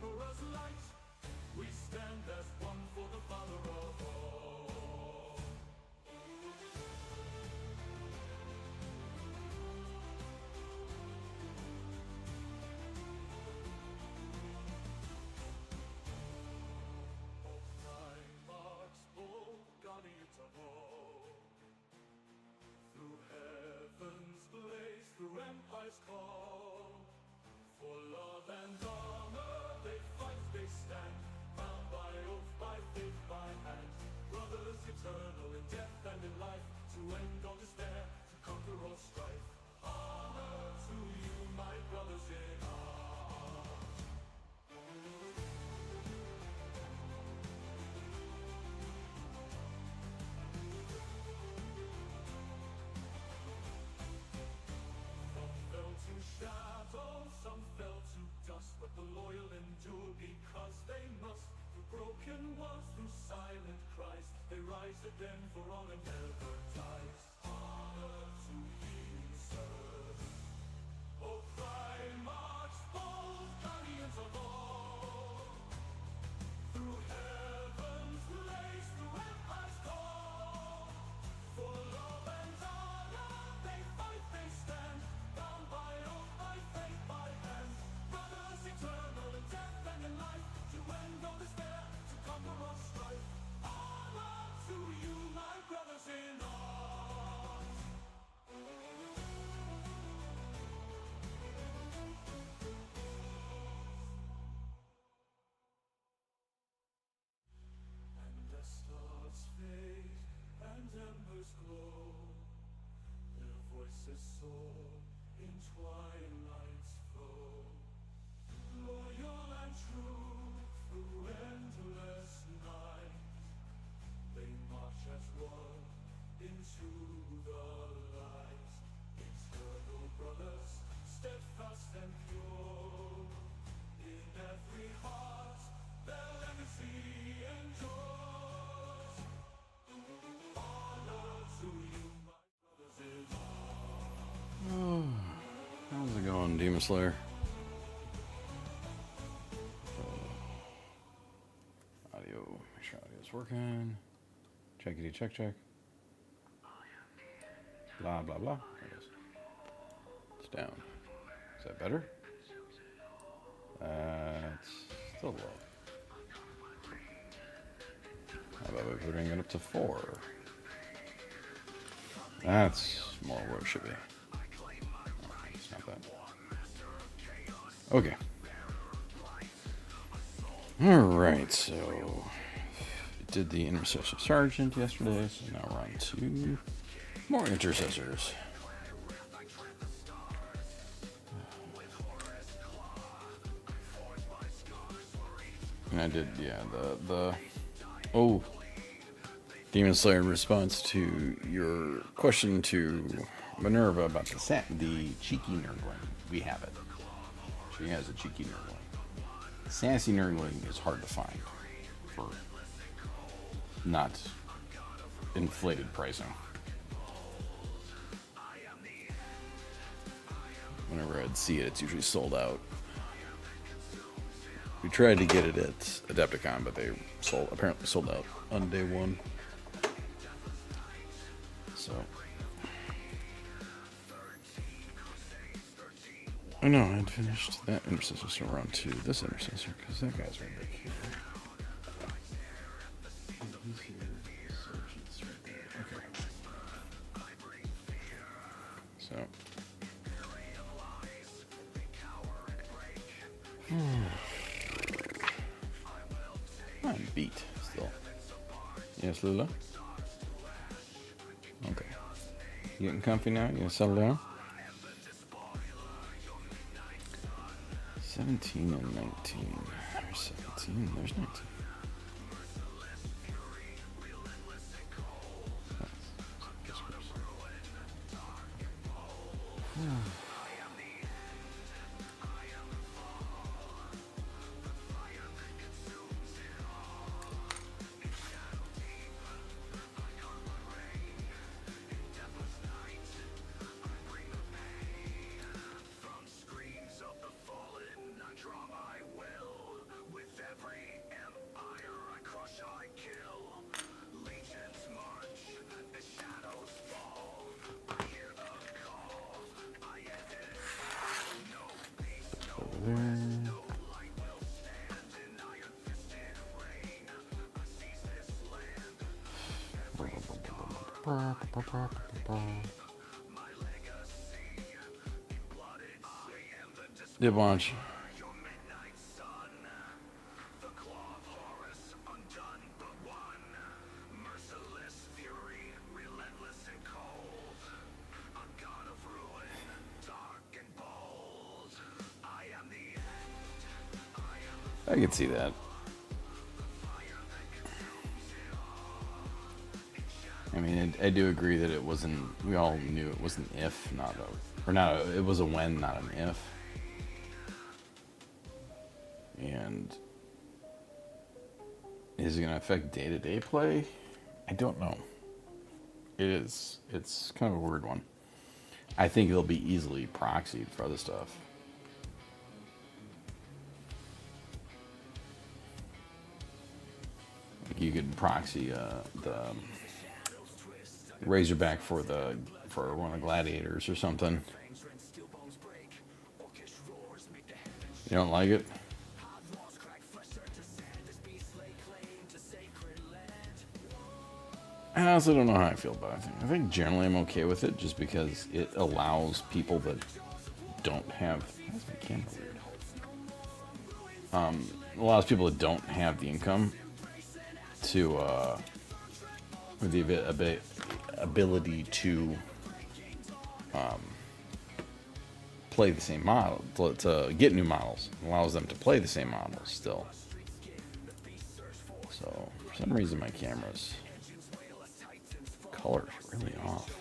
Emperor's light. We stand as one for the Father of all. Oh, Primarchs, bold guardians of all. Through heaven's blaze, through empire's call. For love and honor they fight, they stand, bound by oath, by faith, by hand. Brothers eternal in death and in life, to end all despair, to conquer all strife. Honor to you, my brothers in arms. Some fell to shadows, some fell to dust, but the loyal endure because they must. Through broken walls, through silent cries, they rise again, for honor never dies. Honor to you, sirs. Oh, Primarchs, bold guardians of all. Through heaven's blaze, through empire's call. For love and honor they fight, they stand, bound by oath, by faith, by hand. Brothers eternal in death and in life, to end all despair, to conquer all strife. Honor to you, my brothers in arms. And as stars fade and embers glow, their voices soar in twilight's flow. Loyal and true through endless night, they march as one into the light. Eternal brothers, steadfast and pure, in every heart their legacy endures. Honor to you, my brothers in arms. Oh, how's it going, Demon Slayer? Audio, make sure audio's working. Checkity check check. Blah blah blah. There it is. It's down. Is that better? It's still low. How about we putting it up to 4? That's more where it should be. It's not that. Okay. Alright, so we did the Intercessor Sergeant yesterday, so now we're on to more Intercessors. And I did, yeah, the Demon Slayer in response to your question to Minerva about the cheeky nerdling. We have it. She has a cheeky nerdling. Sassy nerdling is hard to find for not inflated pricing. Whenever I'd see it, it's usually sold out. We tried to get it at Adepticon, but they apparently sold out on day one. So I know I'd finished that Intercessor, so we're on to this Intercessor, because that guy's right back here. He's here. Sergeant's right there. Okay. So I'm beat still. Yes, Lula? Okay. You getting comfy now? You gonna settle down? 17 and 19. There's 17, there's 19. Did watch. I can see that. I mean, I do agree that it wasn't. We all knew it was an if, not a, or not. It was a when, not an if. And is it going to affect day-to-day play? I don't know. It is. It's kind of a weird one. I think it'll be easily proxied for other stuff. Like you could proxy the Razorback for one of the gladiators or something. You don't like it? I honestly don't know how I feel about it. I think generally I'm okay with it just because it allows people that don't have... Why's my camera weird? Allows people that don't have the income to... or the ability to play the same model, to get new models. It allows them to play the same models still. So, for some reason my camera's color's really off.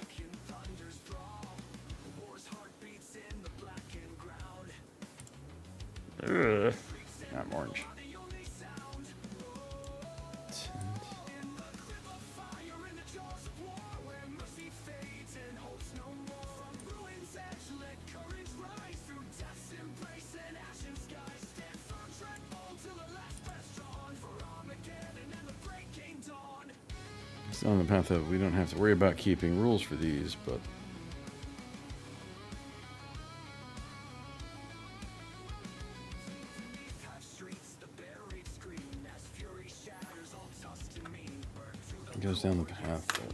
Ugh. Not orange. On the path of we don't have to worry about keeping rules for these, but it goes down the path of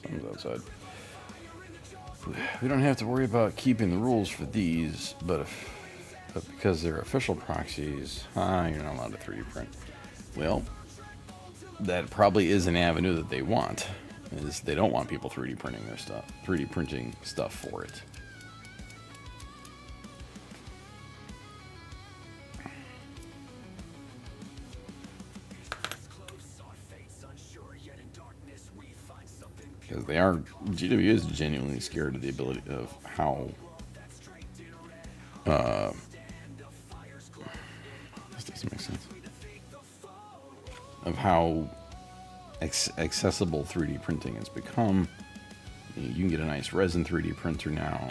something's outside. We don't have to worry about keeping the rules for these, but because they're official proxies, you're not allowed to 3D print. Well, that probably is an avenue that they want. Is they don't want people 3D printing their stuff, 3D printing stuff for it. Because they are, GW is genuinely scared of the ability of how, this doesn't make sense, of how accessible 3D printing has become. You can get a nice resin 3D printer now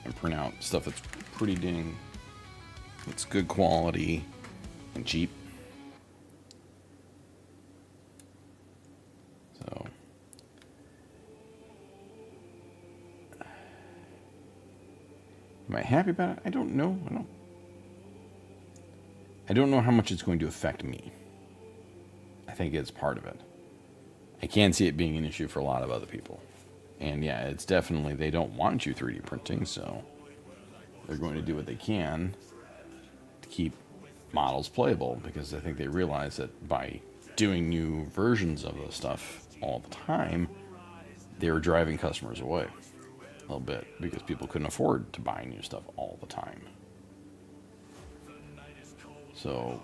and print out stuff that's pretty dang, it's good quality and cheap. So am I happy about it? I don't know. I don't know how much it's going to affect me. I think it's part of it. I can see it being an issue for a lot of other people. And yeah, it's definitely, they don't want you 3D printing, so they're going to do what they can to keep models playable, because I think they realize that by doing new versions of the stuff all the time, they were driving customers away a little bit, because people couldn't afford to buy new stuff all the time. So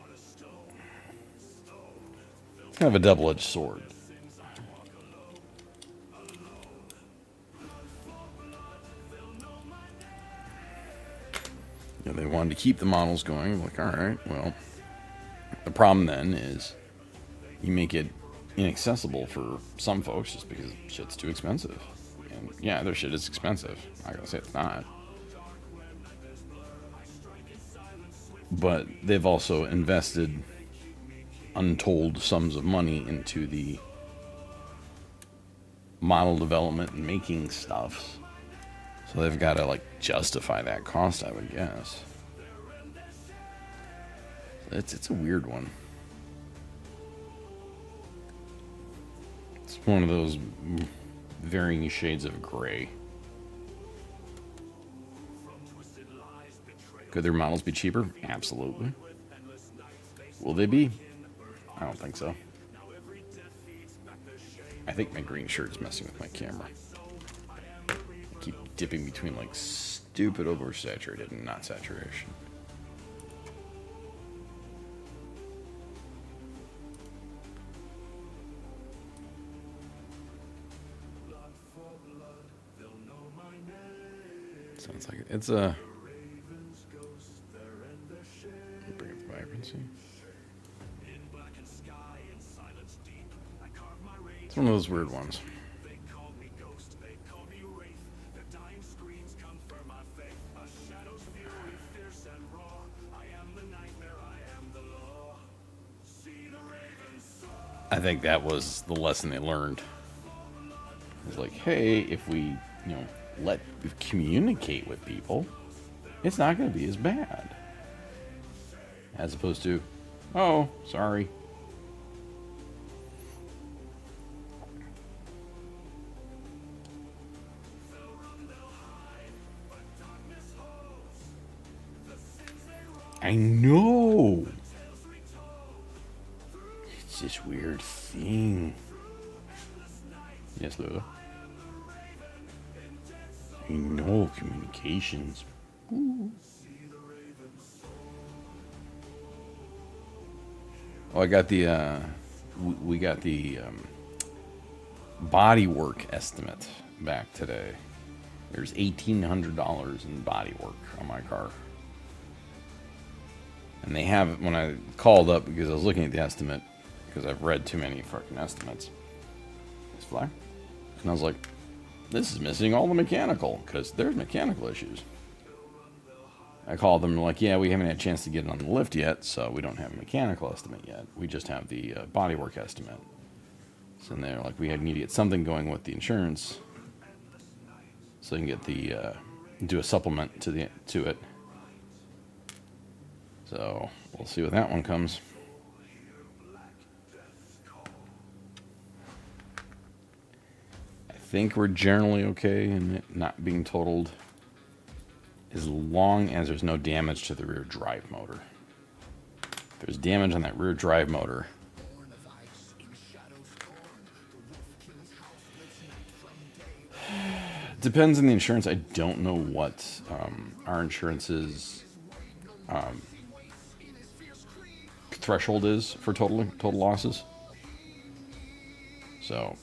it's kind of a double-edged sword. You know, they wanted to keep the models going. Like, all right, well, the problem then is you make it inaccessible for some folks just because shit's too expensive. And yeah, their shit is expensive. I'm not gonna say it's not. But they've also invested untold sums of money into the model development and making stuff. So they've got to like justify that cost, I would guess. It's a weird one. It's one of those varying shades of gray. Could their models be cheaper? Absolutely. Will they be? I don't think so. I think my green shirt's messing with my camera. I keep dipping between like stupid oversaturated and not saturation. Sounds like it's a bring up vibrancy. It's one of those weird ones. I think that was the lesson they learned. It's like, hey, if we, communicate with people, it's not going to be as bad. As opposed to, oh, sorry. I know. It's this weird thing. Yes, Lola. I know communications. Ooh. Oh, I got the we got the body work estimate back today. There's $1,800 in body work on my car. And they have, when I called up, because I was looking at the estimate, because I've read too many fucking estimates. This flag? And I was like, this is missing all the mechanical, because there's mechanical issues. I called them, like, yeah, we haven't had a chance to get it on the lift yet, so we don't have a mechanical estimate yet. We just have the bodywork estimate. So they're like, we need to get something going with the insurance, so they can get the do a supplement to it. So we'll see what that one comes. I think we're generally okay in it not being totaled, as long as there's no damage to the rear drive motor. If there's damage on that rear drive motor, depends on the insurance. I don't know what our insurance's threshold is for total losses. So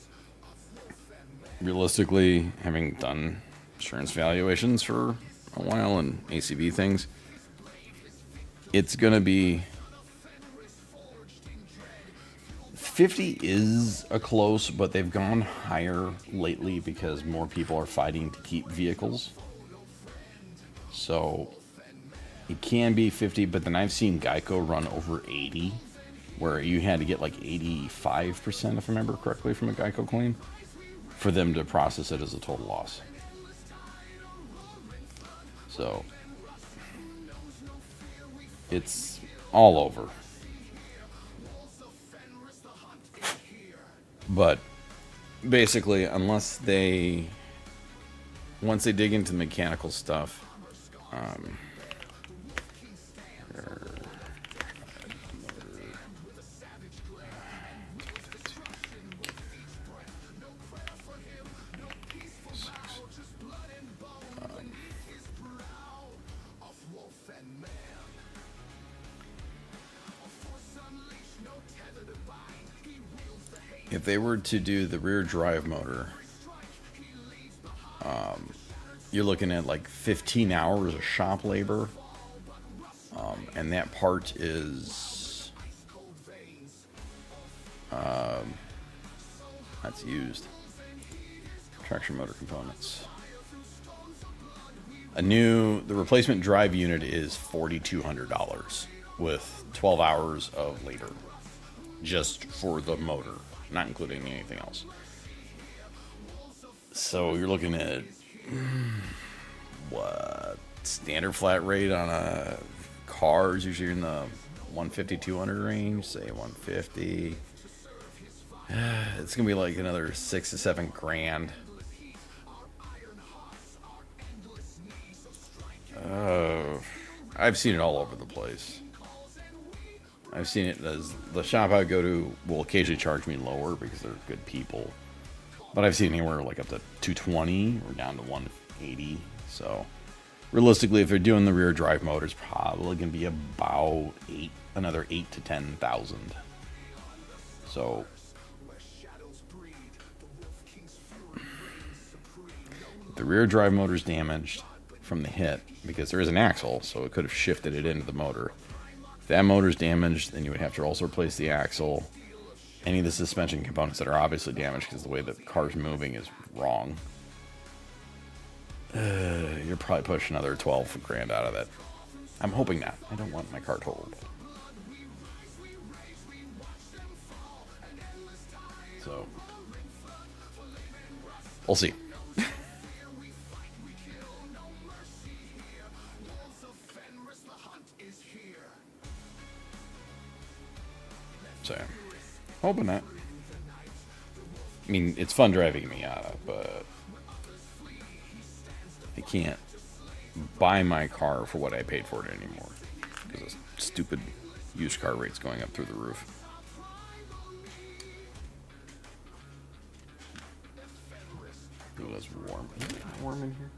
realistically, having done insurance valuations for a while and ACV things, it's gonna be 50 is a close, but they've gone higher lately because more people are fighting to keep vehicles. So it can be 50, but then I've seen Geico run over 80, where you had to get like 85%, if I remember correctly, from a Geico claim for them to process it as a total loss. So it's all over. But basically, once they dig into the mechanical stuff, if they were to do the rear drive motor, you're looking at like 15 hours of shop labor, and that part is that's used. Traction motor components. The replacement drive unit is $4,200 with 12 hours of labor. just for the motor, not including anything else. So you're looking at what standard flat rate on a car is usually in the 150 200 range, say 150. It's gonna be like another 6 to 7 grand. I've seen it all over the place. I've seen it as the shop I go to will occasionally charge me lower because they're good people. But I've seen anywhere like up to 220 or down to 180. So realistically, if they're doing the rear drive motor, it's probably going to be about another 8 to 10,000. So the rear drive motor's damaged from the hit because there is an axle, so it could have shifted it into the motor. If that motor's damaged, then you would have to also replace the axle. Any of the suspension components that are obviously damaged because the way the car's moving is wrong. You're probably pushing another 12 grand out of that. I'm hoping not. I don't want my car totaled. So, we'll see. So, hoping not. I mean, it's fun driving a Miata, but I can't buy my car for what I paid for it anymore because of stupid used car rates going up through the roof. Ooh, that's warm. Is it warm in here?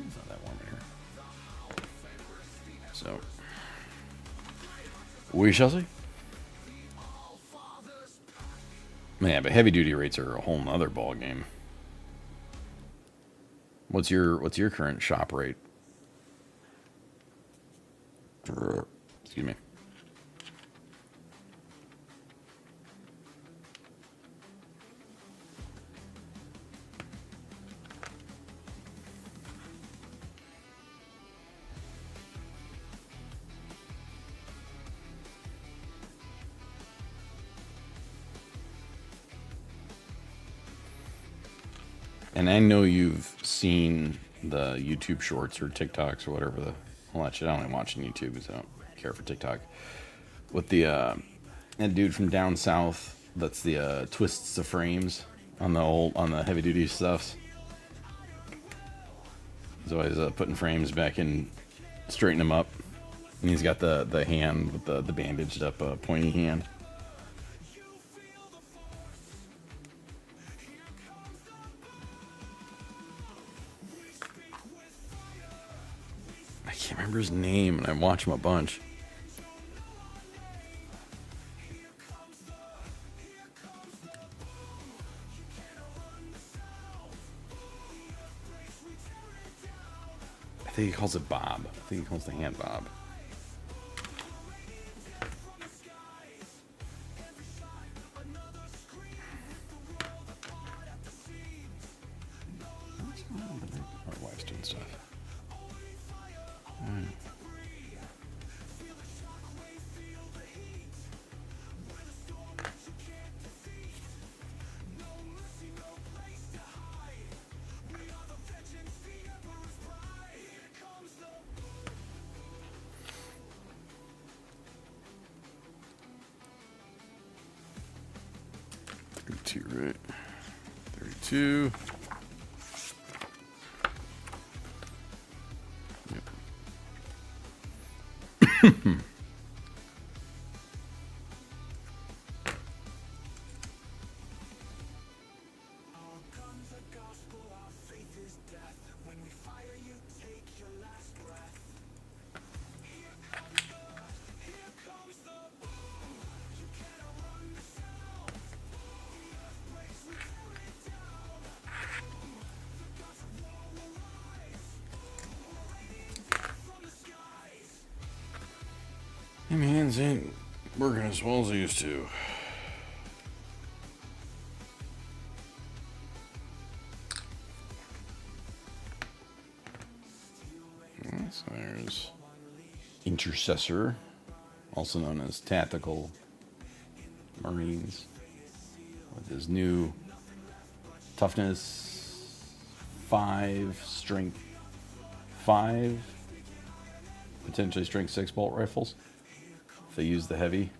It's not that warm in here. So, we shall see. Man, but heavy duty rates are a whole nother ball game. What's your current shop rate? Excuse me. And I know you've seen the YouTube shorts or TikToks or whatever the well, actually, I don't even watch YouTube because I don't care for TikTok. With the that dude from down south, that's the twists the frames on the heavy duty stuffs. He's always putting frames back in, straightening them up, and he's got the hand with the bandaged up pointy hand. I can't remember his name, and I watch him a bunch. I think he calls it Bob. I think he calls the hand Bob. Our wife's doing stuff. Right? 32. Yep. My hands ain't working as well as they used to. So there's Intercessor, also known as Tactical Marines with his new toughness 5, strength 5, potentially strength 6 bolt rifles if they use the heavy.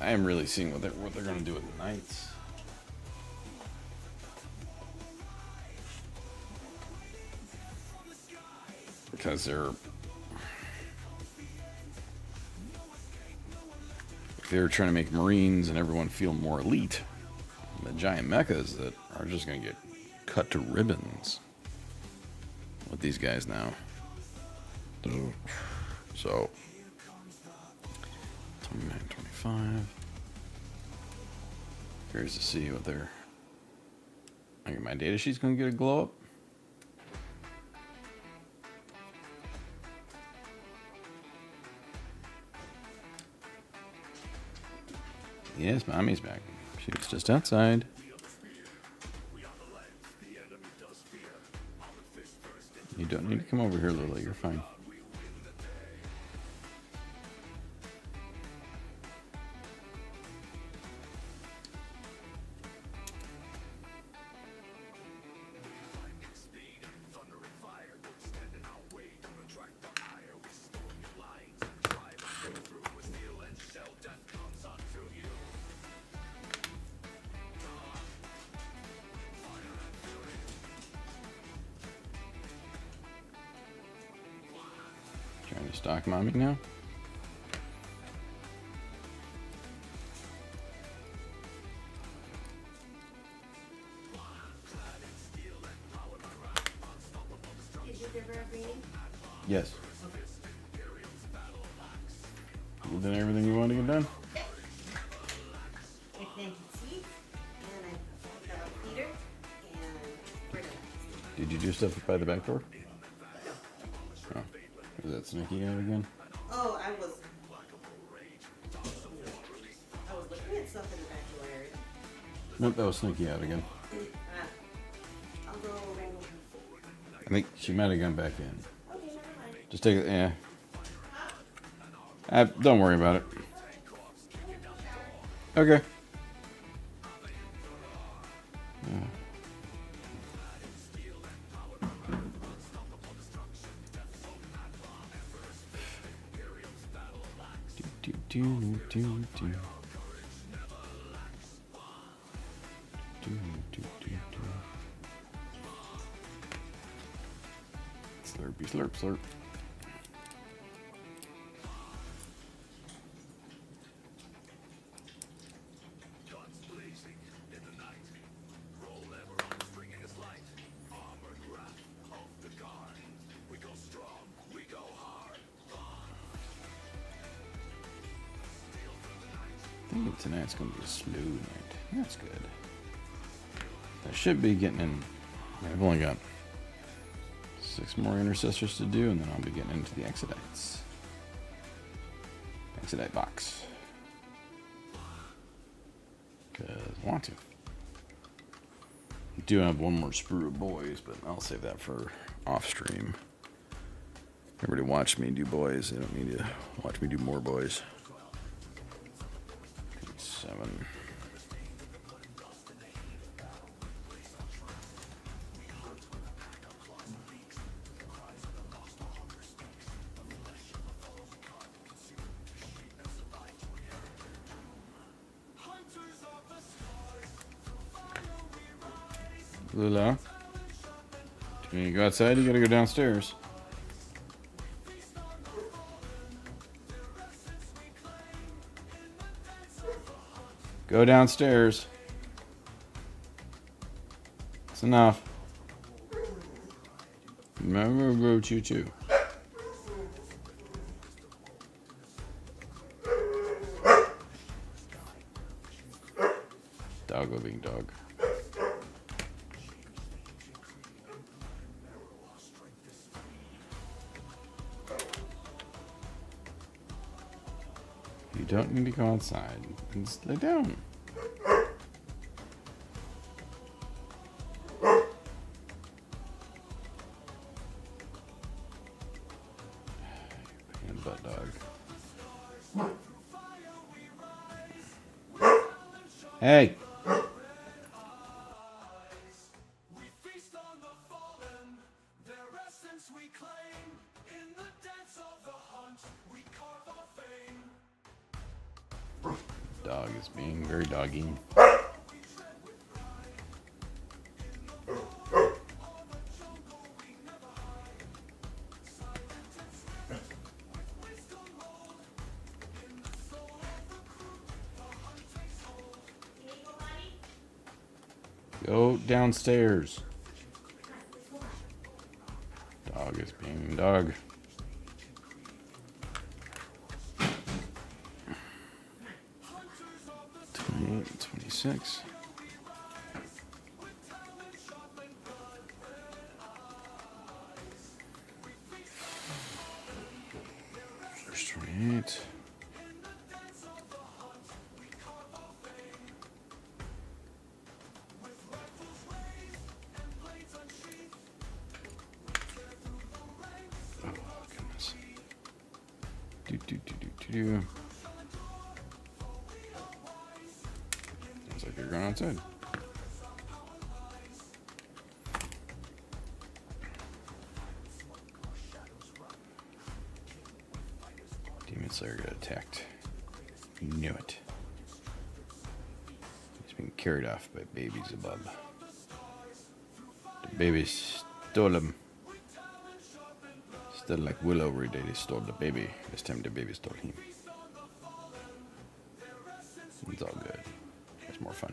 I am really seeing what they're going to do with the knights. Because they're trying to make Marines and everyone feel more elite. The giant mechas that are just going to get cut to ribbons with these guys now. So 29, 25. Curious to see what they're. I think my data sheet's going to get a glow up. Yes, Mommy's back. She was just outside. You don't need to come over here, Lily. You're fine. Trying to stalk Mommy now. Did you give her a reading? Yes. You done everything you wanted to get done? I planted seeds, and I got a feeder, and fertilized. Did you do stuff by the back door? Oh. Is that sneaky out again? Oh, I was looking at stuff in the back door area. Nope, that was sneaky out again. I'll go. I think she might have gone back in. Okay, never mind. Just take it, yeah. Don't worry about it. Okay. Slurpy, slurp, slurp. I think tonight's going to be a slow night. That's good. I should be getting in. I've only got 6 more intercessors to do, and then I'll be getting into the Exodites. Exodite box. Because I want to. I do have one more sprue of boys, but I'll save that for off stream. Everybody watch me do boys. They don't need to watch me do more boys. 7. Lula, when you go outside, you gotta go downstairs. Go downstairs. It's enough. Go choo choo. Doggo being dog. You don't need to go outside. Just lay down. Hey. We feast on the fallen, their essence we claim. In the dance of the hunt, we carve our fame. Dog is being very doggy. Go downstairs. Dog is being dog. $28, $26. First 28. Oh, goodness. Do. Sounds like you're going outside. Demon Slayer got attacked. You knew it. He's being carried off by babies above. The babies stole him. Instead, like Willow, where they stole the baby. This time the baby stole him. It's all good. It's more fun.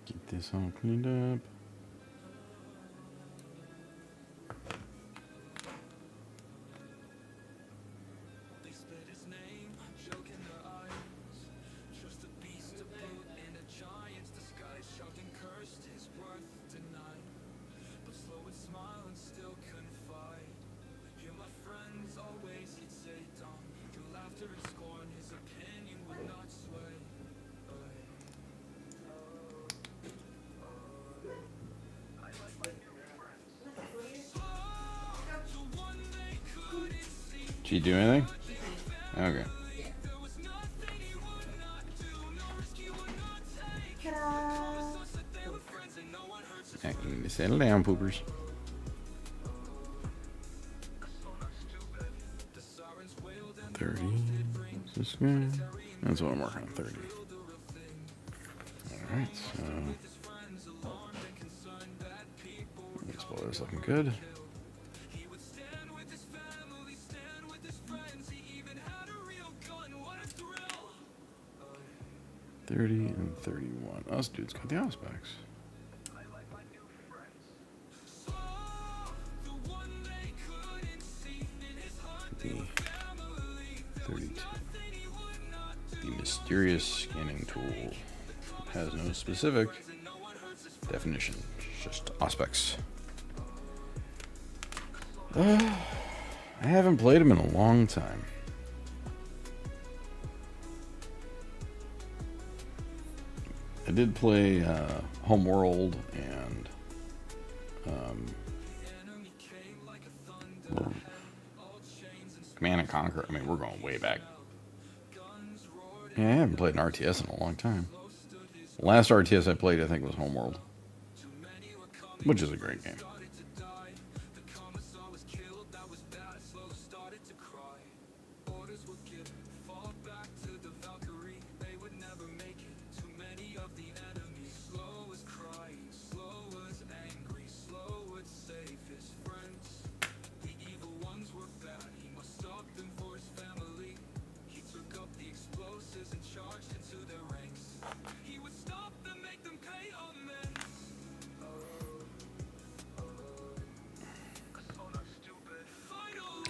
Get this all cleaned up. They spit his name, joke in their eyes. Just a beast to boot in a giant's disguise. Shouting cursed, his worth denied. But slow would smile and still confide. Hear my friends always, he'd say, Dom. Through laughter and scorn, his opinion would not sway. Did she do anything? Okay. Ta-da! Yeah, you need to settle down, poopers. $30. Is this good? That's what I'm working on, 30. Alright, so Exploder's looking good. 30 and 31. Us dude's got the Auspex. The 32. The mysterious scanning tool has no specific definition, just Auspex. I haven't played him in a long time. I did play Homeworld and Command and Conquer. I mean, we're going way back. Yeah, I haven't played an RTS in a long time. The last RTS I played, I think, was Homeworld, which is a great game. He took up the explosives and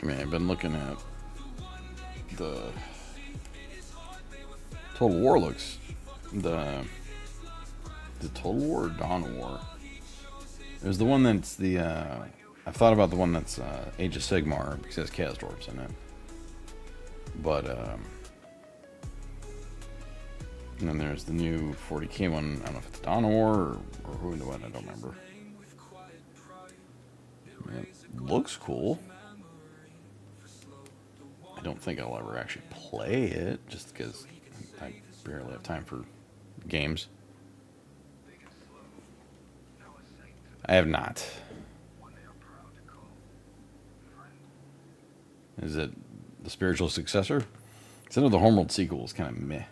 I mean, I've been looking at the Total War looks the Total War or Dawn War. There's the one that's the I've thought about the one that's Age of Sigmar because it has Kasdorps in it. But and then there's the new 40k one. I don't know if it's Dawn War or who and what. I don't remember. It looks cool. I don't think I'll ever actually play it just because I barely have time for games. I have not. Is it the spiritual successor? Because I know the Homeworld sequel was kind of meh.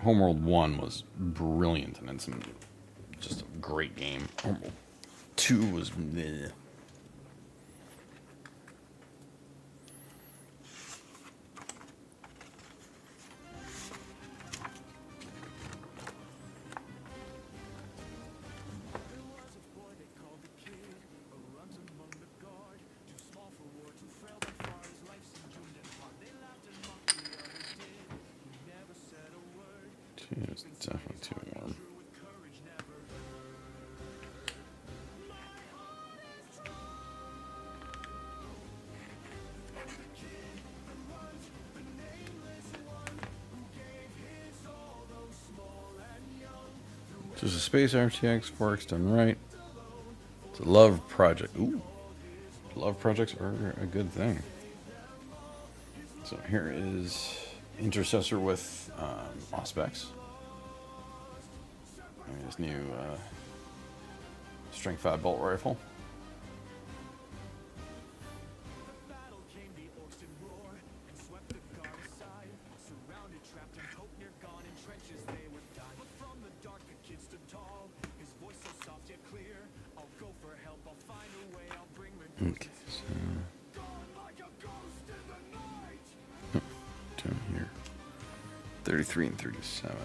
Homeworld 1 was brilliant and it's just a great game. Homeworld 2 was meh. It's definitely too warm. Just a space RTX, works done right. It's a love project. Ooh, love projects are a good thing. So here is Intercessor with Auspex. And his new Strength 5 bolt rifle. Okay, so down here, 33 and 37.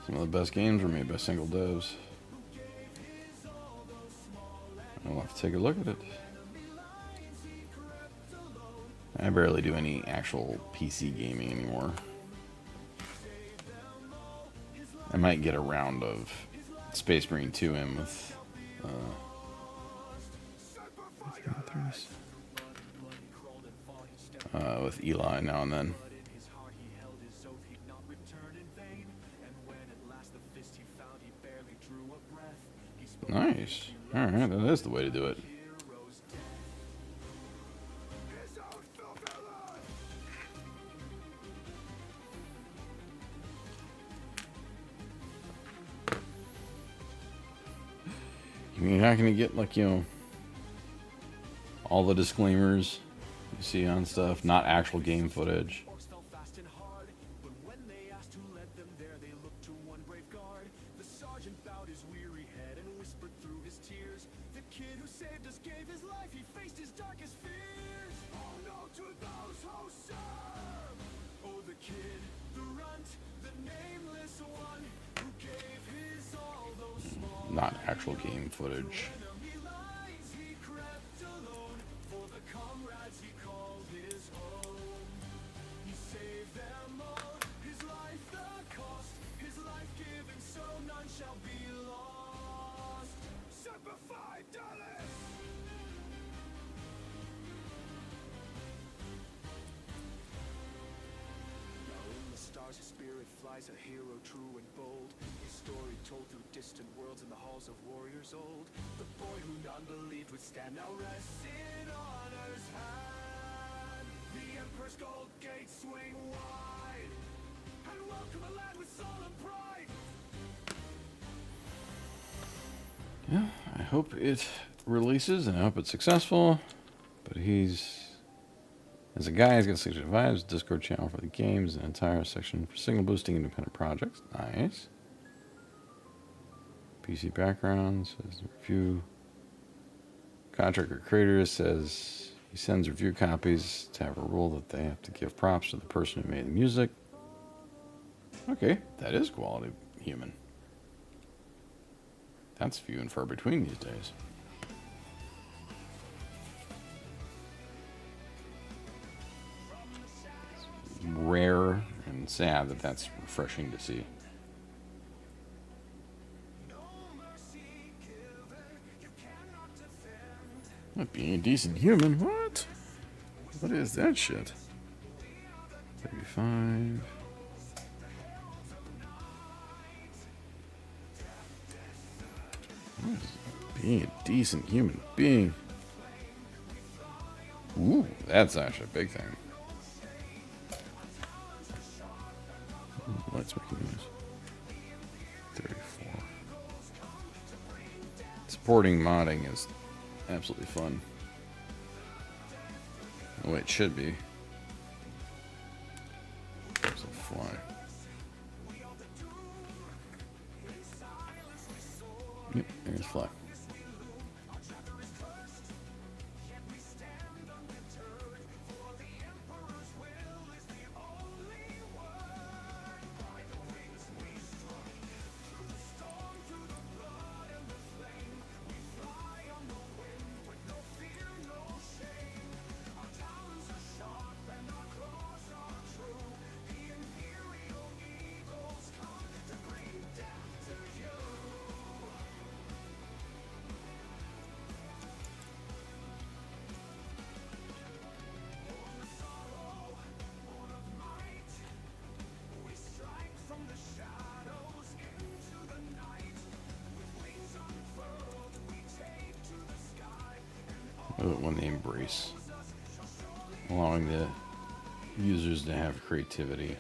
Some of the best games were made by single devs. I'll have to take a look at it. I barely do any actual PC gaming anymore. I might get a round of Space Marine 2 in with Eli now and then. Nice. Alright, that is the way to do it. You're not going to get, like, you know, all the disclaimers you see on stuff, not actual game footage. Not actual game footage. His spirit flies, a hero true and bold. His story told through distant worlds in the halls of warriors old. The boy who none believed would stand now rests in honor's hand. The Emperor's gold gates swing wide and welcome a lad with soul and pride. Yeah, I hope it releases and I hope it's successful. But as a guy, he's got 65 vibes, Discord channel for the games, an entire section for signal boosting independent projects. Nice. PC background says review. Contractor creator says he sends review copies to have a rule that they have to give props to the person who made the music. Okay, that is quality human. That's few and far between these days. It's rare and sad that that's refreshing to see. Not being a decent human, what? What is that shit? 35. What is being a decent human being? Ooh, that's actually a big thing. Let's make news. 34. Supporting modding is absolutely fun. The way it should be. There's a fly. Yep, there's a fly. When they embrace allowing the users to have creativity.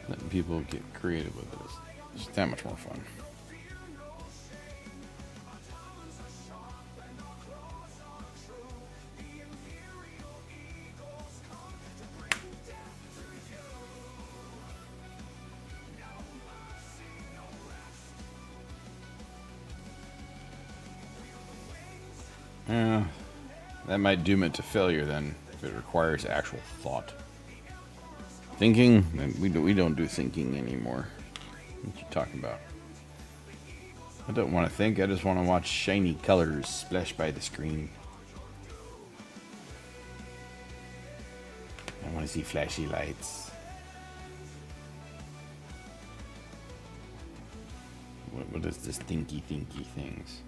Letting people get creative with it is that much more fun. That might doom it to failure then, if it requires actual thought. Thinking? We don't do thinking anymore. What you talking about? I don't want to think, I just want to watch shiny colors splash by the screen. I want to see flashy lights. What is this thinky things?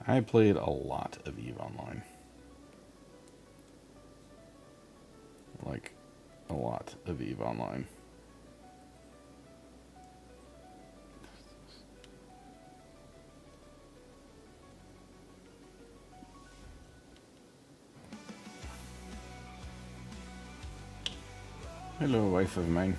I played a lot of EVE Online. Like, a lot of EVE Online. Hello, wife of mine.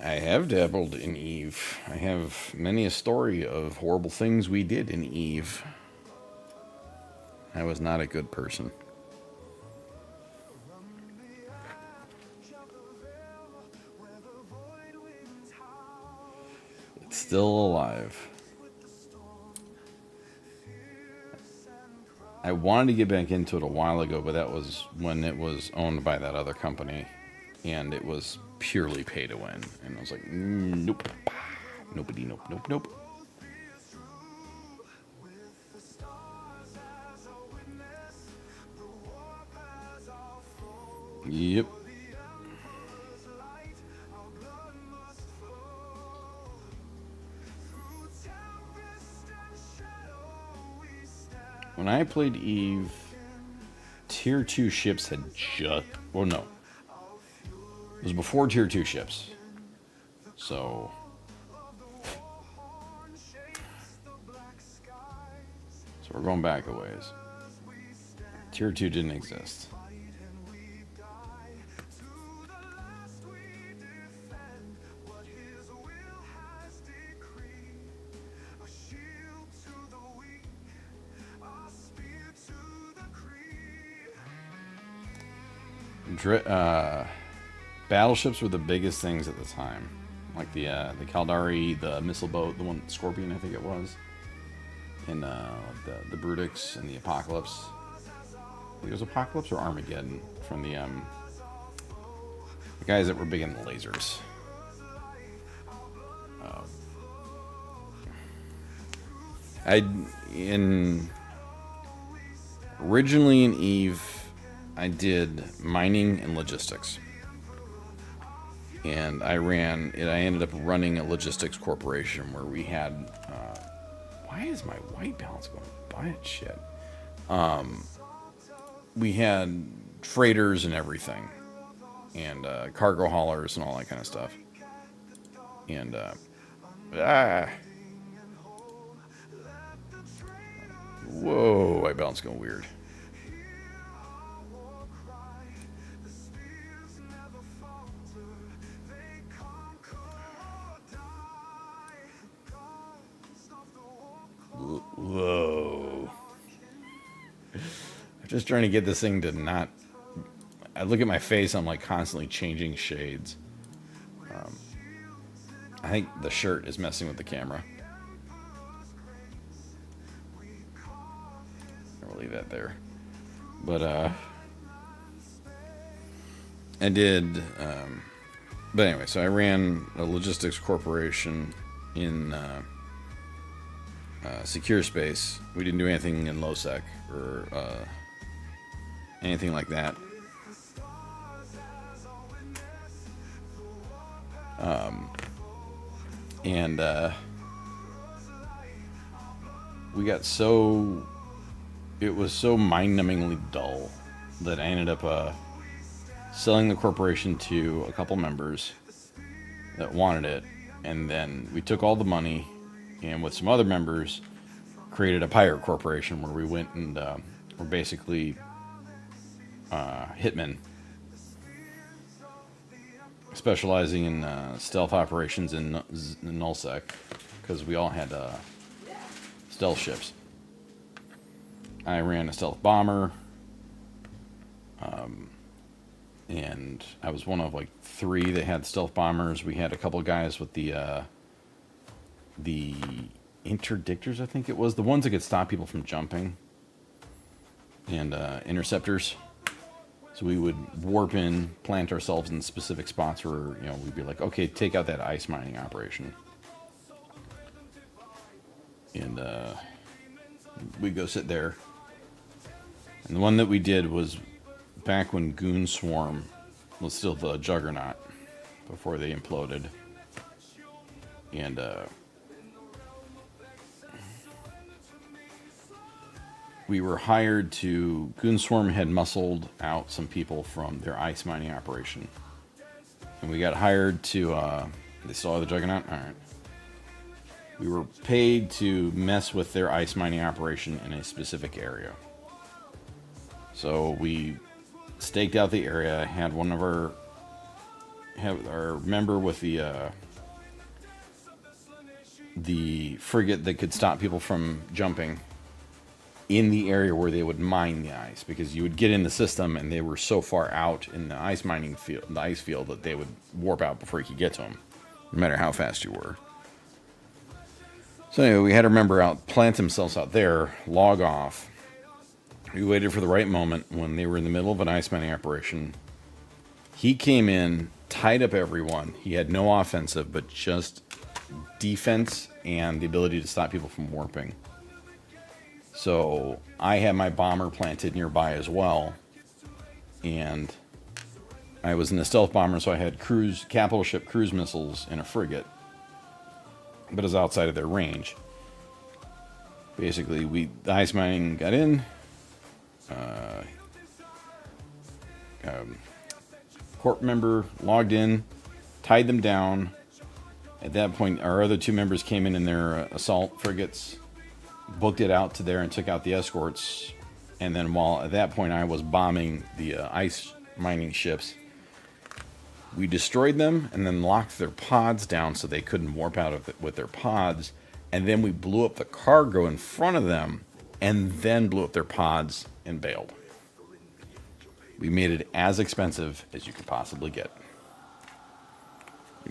I have dabbled in EVE. I have many a story of horrible things we did in EVE. I was not a good person. It's still alive. I wanted to get back into it a while ago, but that was when it was owned by that other company. And it was purely pay to win. And I was like, nope. Nobody, nope. Yep. When I played EVE, Tier 2 ships had just... Well, no. It was before Tier 2 ships. So... So we're going back a ways. Tier 2 didn't exist. battleships were the biggest things at the time, like the Caldari, the missile boat, the one Scorpion, I think it was, and the Brutix and the Apocalypse. I think it was Apocalypse or Armageddon from the guys that were big in the lasers. Originally in EVE, I did mining and logistics, and I ended up running a logistics corporation where we had. Why is my white balance going butt shit? We had freighters and everything, and cargo haulers and all that kind of stuff, and whoa, white balance going weird. Whoa. I'm just trying to get this thing to not... I look at my face, I'm like constantly changing shades. I think the shirt is messing with the camera. I'll leave that there. But, I did... but anyway, so I ran a logistics corporation in... secure space. We didn't do anything in LowSec or anything like that. And we got so... It was so mind-numbingly dull that I ended up selling the corporation to a couple members that wanted it, and then we took all the money and with some other members created a pirate corporation where we went and were basically hitmen, specializing in stealth operations in nullsec, because we all had stealth ships. I ran a stealth bomber, and I was one of like 3 that had stealth bombers. We had a couple guys with the interdictors, I think it was, the ones that could stop people from jumping, and interceptors. So we would warp in, plant ourselves in specific spots where, you know, we'd be like, okay, take out that ice mining operation, and we'd go sit there. And the one that we did was back when Goon Swarm was still the Juggernaut, before they imploded. And we were hired to... Goon Swarm had muscled out some people from their ice mining operation, and we got hired to... they still have the Juggernaut? Alright. We were paid to mess with their ice mining operation in a specific area. So we staked out the area, had one of our member with the frigate that could stop people from jumping in the area where they would mine the ice, because you would get in the system and they were so far out in the ice mining field, the ice field, that they would warp out before you could get to them, no matter how fast you were. So anyway, we had our member out, plant themselves out there, log off. We waited for the right moment when they were in the middle of an ice mining operation. He came in, tied up everyone. He had no offensive, but just defense and the ability to stop people from warping. So I had my bomber planted nearby as well, and I was in a stealth bomber, so I had capital ship cruise missiles in a frigate, but it was outside of their range. Basically, the ice mining got in. Corp member logged in, tied them down. At that point, our other 2 members came in their assault frigates, booked it out to there and took out the escorts. And then while at that point I was bombing the ice mining ships, we destroyed them and then locked their pods down so they couldn't warp out of it with their pods. And then we blew up the cargo in front of them and then blew up their pods and bailed. We made it as expensive as you could possibly get.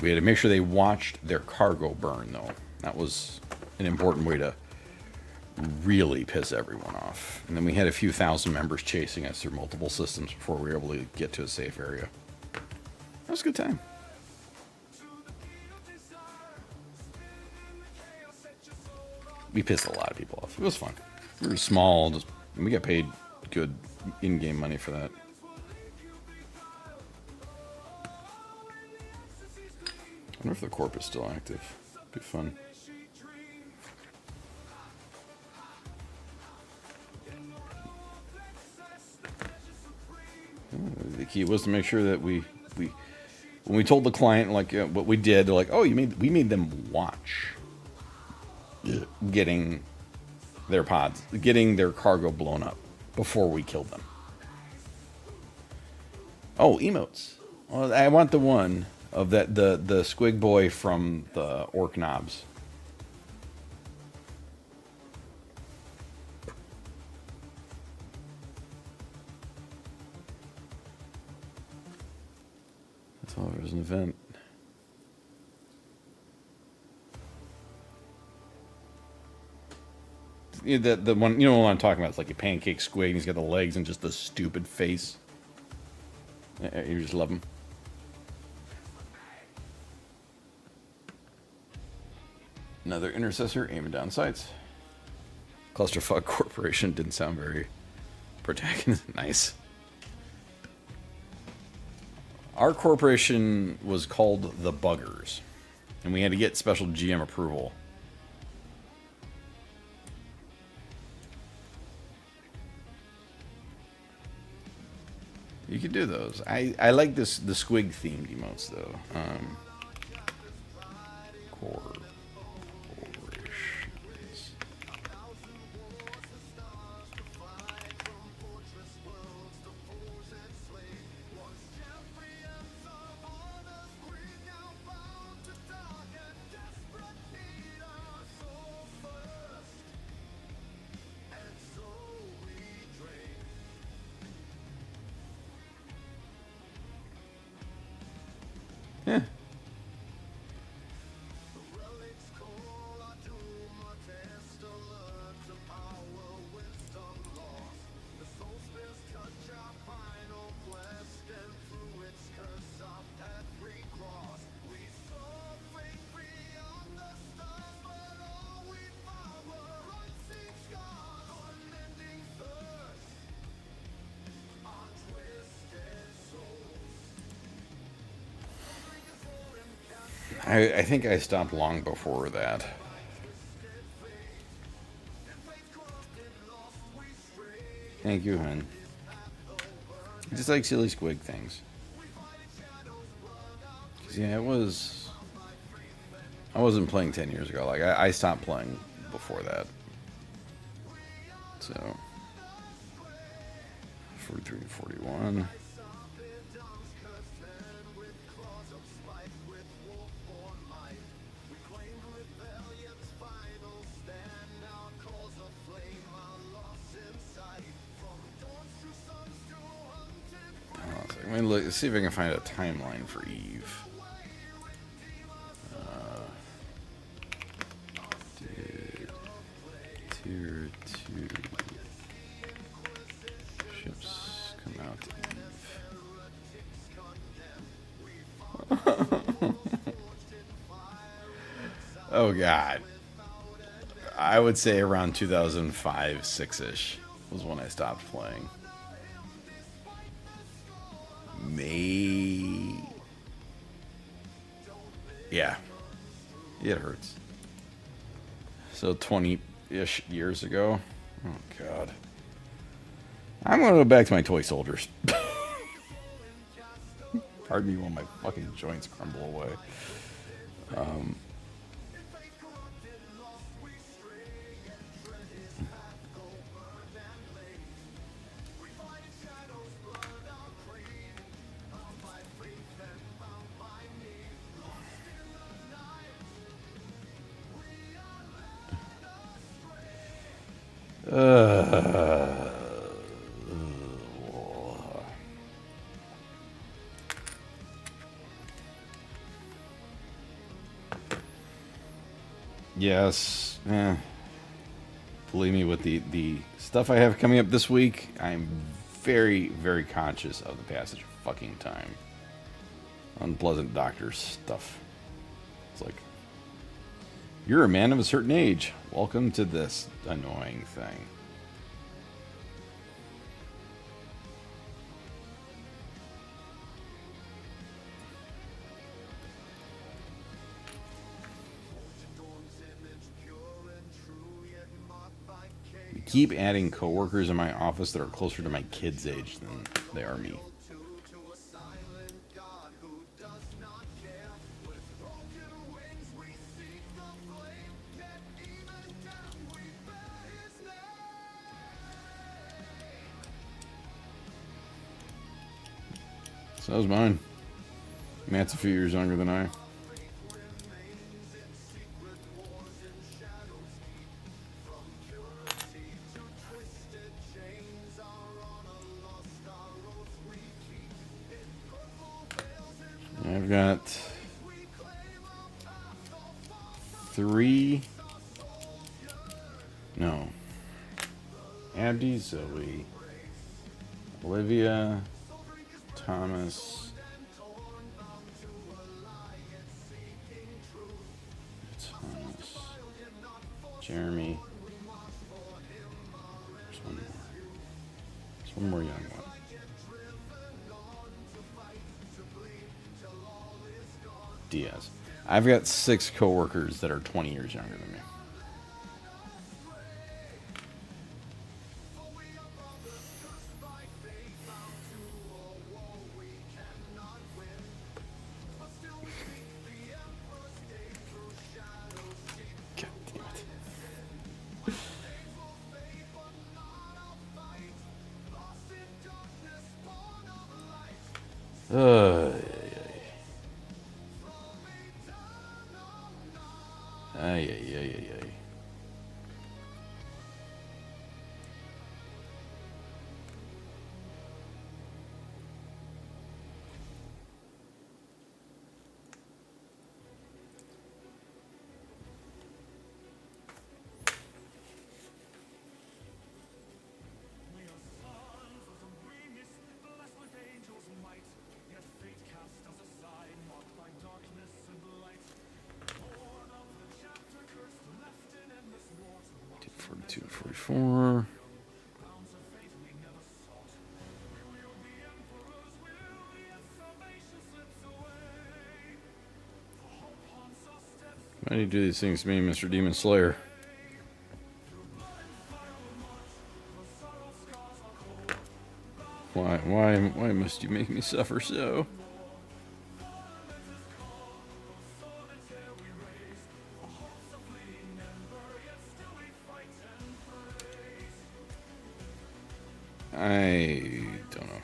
We had to make sure they watched their cargo burn, though. That was an important way to really piss everyone off. And then we had a few thousand members chasing us through multiple systems before we were able to get to a safe area. That was a good time. We pissed a lot of people off. It was fun. We were small, we got paid good in-game money for that. I wonder if the corp is still active. Be fun. The key was to make sure that we when we told the client like what we did, they're like, "Oh, we made them watch getting their cargo blown up before we killed them." Oh, emotes. Well, I want the one of the squig boy from the Orc Knobs. That's all. There's an event. The one, you know what I'm talking about? It's like a pancake squig, and he's got the legs and just the stupid face. You just love him. Another intercessor aiming down sights. Clusterfuck Corporation didn't sound very protagonist. Nice. Our corporation was called the Buggers, and we had to get special GM approval. You could do those. I like the squig themed emotes though. Corporations. Yeah. I think I stopped long before that. Thank you, hon. I just like silly squig things. 'Cause, yeah, I wasn't playing 10 years ago. Like, I stopped playing before that. So, 43 to 41. I mean, let's see if I can find a timeline for Eve. Did tier 2 ships come out to Eve? Oh God. I would say around 2005, 6-ish was when I stopped playing. Yeah, it hurts. So 20-ish years ago. Oh God, I'm gonna go back to my toy soldiers. Pardon me while my fucking joints crumble away. Yes. Believe me, with the stuff I have coming up this week, I'm very, very conscious of the passage of fucking time. Unpleasant doctor stuff. It's like, you're a man of a certain age. Welcome to this annoying thing. Keep adding coworkers in my office that are closer to my kids' age than they are me. So that was mine. Matt's a few years younger than I. I've got 3. No. Abdi, Zoe, Olivia, Thomas, Jeremy. There's one more. There's one more young one. Diaz. I've got 6 coworkers that are 20 years younger than me. God damn it. Ay, ay, ay, ay, ay. Two, 44. Why do you do these things to me, Mr. Demon Slayer? Why must you make me suffer so? I don't know.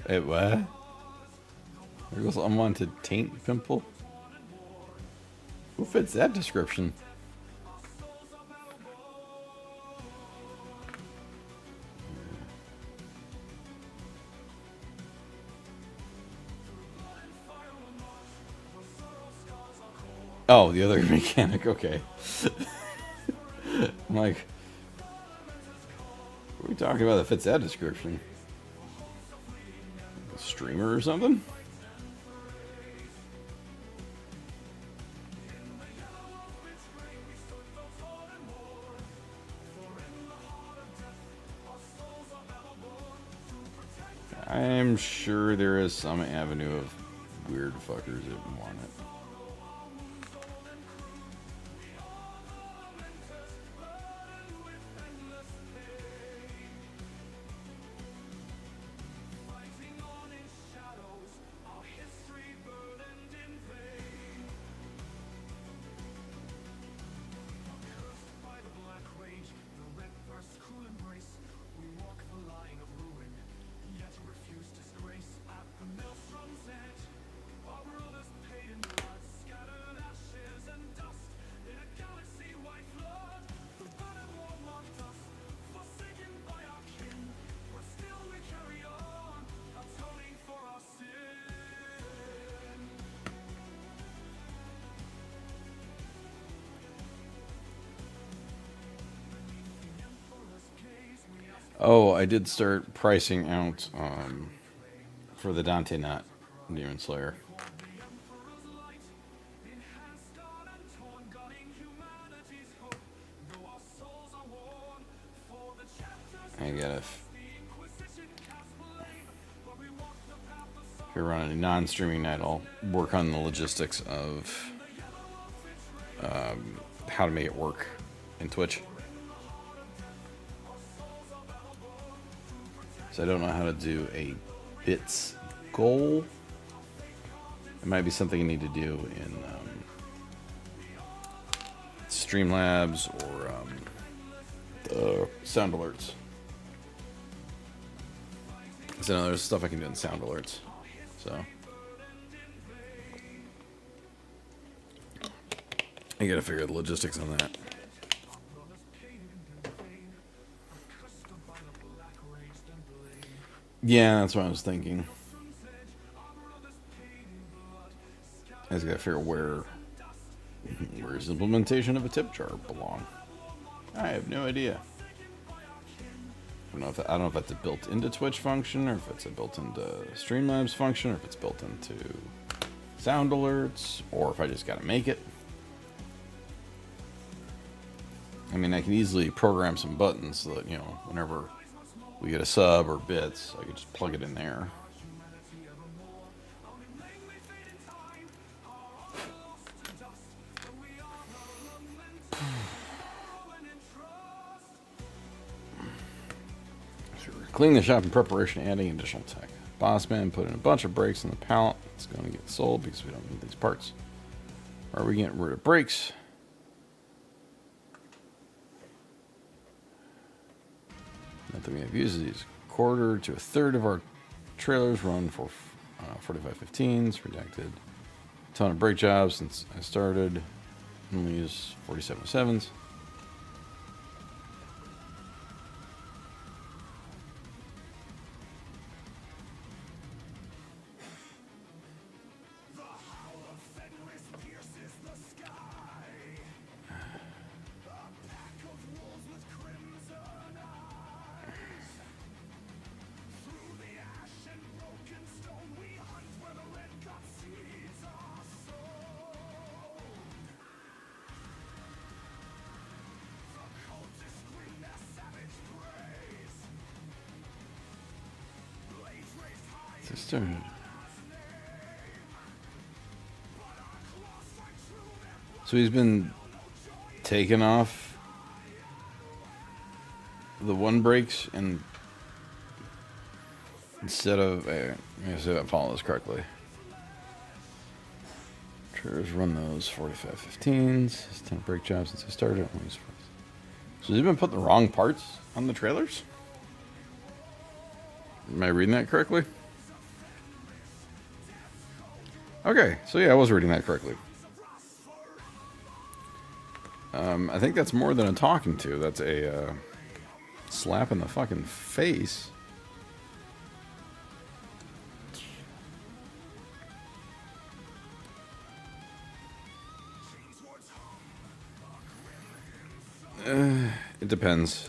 Hey, what? There goes unwanted taint pimple. Who fits that description? Oh, the other mechanic. Okay. I'm like, what are we talking about that fits that description? A streamer or something? I'm sure there is some avenue of weird fuckers that want it. Oh, I did start pricing out for the Dante Knot Demon Slayer. I gotta. If you're running a non-streaming night, I'll work on the logistics of how to make it work in Twitch. So I don't know how to do a bits goal. It might be something you need to do in Streamlabs or Sound Alerts. So no, there's stuff I can do in Sound Alerts. So I gotta figure out the logistics on that. Yeah, that's what I was thinking. I just gotta figure out where's implementation of a tip jar belong. I have no idea. I don't know if that's a built into Twitch function, or if it's a built into Streamlabs function, or if it's built into Sound Alerts, or if I just gotta make it. I mean, I can easily program some buttons so that, you know, whenever we get a sub or bits, I can just plug it in there. Clean the shop in preparation, adding additional tech. Bossman put in a bunch of brakes in the pallet. It's going to get sold because we don't need these parts. Are we getting rid of brakes? Nothing we have used these. Quarter to a third of our trailers run for 4515s. Redacted. A ton of brake jobs since I started. Only use 4707s. So he's been taking off the one brakes and instead of let me see if I follow this correctly. Trailers run those 4515s. It's 10 brake jobs since I started. So he's been putting the wrong parts on the trailers? Am I reading that correctly? Okay, so yeah, I was reading that correctly. I think that's more than a talking to. That's a slap in the fucking face. It depends.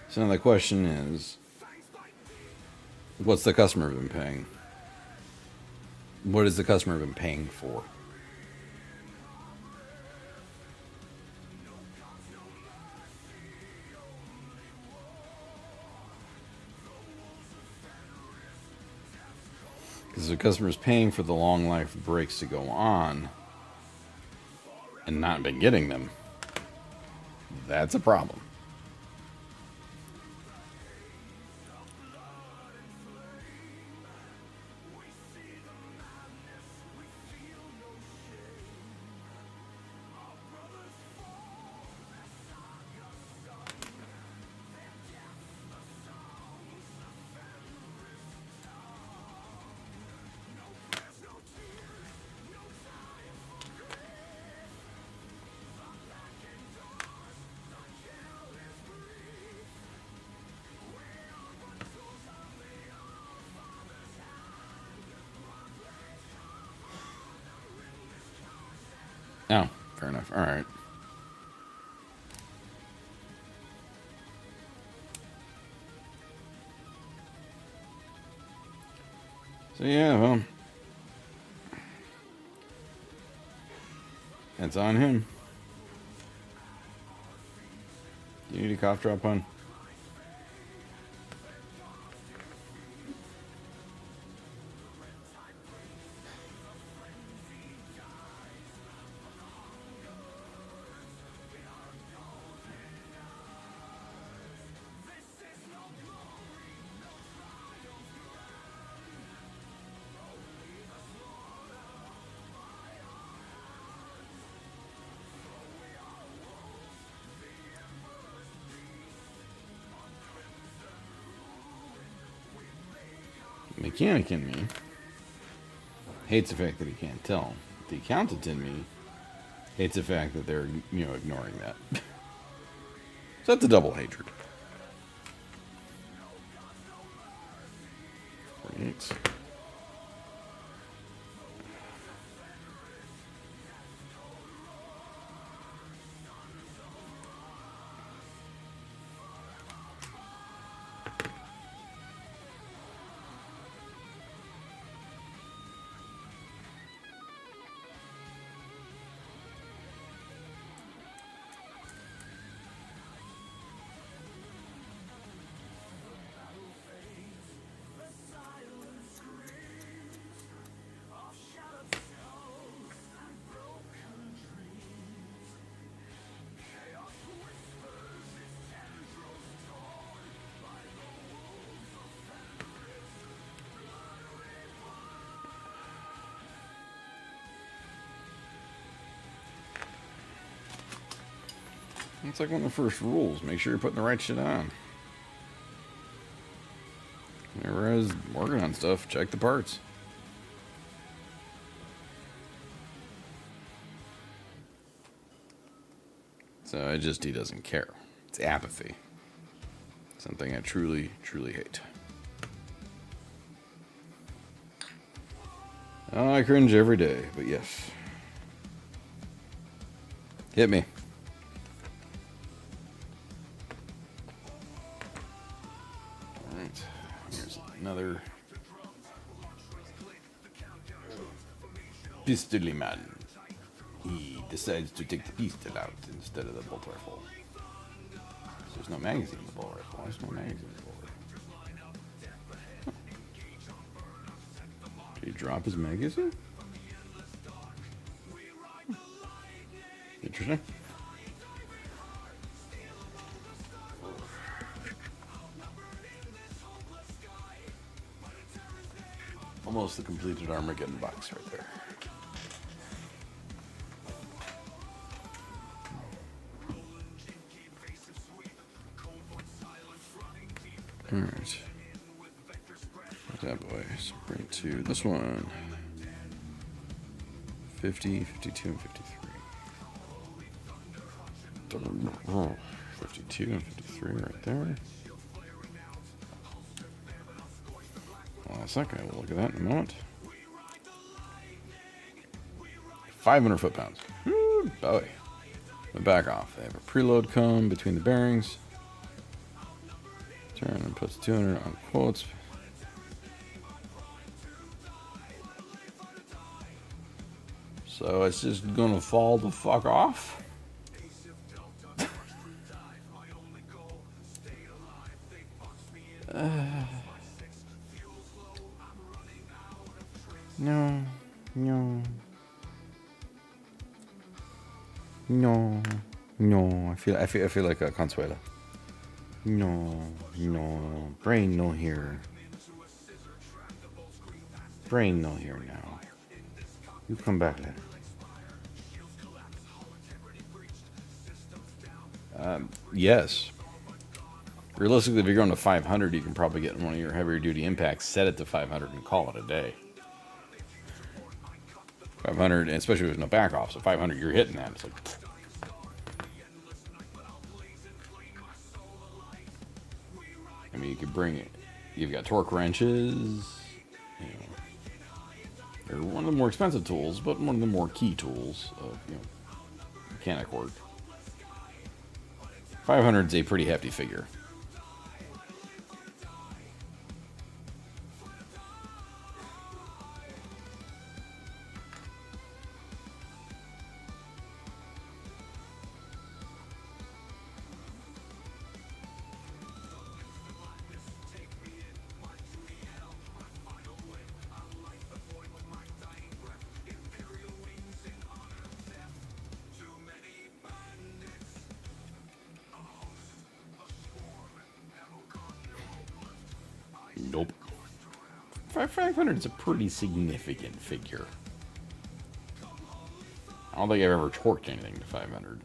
So now the question is, what's the customer been paying? What has the customer been paying for? Because the customer's paying for the long life brakes to go on and not been getting them, that's a problem. fair enough. All right. So yeah, well, it's on him. You need a cough drop, hon? Mechanic in me hates the fact that he can't tell. The accountant in me hates the fact that they're, ignoring that. So that's a double hatred. Great. It's like one of the first rules. Make sure you're putting the right shit on. Whenever I was working on stuff, check the parts. So he doesn't care. It's apathy. Something I truly, truly hate. Oh, I cringe every day, but yes. Hit me. Alright. Here's another Pistoly man. He decides to take the pistol out instead of the bolt rifle. So there's no magazine in the bolt rifle. There's no magazine in the bolt rifle. Huh. Did he drop his magazine? Interesting. Almost the completed Armageddon box right there. Alright. That boy. So bring it to this one. 50, 52, and 53. 52 and 53 right there. Hold on a second. We'll look at that in a moment. 500 foot-pounds. Woo, boy. The back off. They have a preload cone between the bearings. Turn and puts 200 on quotes. So it's just gonna fall the fuck off. No, no, no, no. I feel like a Consuela. No, no. Brain no here. Brain no here now. You come back later. Yes. Realistically, if you're going to 500, you can probably get one of your heavier duty impacts, set it to 500, and call it a day. 500, and especially with no back off, so 500, you're hitting that. It's like, I mean, you could bring it. You've got torque wrenches. You know, they're one of the more expensive tools, but one of the more key tools of, mechanic work. 500 is a pretty hefty figure. Nope. 500 is a pretty significant figure. I don't think I've ever torqued anything to 500.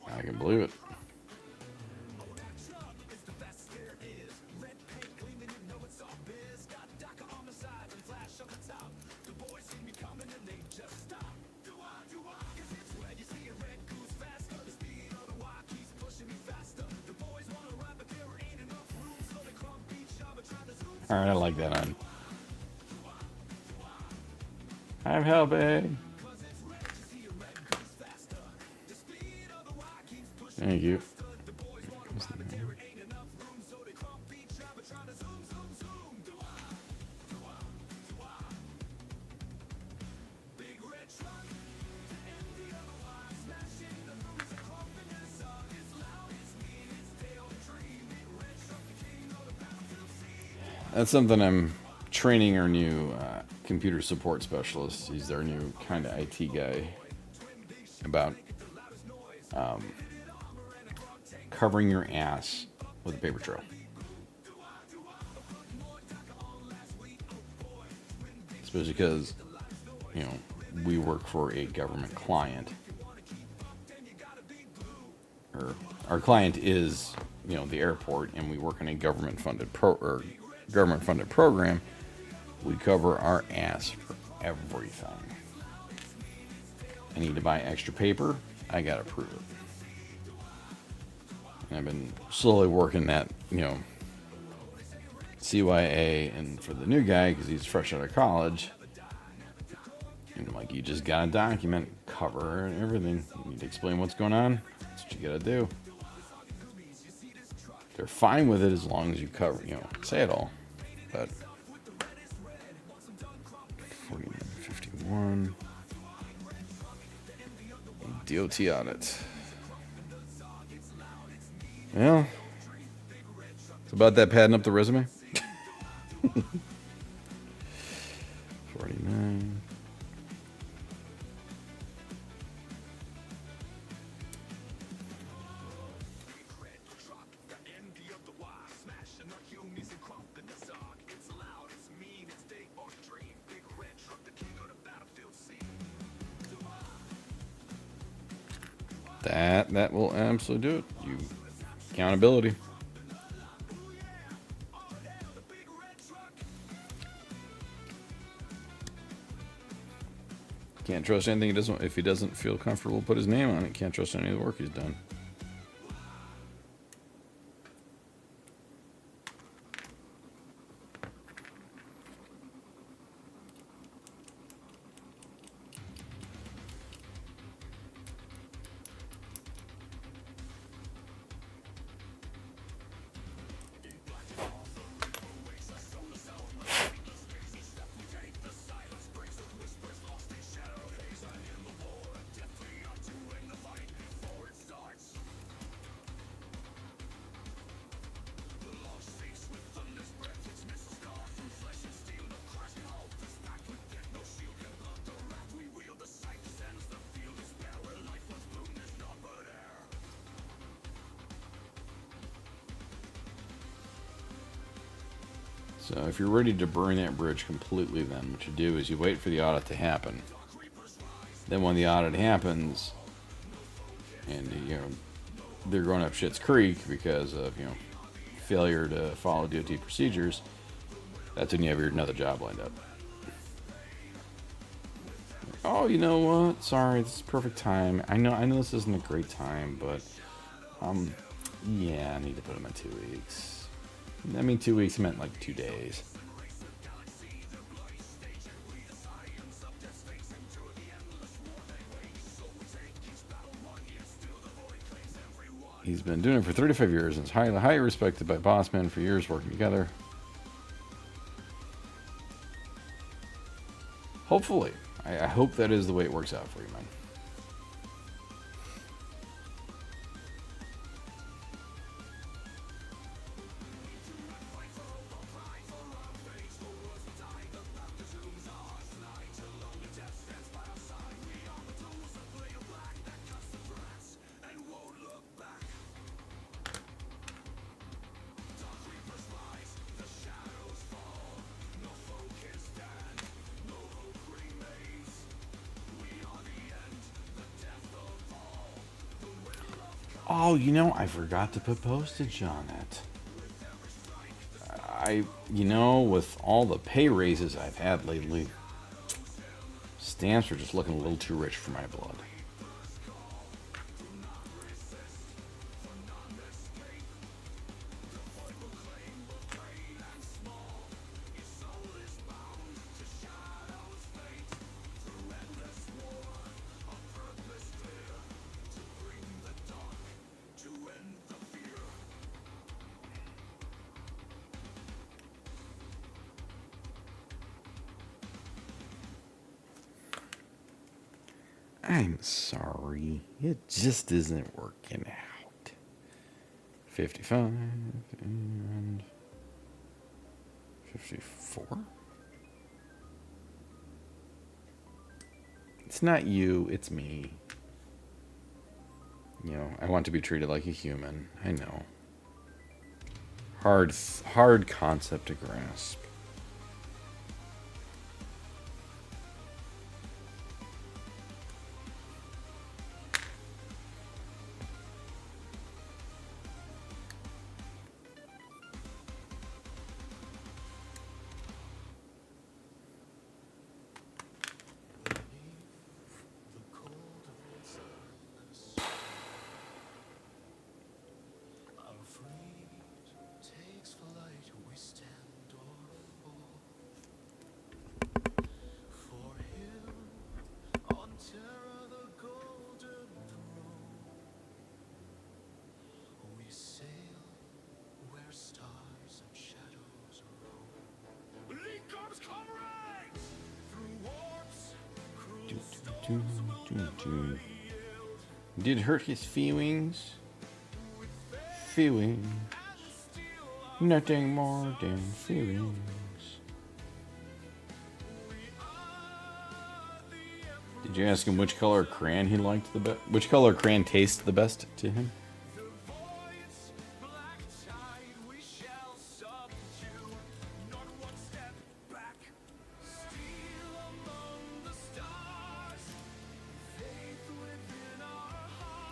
I can believe it. Alright, I like that on. I'm helping. Thank you. That's something I'm training our new computer support specialist. He's our new kind of IT guy about covering your ass with a paper trail. Especially because, you know, we work for a government client. Or our client is, you know, the airport, and we work in a government-funded program. We cover our ass for everything. I need to buy extra paper. I gotta prove it. And I've been slowly working that, you know, CYA, and for the new guy, because he's fresh out of college, and like, you just gotta document, cover, and everything. You need to explain what's going on. That's what you gotta do. They're fine with it as long as you cover, you know, say it all. But 4951 DOT audit. Well, it's about that padding up the resume. 49. That will absolutely do it. You accountability. Can't trust anything he doesn't. If he doesn't feel comfortable, put his name on it. Can't trust any of the work he's done. So if you're ready to burn that bridge completely, then what you do is you wait for the audit to happen. Then when the audit happens, and you know they're going up shit's creek because of, you know, failure to follow DOT procedures, that's when you have another job lined up. Oh, you know what? Sorry, this is perfect time. I know this isn't a great time, but yeah, I need to put him in 2 weeks. I mean, 2 weeks meant like 2 days. He's been doing it for 35 years and is highly respected by boss men for years working together. Hopefully. I hope that is the way it works out for you, man. Oh, I forgot to put postage on it. With all the pay raises I've had lately, stamps are just looking a little too rich for my blood. I'm sorry. It just isn't working out. 55 and 54? It's not you, it's me. I want to be treated like a human. I know. Hard concept to grasp. Did hurt his feelings? Feelings. Nothing more than feelings. Did you ask him which color crayon he liked the best? Which color crayon tastes the best to him?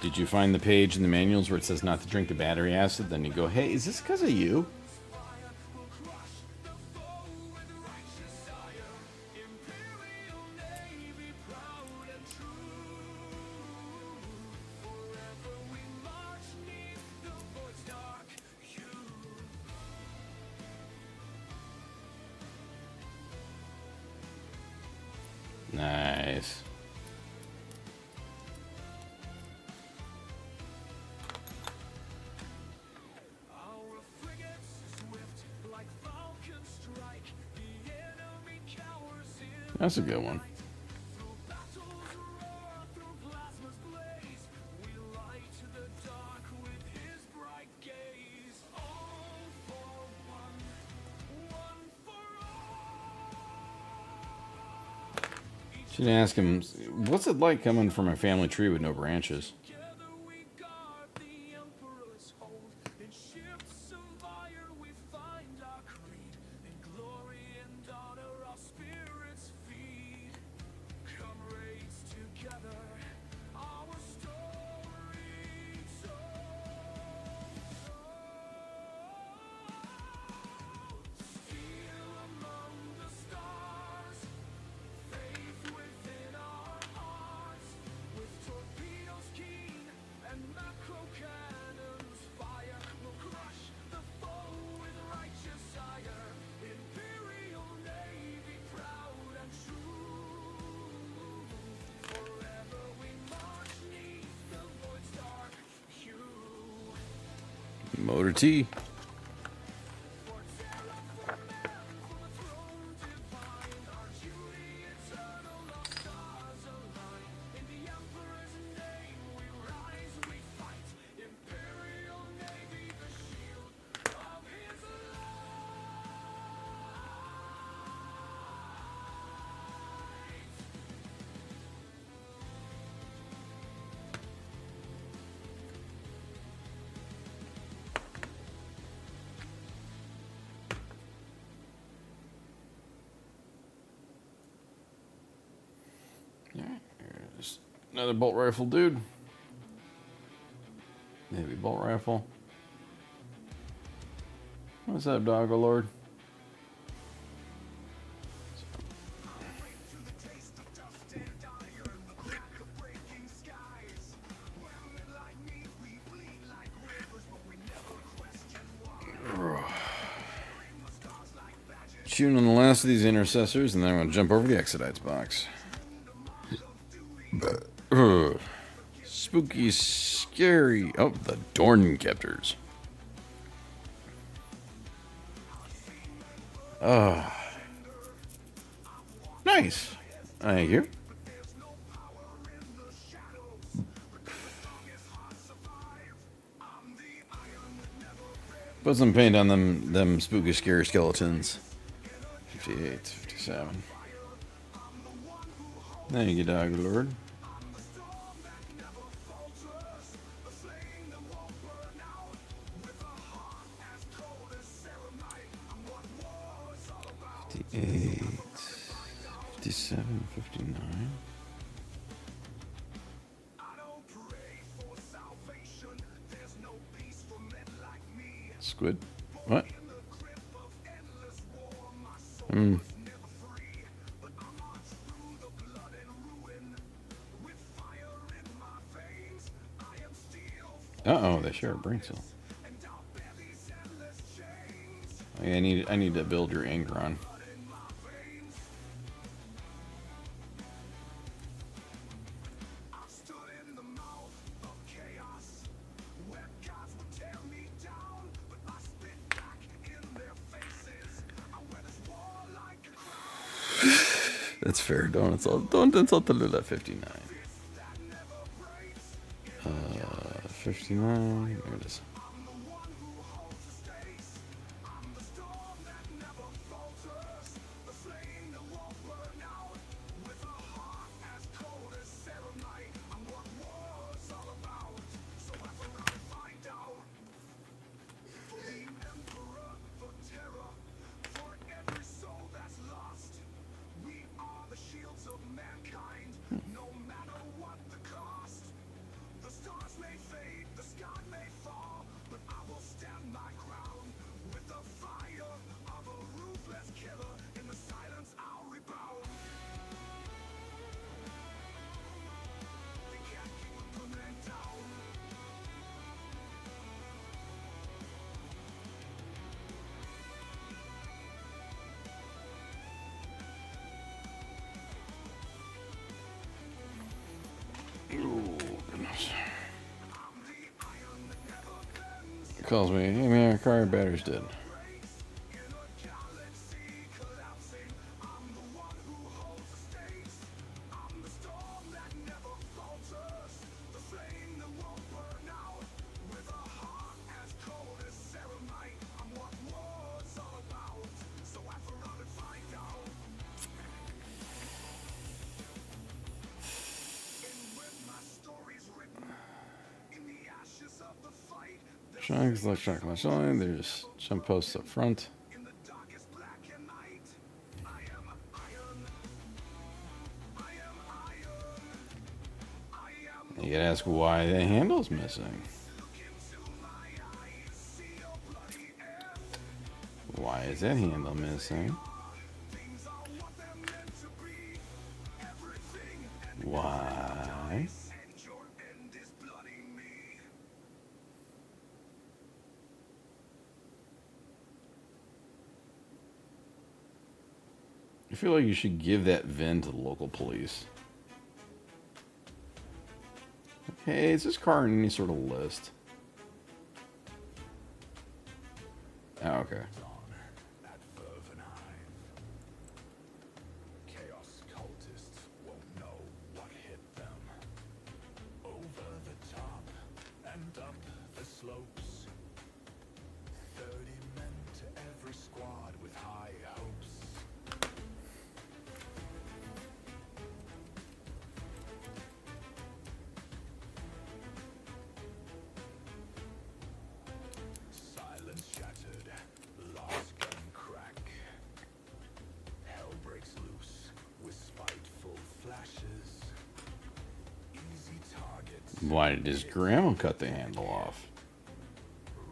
Did you find the page in the manuals where it says not to drink the battery acid? Then you go, hey, is this because of you? Nice. That's a good one. Should ask him, what's it like coming from a family tree with no branches? Motor T. There's another bolt rifle dude. Heavy bolt rifle. What's up, Doggo Lord? Shooting on the last of these intercessors, and then I'm going to jump over the Exodites box. Spooky, scary. Oh, the Dorn Captors. Nice. Thank you. Put some paint on them spooky, scary skeletons. 58, 57. Thank you, Dog Lord. $58, $57, $59. Squid? What? Uh-oh, they share a brain cell. I need to build your Angron. That's fair. Don't insult the Lula. 59. 59. There it is. Calls me, hey man, our car battery's dead. Shanks, electronic launch line. There's some posts up front. You gotta ask why the handle's missing. Why is that handle missing? Why? I feel like you should give that VIN to the local police. Hey, is this car in any sort of list? Oh, okay. At Vervenheim. Chaos cultists won't know what hit them. Over the top and up the slopes. 30 men to every squad with high hopes. Silence shattered, lost gun crack. Hell breaks loose with spiteful flashes. Easy targets Why did his grandma cut the handle off?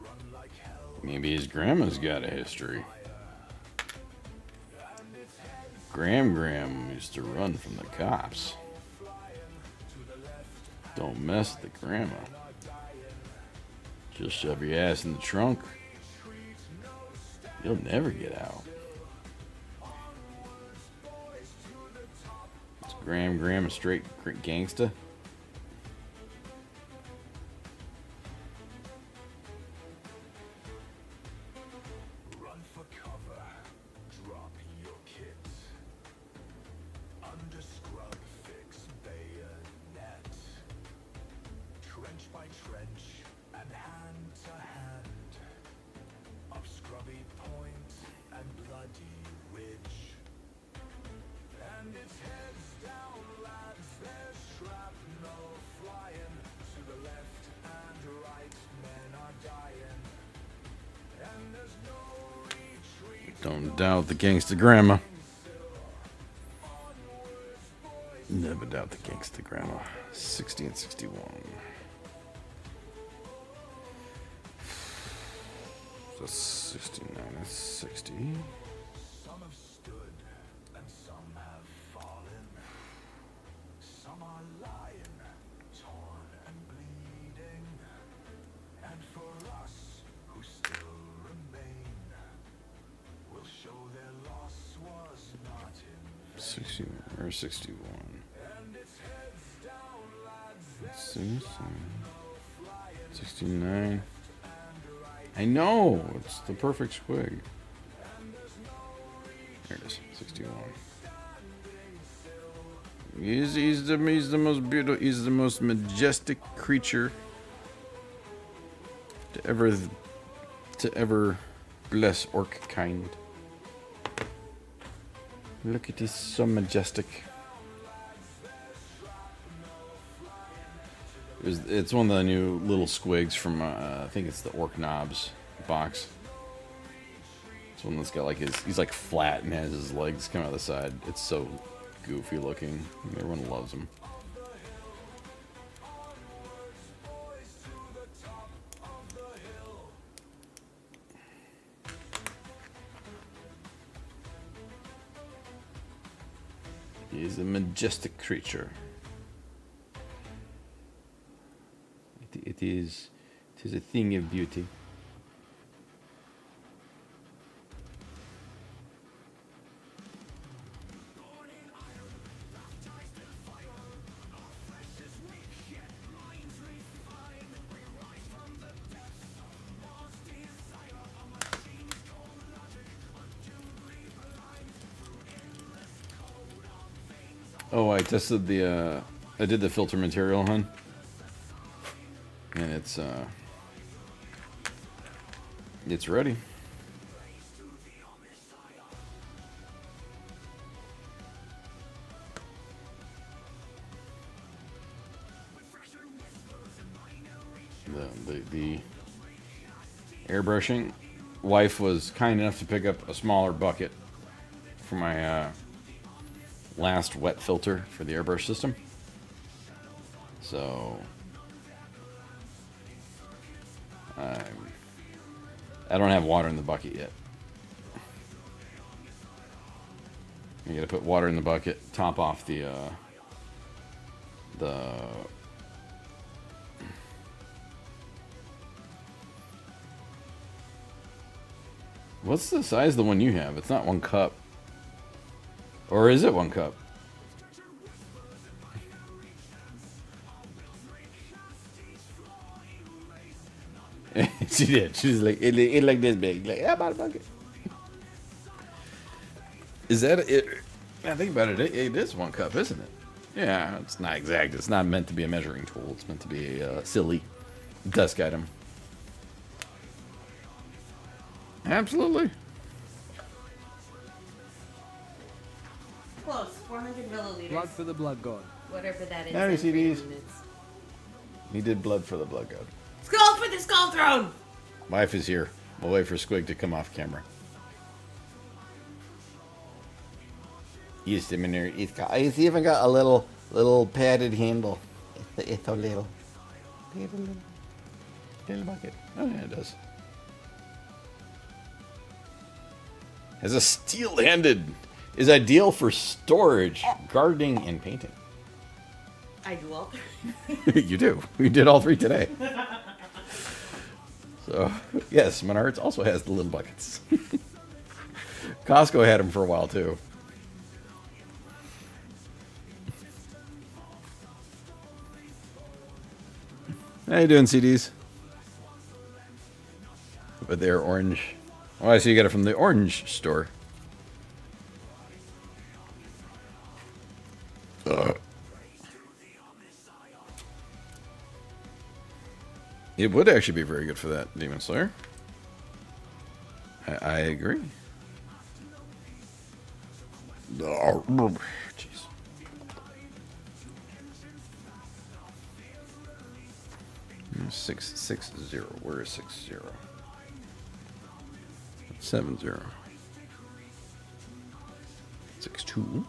run like hell. Maybe his grandma's got a history. Graham used to run from the cops. Don't mess with the grandma. Just shove your ass in the trunk. You'll never get out. Is Graham a straight gangsta? Run for cover. Drop your kit. Under scrub fix bayonet. Trench by trench and hand to hand. Up scrubby point and bloody ridge. And it's heads down, lads. There's shrapnel flying to the left and right. Men are dying. And there's no retreat. Don't doubt the gangsta grandma. Never doubt the gangsta grandma. 60 and 61. So 69 and 60. Some have stood and some have fallen. Some are lying, torn and bleeding. And for us who still remain, will show their loss was not in 60 or 61. and it's heads down, lads. 69. I know, it's the perfect squig. There it is, 61. He's the most beautiful. He's the most majestic creature to ever bless orc kind. Look at this, so majestic. It's one of the new little squigs from I think it's the Orc Knobs box. It's one that's got like he's like flat and has his legs come out of the side. It's so goofy looking. Everyone loves him. He's a majestic creature. It is a thing of beauty. Oh, I tested the I did the filter material, hun. And it's ready. The airbrushing. Wife was kind enough to pick up a smaller bucket for my last wet filter for the airbrush system. So I don't have water in the bucket yet. You gotta put water in the bucket, top off the what's the size of the one you have? It's not 1 cup. Or is it 1 cup? She did. She was like, it like this big. Like, yeah, about a bucket. Is that it? I think about it. It is 1 cup, isn't it? Yeah, it's not exact. It's not meant to be a measuring tool. It's meant to be a silly desk item. Absolutely. Close. 400 milliliters. Blood for the blood god. Whatever that is. How many in CDs? units. He did blood for the blood god. Skull for the skull throne! Wife is here. We'll wait for Squig to come off camera. Used him in there. It's even got a little padded handle. It's a little bucket. Oh yeah, it does. Has a steel-handed. Is ideal for storage, gardening, and painting. I do all. You do. We did all 3 today. So, yes, Menards also has the little buckets. Costco had them for a while, too. How you doing, CDs? But they're orange. Oh, I see you got it from the orange store. It would actually be very good for that, Demon Slayer. I agree. Oh, jeez. Six 0. Where is 6 0? 7 0. 6 2.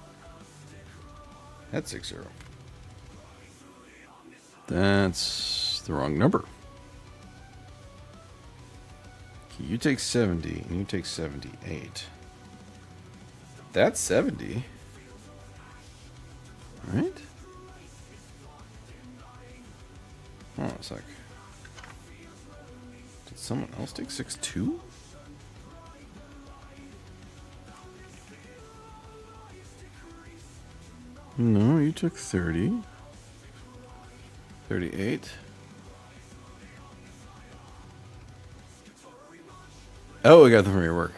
That's 6 0. That's the wrong number. Okay, you take 70 and you take 78. That's 70. Right? Hold on a sec. Did someone else take 6 2? No, you took 30. 38. Oh, we got them from your work.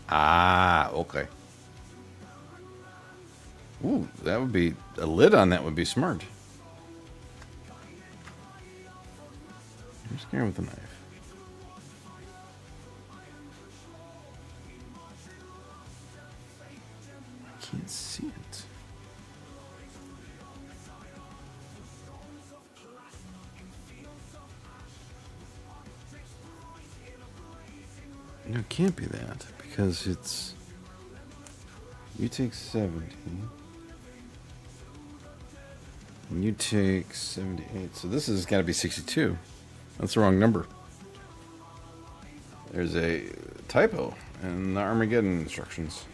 Ah, okay. Ooh, that would be... A lid on that would be smart. I'm scared with a knife. I can't see it. No, it can't be that, because it's... You take 70. And you take 78. So this has got to be 62. That's the wrong number. There's a typo in the Armageddon instructions.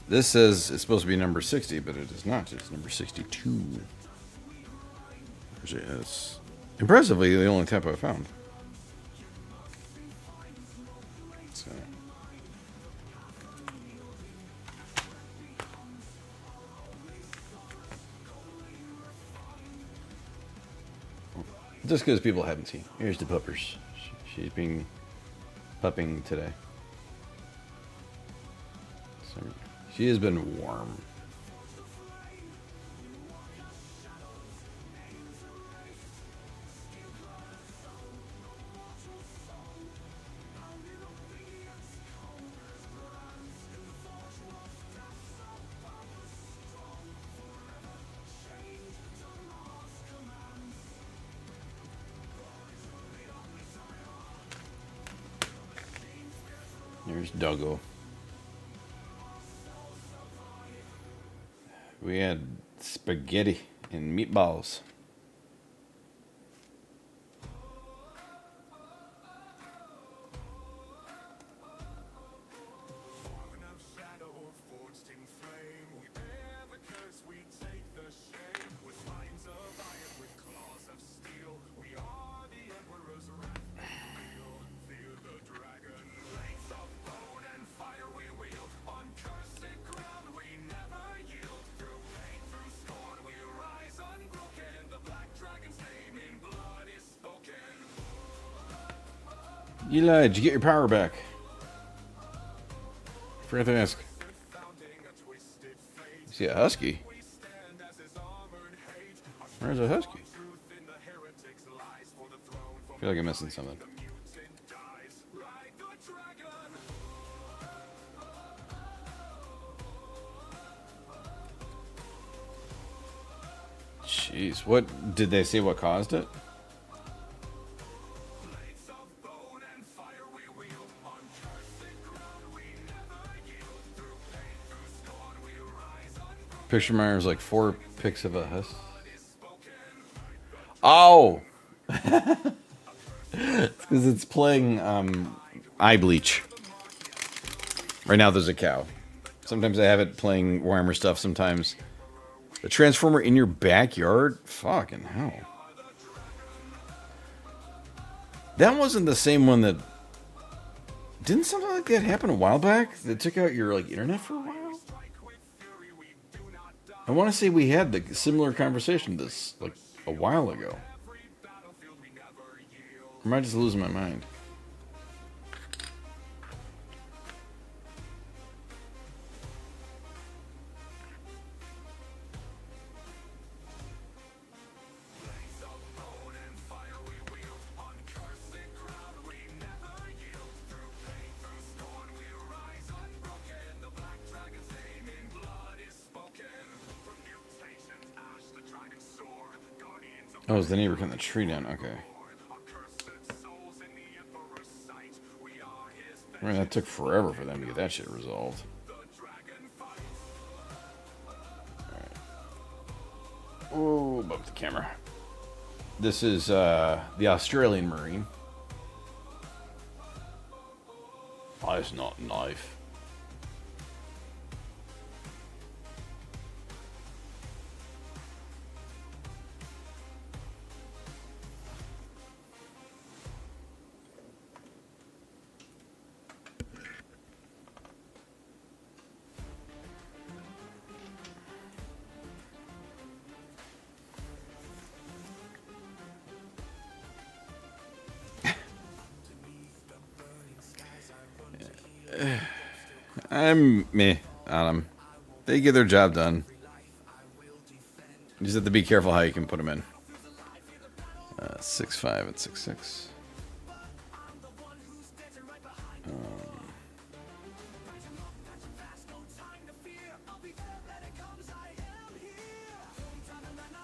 This says it's supposed to be number 60, but it is not. It's number 62. Which is impressively the only typo I found. So. Just because people haven't seen. Here's the puppers. She's being pupping today. So she has been warm. There's Doggo. We had spaghetti and meatballs. Eli, did you get your power back? Forgot to ask. See a husky? Where's a husky? I feel like I'm missing something. Jeez, what did they say? What caused it? Picture Myers like 4 pics of a hus. Oh, because it's playing eye bleach. Right now, there's a cow. Sometimes I have it playing Warhammer stuff. Sometimes the Transformer in your backyard. Fucking hell. That wasn't the same one that. Didn't something like that happen a while back? That took out your like internet for a while. I want to say we had the similar conversation this like a while ago. Or am I just losing my mind? Oh, is the neighbor cutting the tree down? Okay. I mean, that took forever for them to get that shit resolved. Alright. Oh, above the camera. This is the Australian Marine. Oh, it's not a knife. I'm meh on them. They get their job done. You just have to be careful how you can put them in. 6'5" and 6'6". Um,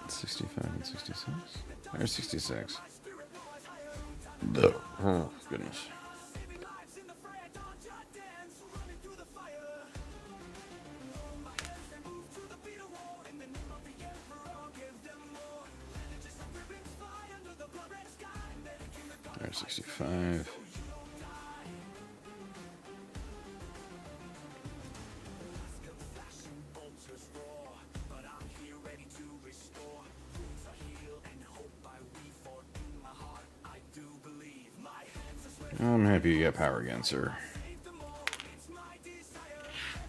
65 and 66. There's 66. Oh goodness. There's 65. I'm happy you got power again, sir.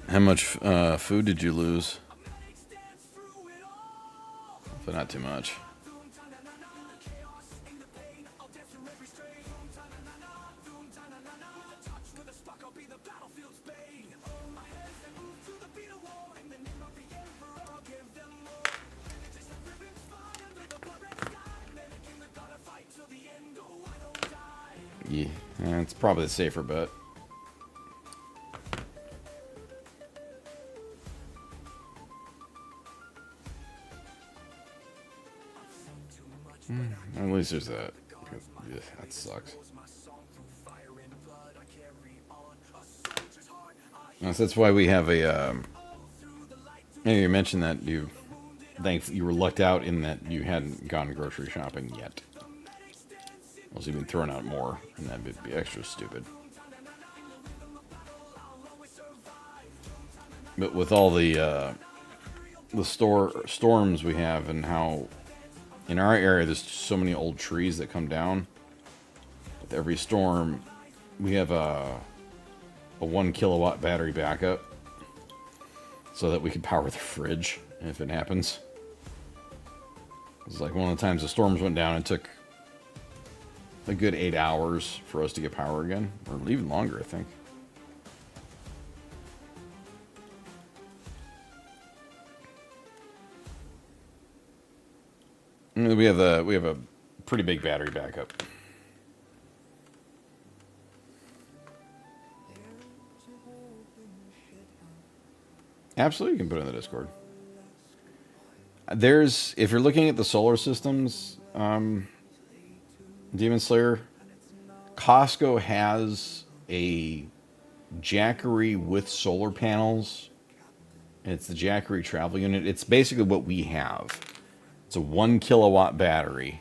How much food did you lose? But not too much. Yeah, it's probably the safer bet. At least there's that. Yeah, that sucks. That's why we have a. You mentioned that you were lucked out in that you hadn't gone grocery shopping yet. Else you've been throwing out more, and that would be extra stupid. But with all the storms we have, and how in our area there's so many old trees that come down. With every storm, we have a 1 kilowatt battery backup, so that we can power the fridge if it happens. It's like one of the times the storms went down, it took a good 8 hours for us to get power again, or even longer, I think. And we have a pretty big battery backup. Absolutely, you can put it in the Discord. If you're looking at the solar systems, Demon Slayer, Costco has a Jackery with solar panels. It's the Jackery travel unit. It's basically what we have. It's a 1 kilowatt battery.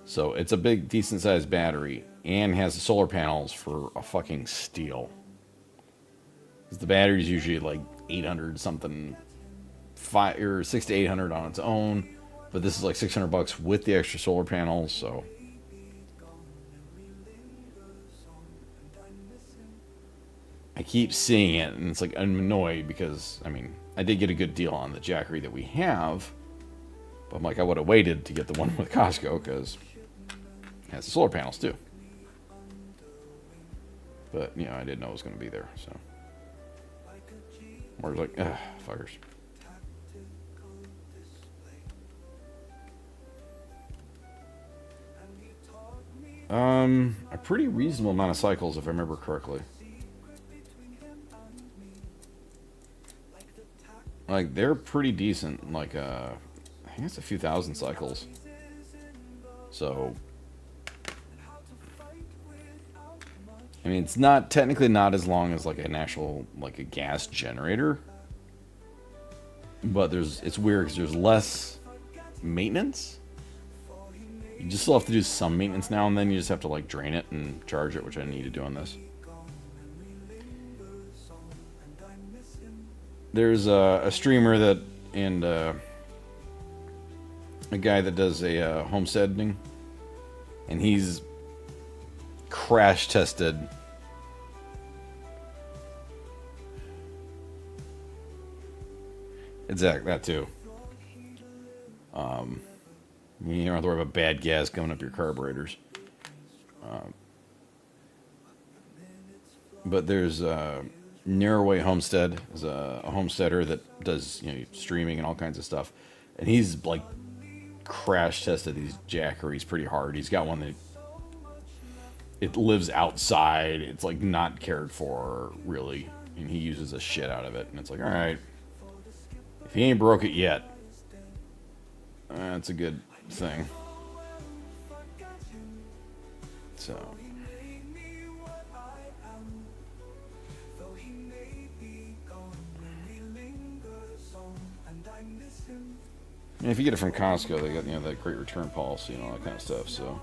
So it's a big, decent sized battery and has the solar panels for a fucking steal. The battery's usually like 800 something, 600 to 800 on its own, but this is like $600 with the extra solar panels. So I keep seeing it, and it's like I'm annoyed because I mean I did get a good deal on the Jackery that we have, but I'm like I would have waited to get the one with Costco because it has the solar panels too. But you know I didn't know it was going to be there, so. Or like, fuckers. A pretty reasonable amount of cycles, if I remember correctly. Like, they're pretty decent. Like, I think it's a few thousand cycles. So, I mean, it's not technically not as long as like an actual like a gas generator, but it's weird because there's less maintenance. You just still have to do some maintenance now and then. You just have to like drain it and charge it, which I need to do on this. There's a streamer that and a guy that does a homesteading, and he's crash tested exactly that too. You don't have to worry about bad gas coming up your carburetors. But there's Narrowway Homestead is a homesteader that does streaming and all kinds of stuff, and he's like crash tested these Jackeries pretty hard. He's got one that it lives outside. It's like not cared for really, and he uses the shit out of it. And it's like, all right, if he ain't broke it yet, that's a good thing. So. And if you get it from Costco, they got that great return policy and all that kind of stuff. So.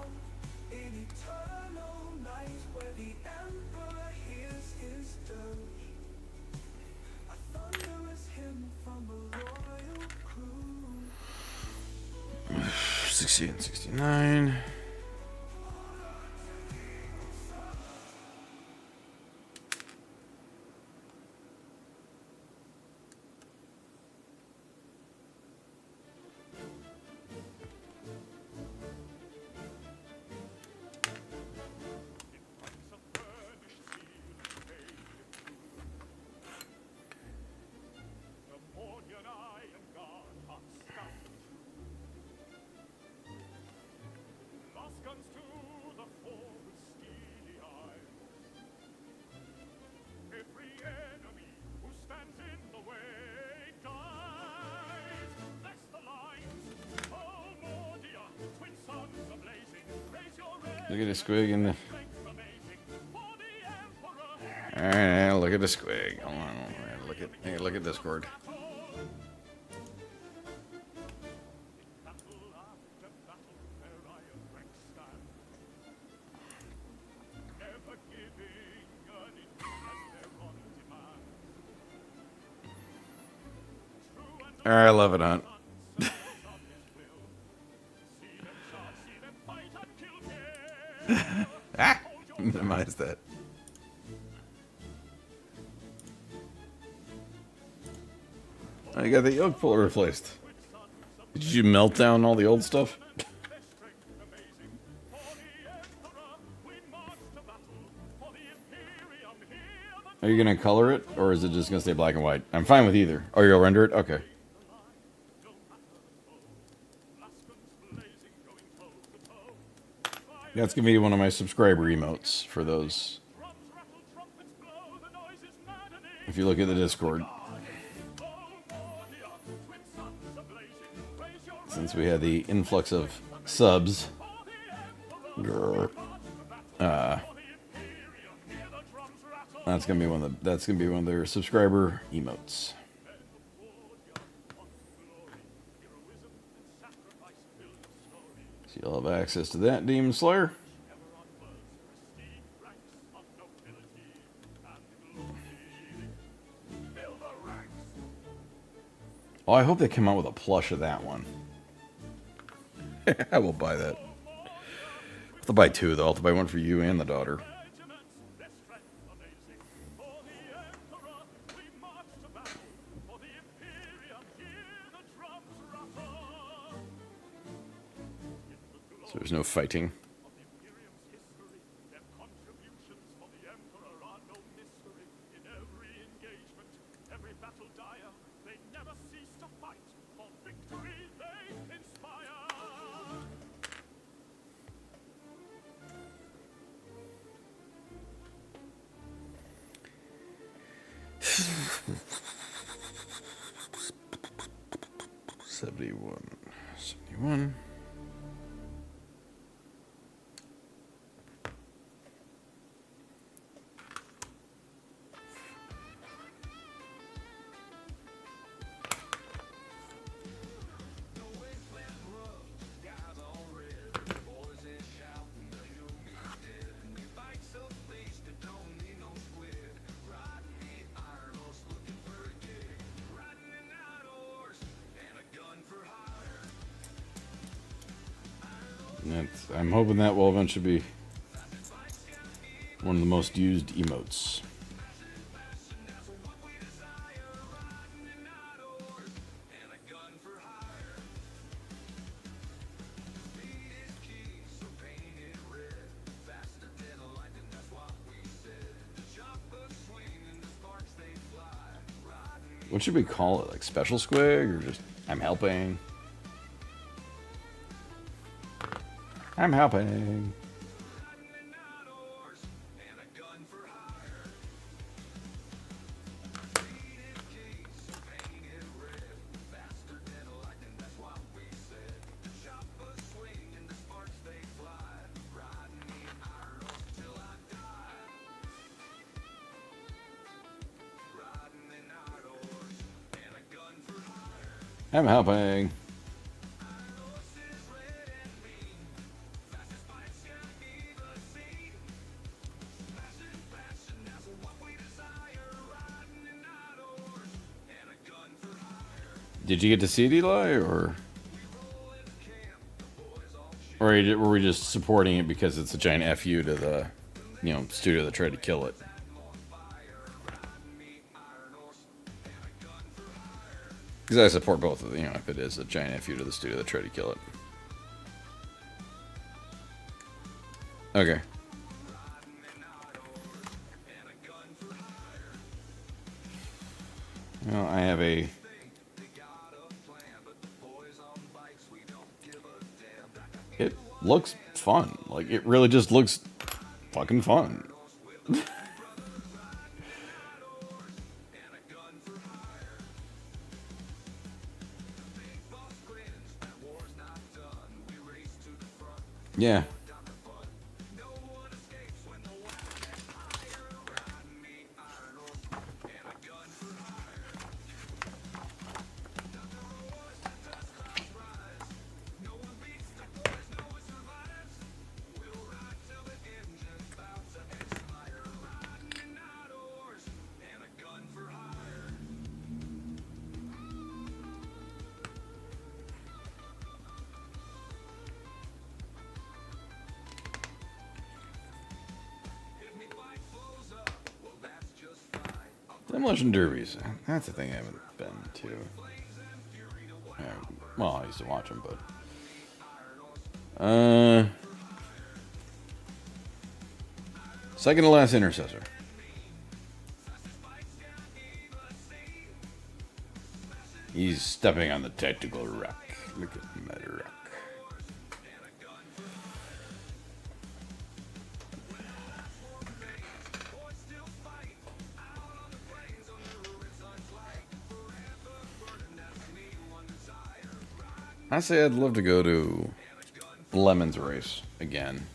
And 69. Look at the squig in the. Alright, look at the squig. Hold on, look at Discord. Alright, I love it, Hunt. Minimize that. Oh, you got the yoke puller replaced. Did you melt down all the old stuff? Are you gonna color it, or is it just gonna stay black and white? I'm fine with either. Oh, you'll render it? Okay. That's gonna be one of my subscriber emotes for those. If you look at the Discord. Since we had the influx of subs. That's gonna be one of their subscriber emotes. So you'll have access to that, Demon Slayer. Oh, I hope they come out with a plush of that one. I will buy that. I'll have to buy two, though. I'll have to buy one for you and the daughter. So there's no fighting. Seventy-one. I'm hoping that will eventually be one of the most used emotes. What should we call it? Like special squig or just I'm helping? I'm helping. I'm helping. Did you get to see it, Eli, or were we just supporting it because it's a giant FU to the, studio that tried to kill it? Because I support both of them, if it is a giant FU to the studio that tried to kill it. Okay. Well, I have a... It looks fun. Like, it really just looks fucking fun. Yeah. Demolition Derbies. That's the thing I haven't been to. Yeah, well, I used to watch them, but... Second to last Intercessor. He's stepping on the tactical rock. Look at that rock. I say I'd love to go to Lemon's race again.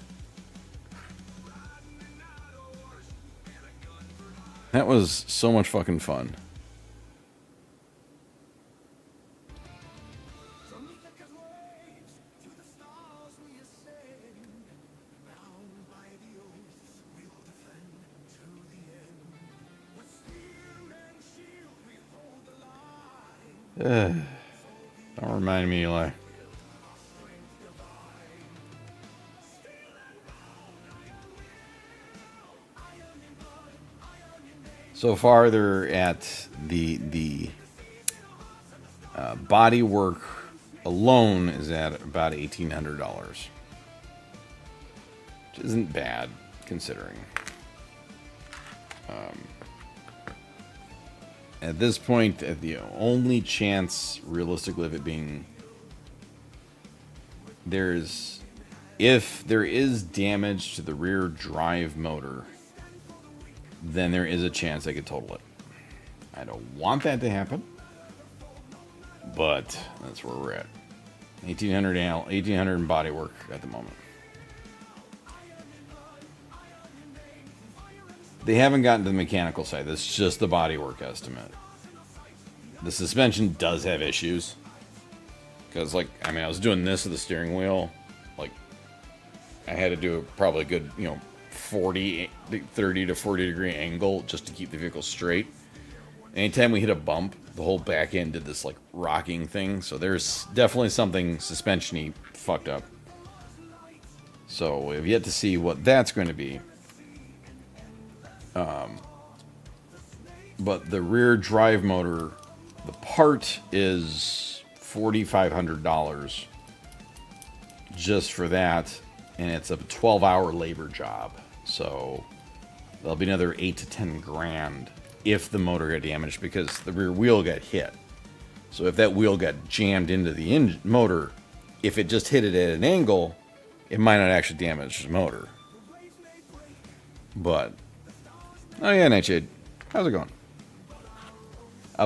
That was so much fucking fun. Don't remind me, Eli. So far, they're at the body work alone is at about $1,800, which isn't bad considering. At this point, the only chance, realistically, of it being if there is damage to the rear drive motor, then there is a chance I could total it. I don't want that to happen, but that's where we're at. 1,800 in body work at the moment. They haven't gotten to the mechanical side. That's just the bodywork estimate. The suspension does have issues. Because, like, I mean, I was doing this with the steering wheel. Like, I had to do probably a good, 30 to 40 degree angle just to keep the vehicle straight. Anytime we hit a bump, the whole back end did this, like, rocking thing. So there's definitely something suspension-y fucked up. So we've yet to see what that's going to be. But the rear drive motor, the part is $4,500 just for that, and it's a 12-hour labor job. So there'll be another 8 to 10 grand if the motor got damaged because the rear wheel got hit. So if that wheel got jammed into the motor, if it just hit it at an angle, it might not actually damage the motor. But oh yeah, Nightshade, how's it going?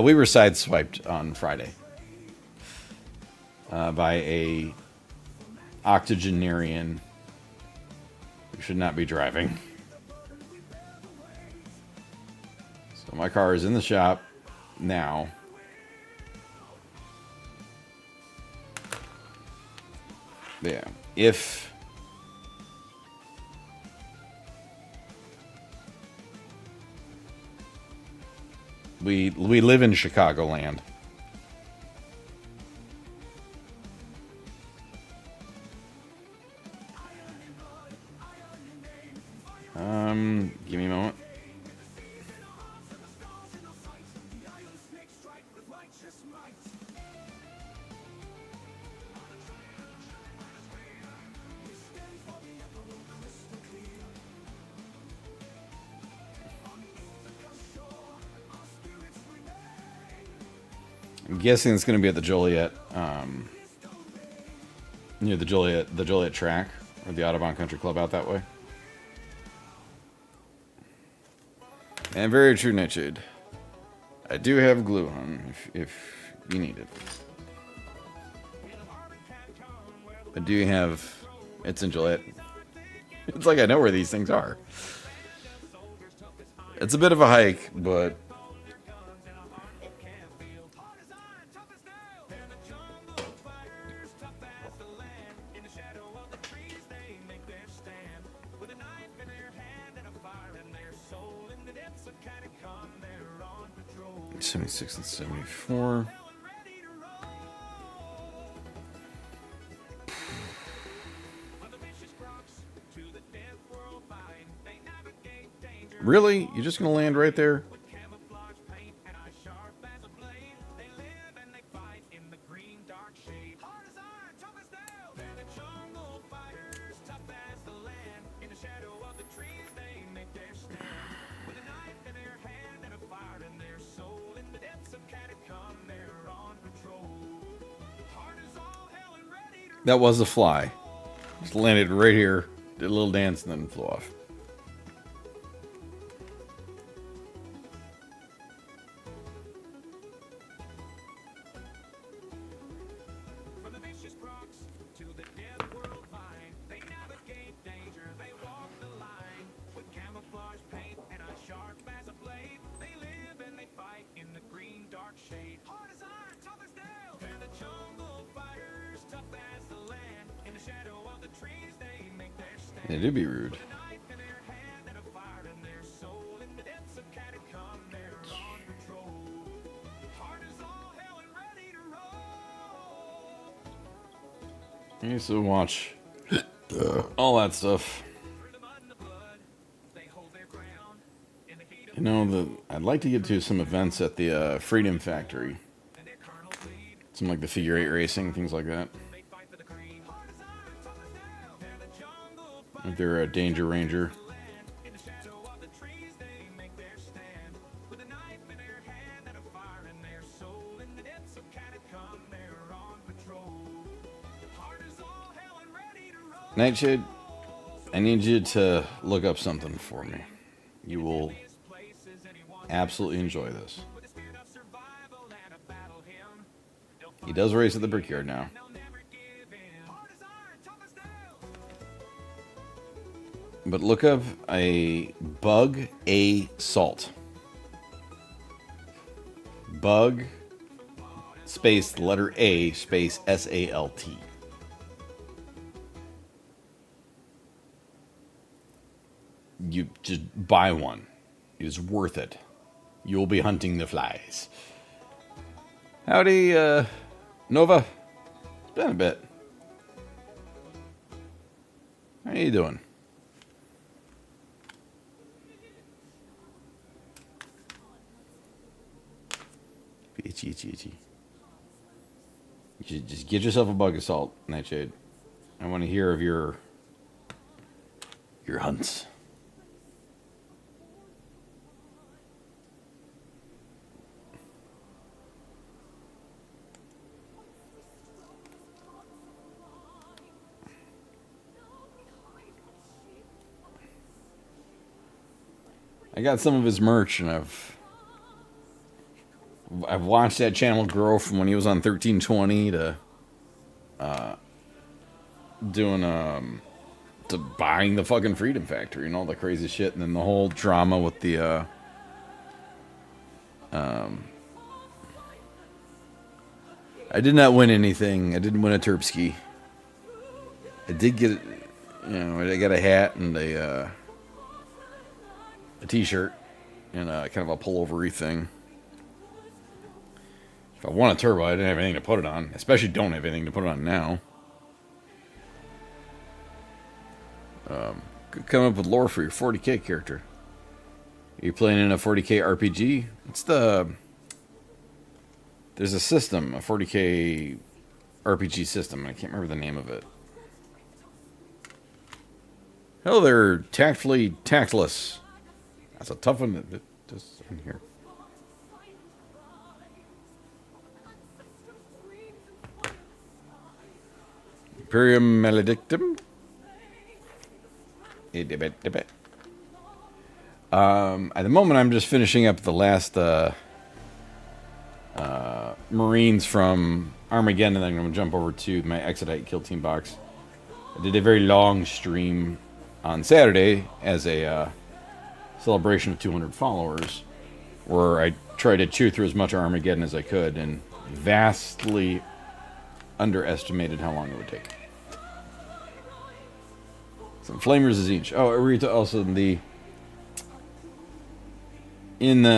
We were sideswiped on Friday by a octogenarian who should not be driving. So my car is in the shop now. Yeah, if we live in Chicagoland. Give me a moment. I'm guessing it's going to be at the Joliet, near the Joliet track, or the Audubon Country Club out that way. And very true, Nightshade. I do have glue, hon, if you need it. I do have... It's in Joliet. It's like I know where these things are. It's a bit of a hike, but... '76 and '74. Really? You're just gonna land right there? That was a fly. Just landed right here, did a little dance, and then flew off. From the vicious crocs to the dead world vine, they navigate danger, they walk the line. With camouflage paint and a sharp as a blade, they live and they fight in the green dark shade. Hard as iron, tough as nails, they're the jungle fighters, tough as the land. In the shadow of the trees, they make their stand. They do be rude. With a knife in their hand and a fire in their soul, in the depths of catacomb, they're on patrol. Hard as all hell and ready to roll. I used to watch all that stuff. Through the mud and the blood, they hold their ground. In the heat of You know, I'd like to get to some events at the Freedom Factory. and their colonels lead, Some like the figure eight racing, things like that. they fight for the creed. Hard as iron, tough as nails, they're the jungle If they're a Danger Ranger. land. In the shadow of the trees, they make their stand. With a knife in their hand and a fire in their soul. In the depths of catacomb, they're on patrol. Hard as all hell and ready to roll. Nightshade, I need you to look up something for me. You will Places anyone absolutely enjoy this. with the spirit of survival and a battle hymn. They'll He fight, does race at the Brickyard now. they'll never give in. Hard as iron, tough as nails. But look up a Bug A Salt. Bug space the letter A space SALT. You just buy one. It is worth it. You'll be hunting the flies. Howdy, Nova. It's been a bit. How you doing? Itchy, itchy, itchy. You should just get yourself a bug of salt, Nightshade. I want to hear of your hunts. I got some of his merch, and I've watched that channel grow from when he was on 1320 to doing to buying the fucking Freedom Factory and all the crazy shit, and then the whole drama with the I did not win anything. I didn't win a Terpski. I did get, I got a hat and a t-shirt and kind of a pullover-y thing. If I won a turbo, I didn't have anything to put it on. Especially don't have anything to put it on now. Could come up with lore for your 40k character. Are you playing in a 40k RPG? There's a system, a 40k RPG system. I can't remember the name of it. Hello there, Tactfully Tactless. That's a tough one. Just in here. Imperium Maledictum. At the moment, I'm just finishing up the last Marines from Armageddon, and then I'm going to jump over to my Exodite Kill Team box. I did a very long stream on Saturday as a celebration of 200 followers, where I tried to chew through as much Armageddon as I could, and vastly underestimated how long it would take. Some Flamers is each. Oh, Arita also in the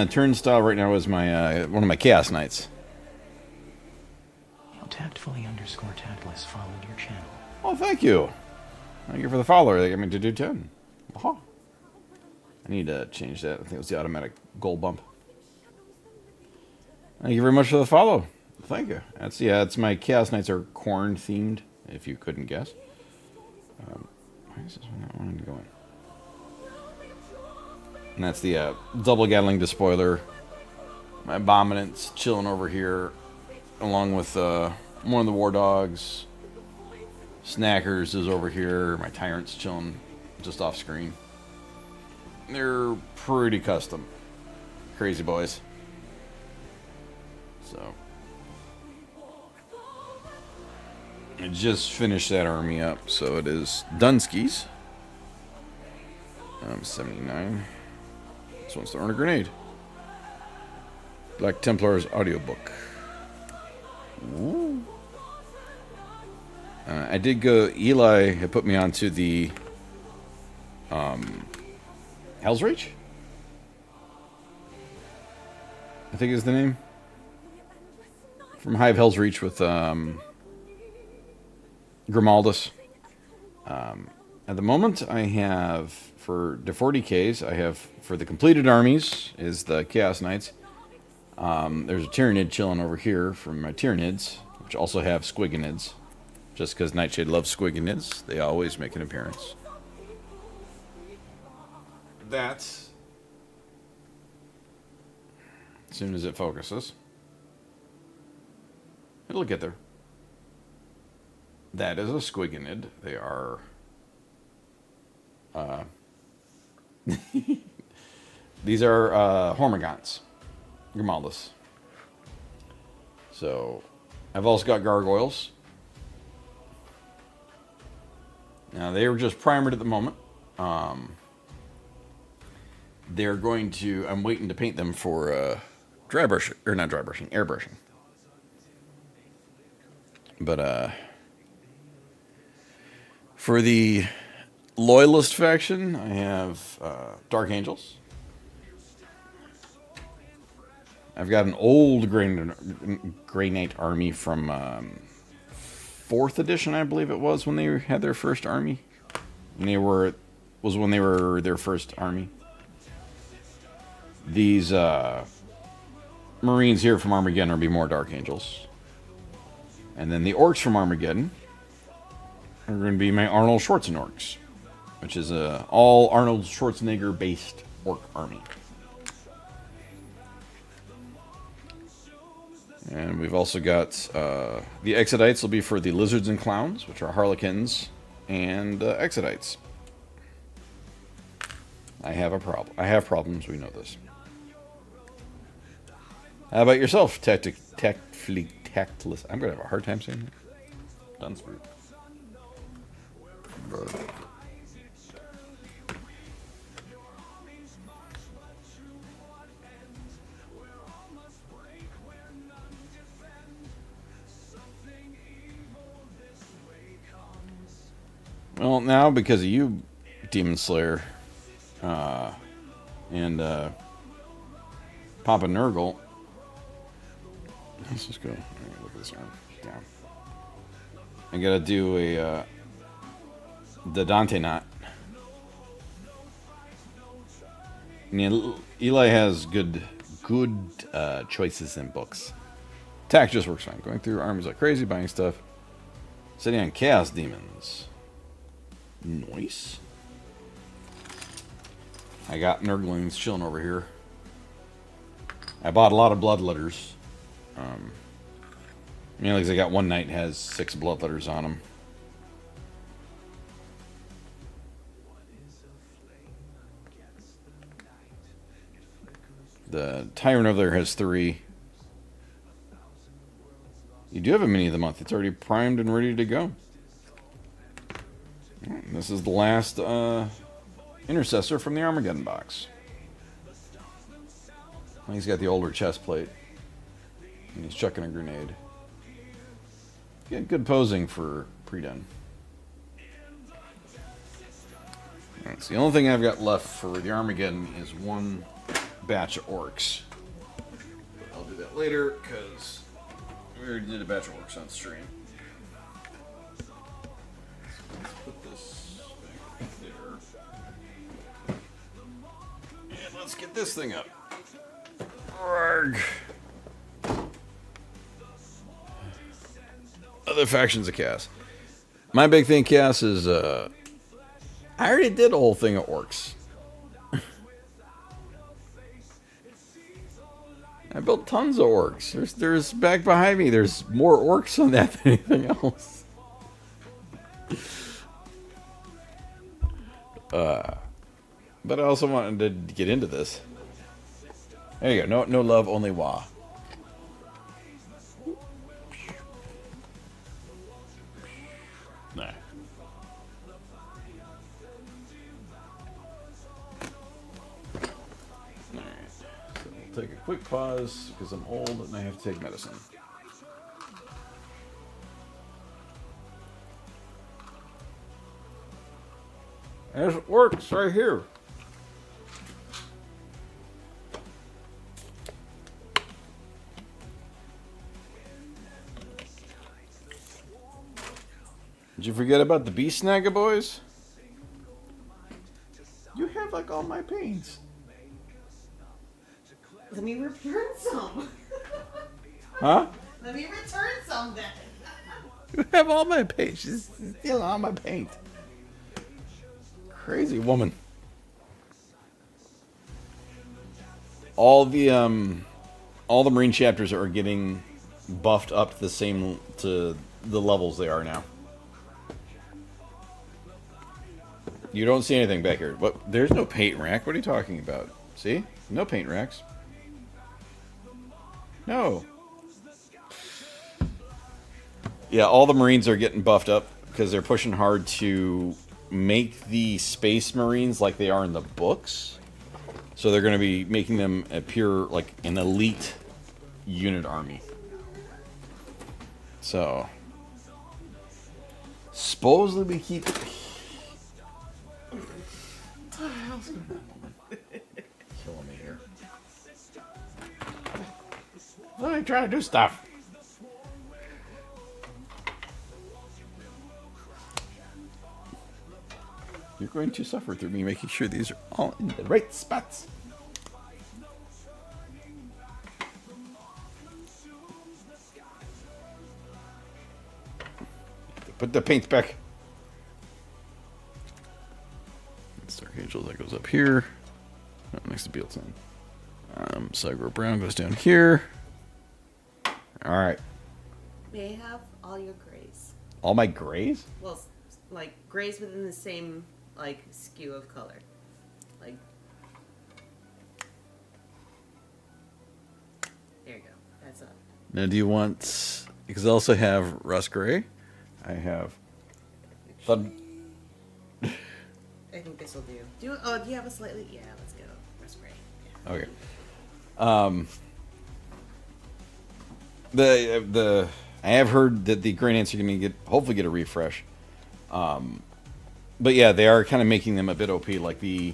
turnstile right now is my one of my Chaos Knights. Tactfully_tactless followed your channel. Oh, thank you. Thank you for the follower. They got me to do 10. Aha. I need to change that. I think it was the automatic gold bump. Thank you very much for the follow. Thank you. It's my Chaos Knights are corn themed, if you couldn't guess. Why is this one not wanting to go in? And that's the double Gatling Despoiler. My Abominants chilling over here, along with one of the War Dogs. Snackers is over here. My Tyrant's chilling just off screen. They're pretty custom. Crazy boys. So. I just finished that army up. So it is Dunskies. 79. This one's throwing a grenade. Black Templar's audiobook. Ooh. I did go. Eli had put me onto the Hell's Reach, I think is the name. From Hive Hell's Reach with Grimaldus. At the moment, I have for the 40Ks. I have for the completed armies is the Chaos Knights. There's a Tyrannid chilling over here from my Tyranids, which also have Squigganids. Just because Nightshade loves Squigganids, they always make an appearance. That, as soon as it focuses, it'll get there. That is a Squigganid. They are... these are Hormagaunts. Grimaldus. So, I've also got Gargoyles. Now, they were just primered at the moment. They're going to... I'm waiting to paint them for dry brushing. Or not dry brushing, airbrushing. But, for the Loyalist faction, I have Dark Angels. I've got an old Grey Knight army from 4th edition, I believe it was, when they had their first army. And when they were their first army. These Marines here from Armageddon are be more Dark Angels. And then the Orcs from Armageddon are going to be my Arnold Schwarzenegger Orcs, which is a all Arnold Schwarzenegger based Orc army. And we've also got the Exodites will be for the Lizards and Clowns, which are Harlequins and Exodites. I have a problem. I have problems. We know this. How about yourself, Tactless? I'm gonna have a hard time saying that. Dunsford. Well, now because of you, Demon Slayer, and Papa Nurgle. Let's just go. Look at this arm. Down. I gotta do a the Dante knot. And Eli has good choices in books. Attack just works fine. Going through armies like crazy, buying stuff. Sitting on Chaos Demons. Nice. I got Nurglings chilling over here. I bought a lot of Bloodletters. Mainly because I got one knight has 6 Bloodletters on him. The Tyrant over there has 3. You do have a mini of the month. It's already primed and ready to go. This is the last Intercessor from the Armageddon box. He's got the older chest plate. And he's chucking a grenade. Getting good posing for pre-done. Right, so the only thing I've got left for the Armageddon is one batch of orcs. But I'll do that later because we already did a batch of orcs on stream. Let's put this back there. And let's get this thing up. Arrgh. Other factions of Chaos. My big thing, Chaos, is I already did a whole thing of orcs. I built tons of orcs. There's back behind me. There's more orcs on that than anything else. But I also wanted to get into this. There you go. No love, only wah. Nah. Alright. So we'll take a quick pause because I'm old and I have to take medicine. As it works right here. Did you forget about the bee snagger, boys? You have like all my paints. Let me return some. Huh? Let me return some then. You have all my paint. She's stealing all my paint. Crazy woman. All the marine chapters are getting buffed up to the levels they are now. You don't see anything back here. But there's no paint rack. What are you talking about? See? No paint racks. No. Yeah, all the Marines are getting buffed up because they're pushing hard to make the Space Marines like they are in the books. So they're going to be making them appear like an elite unit army. So, supposedly we keep... What the hell's going on, woman? Killing me here. Let me try to do stuff. You're going to suffer through me making sure these are all in the right spots. Put the paint back. Stark Angel, that goes up here. Oh, next to Beelton. Cygro Brown goes down here. Alright. May I have all your grays? All my grays? Well, like grays within the same like skew of color. Like there you go. That's up. Now do you want, because I also have Rust Gray. I have Thud. I think this will do. Do you have a slightly? Yeah, let's go. That's great. Yeah. Okay. The I have heard that the Grey Knights are going to hopefully get a refresh. But yeah, they are kind of making them a bit OP. Like the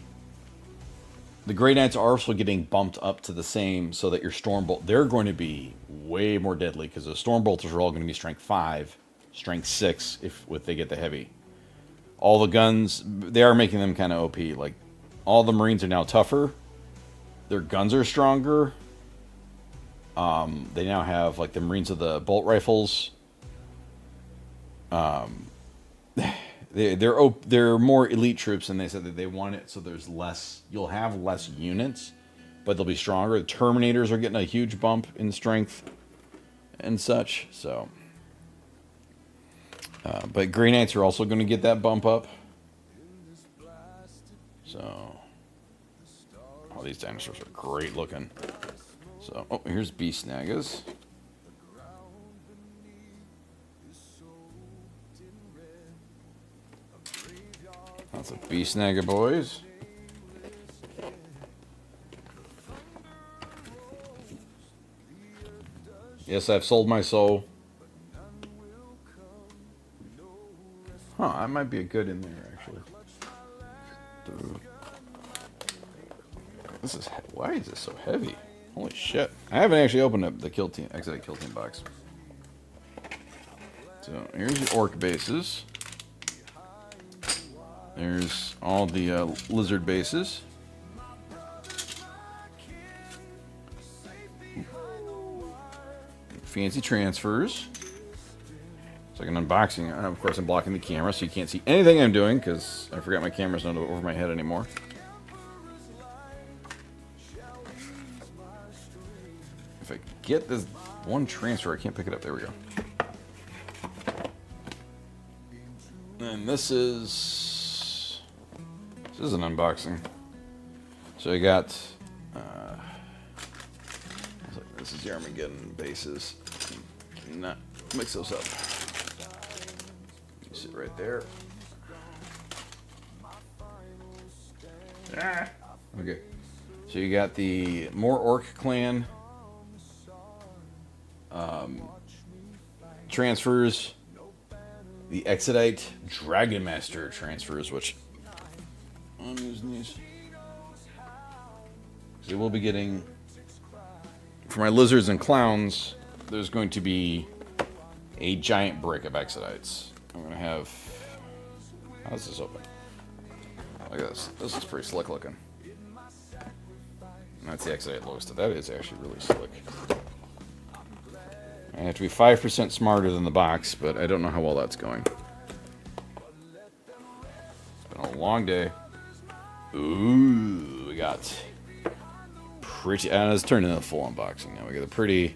Grey Knights are also getting bumped up to the same, so that your Stormbolt, they're going to be way more deadly because the Stormbolters are all going to be strength 5, strength 6 if they get the heavy. All the guns, they are making them kind of OP. Like all the Marines are now tougher. Their guns are stronger. They now have like the Marines of the bolt rifles. They're more elite troops, and they said that they want it so there's less. You'll have less units, but they'll be stronger. The Terminators are getting a huge bump in strength and such. So, but Grey Knights are also going to get that bump up. So, all these dinosaurs are great looking. So, oh, here's Beast Nagas. That's a Beast Naga, boys. Yes, I've sold my soul. Huh, I might be a good in there, actually. Why is this so heavy? Holy shit. I haven't actually opened up the Kill Team, Exotic Kill Team box. So, here's your Orc bases. There's all the lizard bases. Fancy transfers. It's like an unboxing. Of course, I'm blocking the camera so you can't see anything I'm doing because I forgot my camera's not over my head anymore. If I get this one transfer, I can't pick it up. There we go. And this is an unboxing. So I got this is the Armageddon bases. Not mix those up. You sit right there. Ah. Okay. So you got the More Orc Clan transfers, the Exodite Dragon Master transfers, which I'm using these. So we'll be getting, for my lizards and clowns, there's going to be a giant brick of Exodites. I'm going to have, how's this open? Look at this. This is pretty slick looking. And that's the Exodite Lowest. That is actually really slick. I have to be 5% smarter than the box, but I don't know how well that's going. It's been a long day. Ooh, we got pretty... let's turn into a full unboxing now. We got a pretty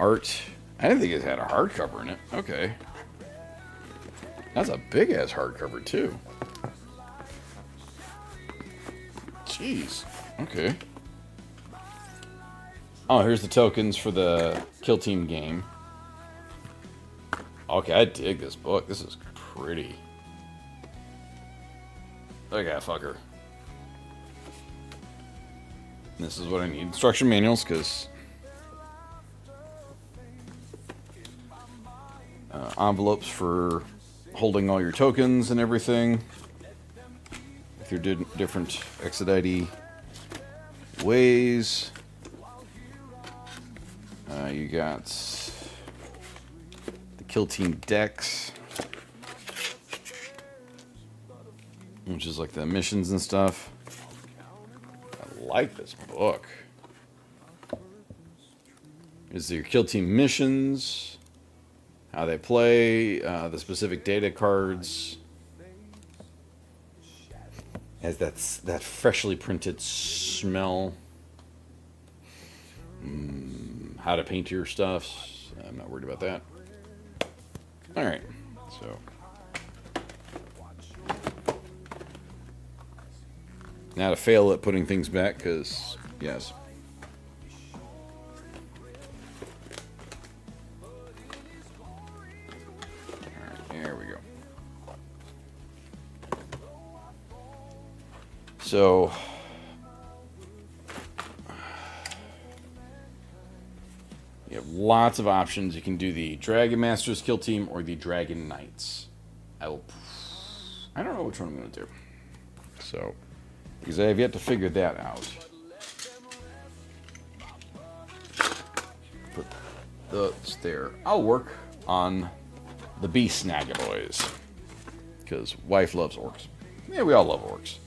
art. I didn't think it had a hardcover in it. Okay. That's a big-ass hardcover, too. Jeez. Okay. Oh, here's the tokens for the Kill Team game. Okay, I dig this book. This is pretty. Look at that fucker. This is what I need. Instruction manuals, because envelopes for holding all your tokens and everything. If you're doing different Exodite ways. You got the Kill Team decks, which is like the missions and stuff. I like this book. Is your Kill Team missions, how they play, the specific data cards. Has that freshly printed smell. How to paint your stuff. I'm not worried about that. Alright, so. Now to fail at putting things back, because, yes. Alright, there we go. So, you have lots of options. You can do the Dragon Masters Kill Team or the Dragon Knights. I don't know which one I'm going to do. So, because I have yet to figure that out. Put those there. I'll work on the Beast Snagaboys. Because wife loves orcs. Yeah, we all love orcs.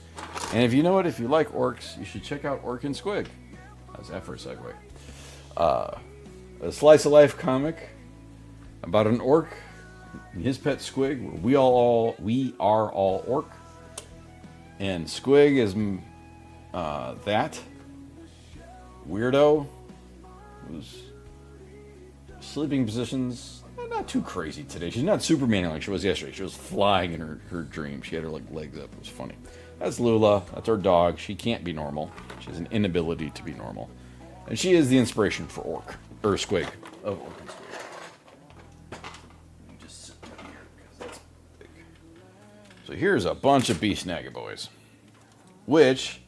And if you know it, if you like orcs, you should check out Orc and Squig. How's that for a segue? A slice of life comic about an orc and his pet Squig, where we are all orc, and Squig is that weirdo whose sleeping positions not too crazy today. She's not Superman like she was yesterday. She was flying in her dream. She had her legs up. It was funny. That's Lula. That's our dog. She can't be normal. She has an inability to be normal, and she is the inspiration for Orc. Or Squig. Of Orc and Squig. Just sit down here because that's big. So here's a bunch of Beast Snagaboys. Which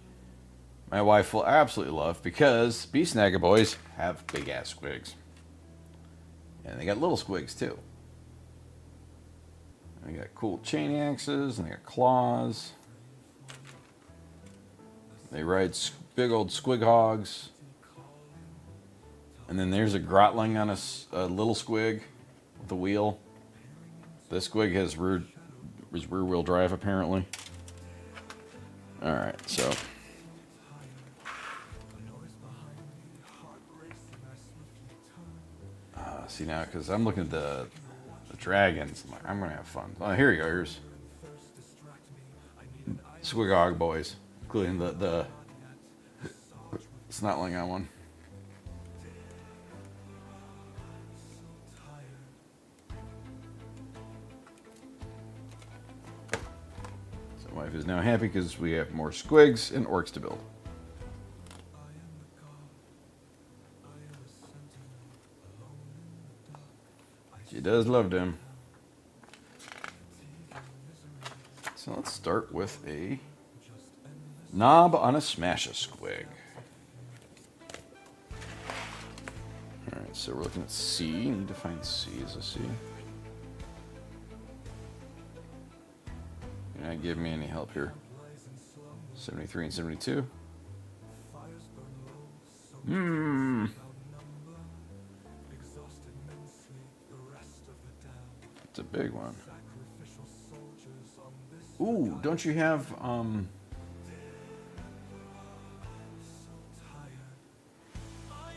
my wife will absolutely love because Beast Snagaboys have big ass squigs. And they got little squigs too. And they got cool chain axes and they got claws. They ride big old squig hogs. And then there's a Grotling on a little squig with a wheel. This squig has rear wheel drive apparently. Alright, so. See now, because I'm looking at the dragons. I'm like, I'm going to have fun. Oh, here you go. Here's Squigog boys, including the Snotling on one. Wife is now happy because we have more squigs and orcs to build. She does love them. So let's start with a knob on a smash-a-squig. Alright, so we're looking at C. Need to find C as a C. You're not giving me any help here. 73 and 72. It's a big one. Ooh, don't you have,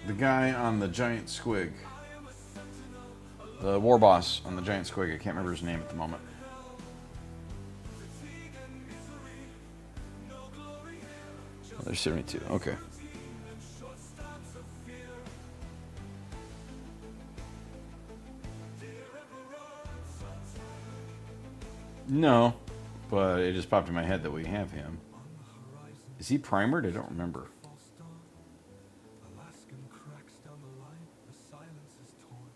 the guy on the giant squig? The war boss on the giant squig. I can't remember his name at the moment. Oh, there's 72. Okay. No, but it just popped in my head that we have him. Is he primered? I don't remember. Alaskan cracks down the line, the silence is torn.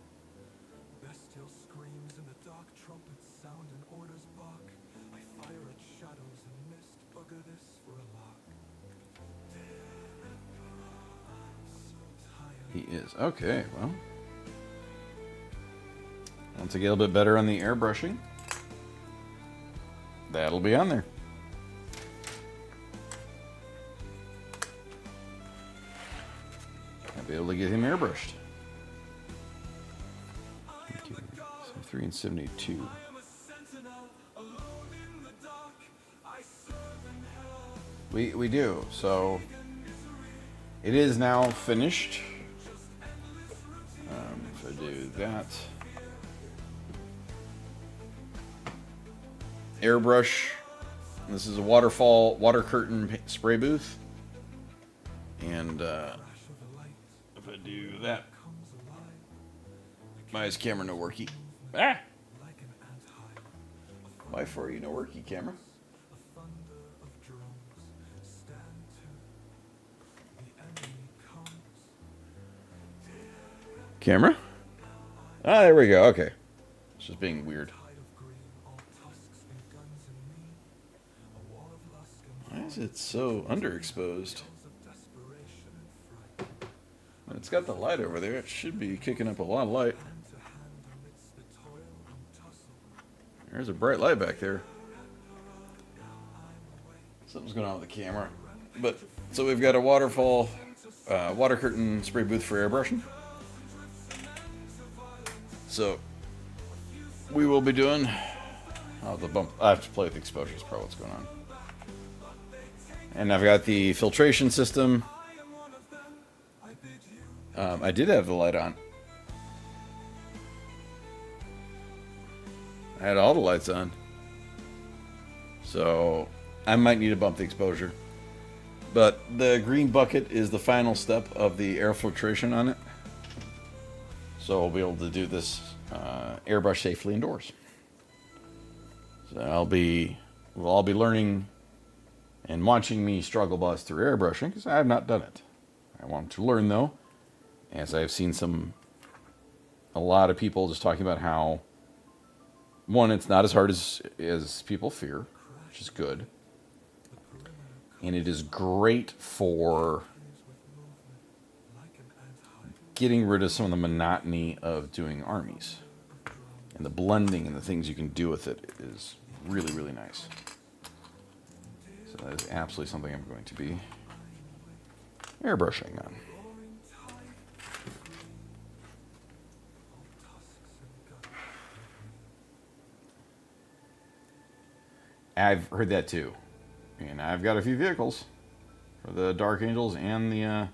Bestial screams in the dark, trumpets sound and orders bark. I fire at shadows and mist, bugger this for a lark. He is. Okay, well. Want to get a little bit better on the airbrushing? That'll be on there. I'll be able to get him airbrushed. 73 and 72. We do. So it is now finished. If I do that. Airbrush. This is a water curtain spray booth. And if I do that, why is camera no worky? Ah! Why for you no worky, camera? Camera? Ah, there we go. Okay. It's just being weird. Why is it so underexposed? It's got the light over there. It should be kicking up a lot of light. There's a bright light back there. Something's going on with the camera. But so we've got a water curtain spray booth for airbrushing. So we will be doing. Oh, the bump. I have to play with the exposures. Probably what's going on. And I've got the filtration system. I did have the light on. I had all the lights on. So I might need to bump the exposure. But the green bucket is the final step of the air filtration on it. So we'll be able to do this airbrush safely indoors. So we'll all be learning and watching me struggle bus through airbrushing because I have not done it. I want to learn though, as I've seen a lot of people just talking about how, one, it's not as hard as people fear, which is good. And it is great for getting rid of some of the monotony of doing armies. And the blending and the things you can do with it is really, really nice. So that is absolutely something I'm going to be airbrushing on. I've heard that too. And I've got a few vehicles for the Dark Angels and the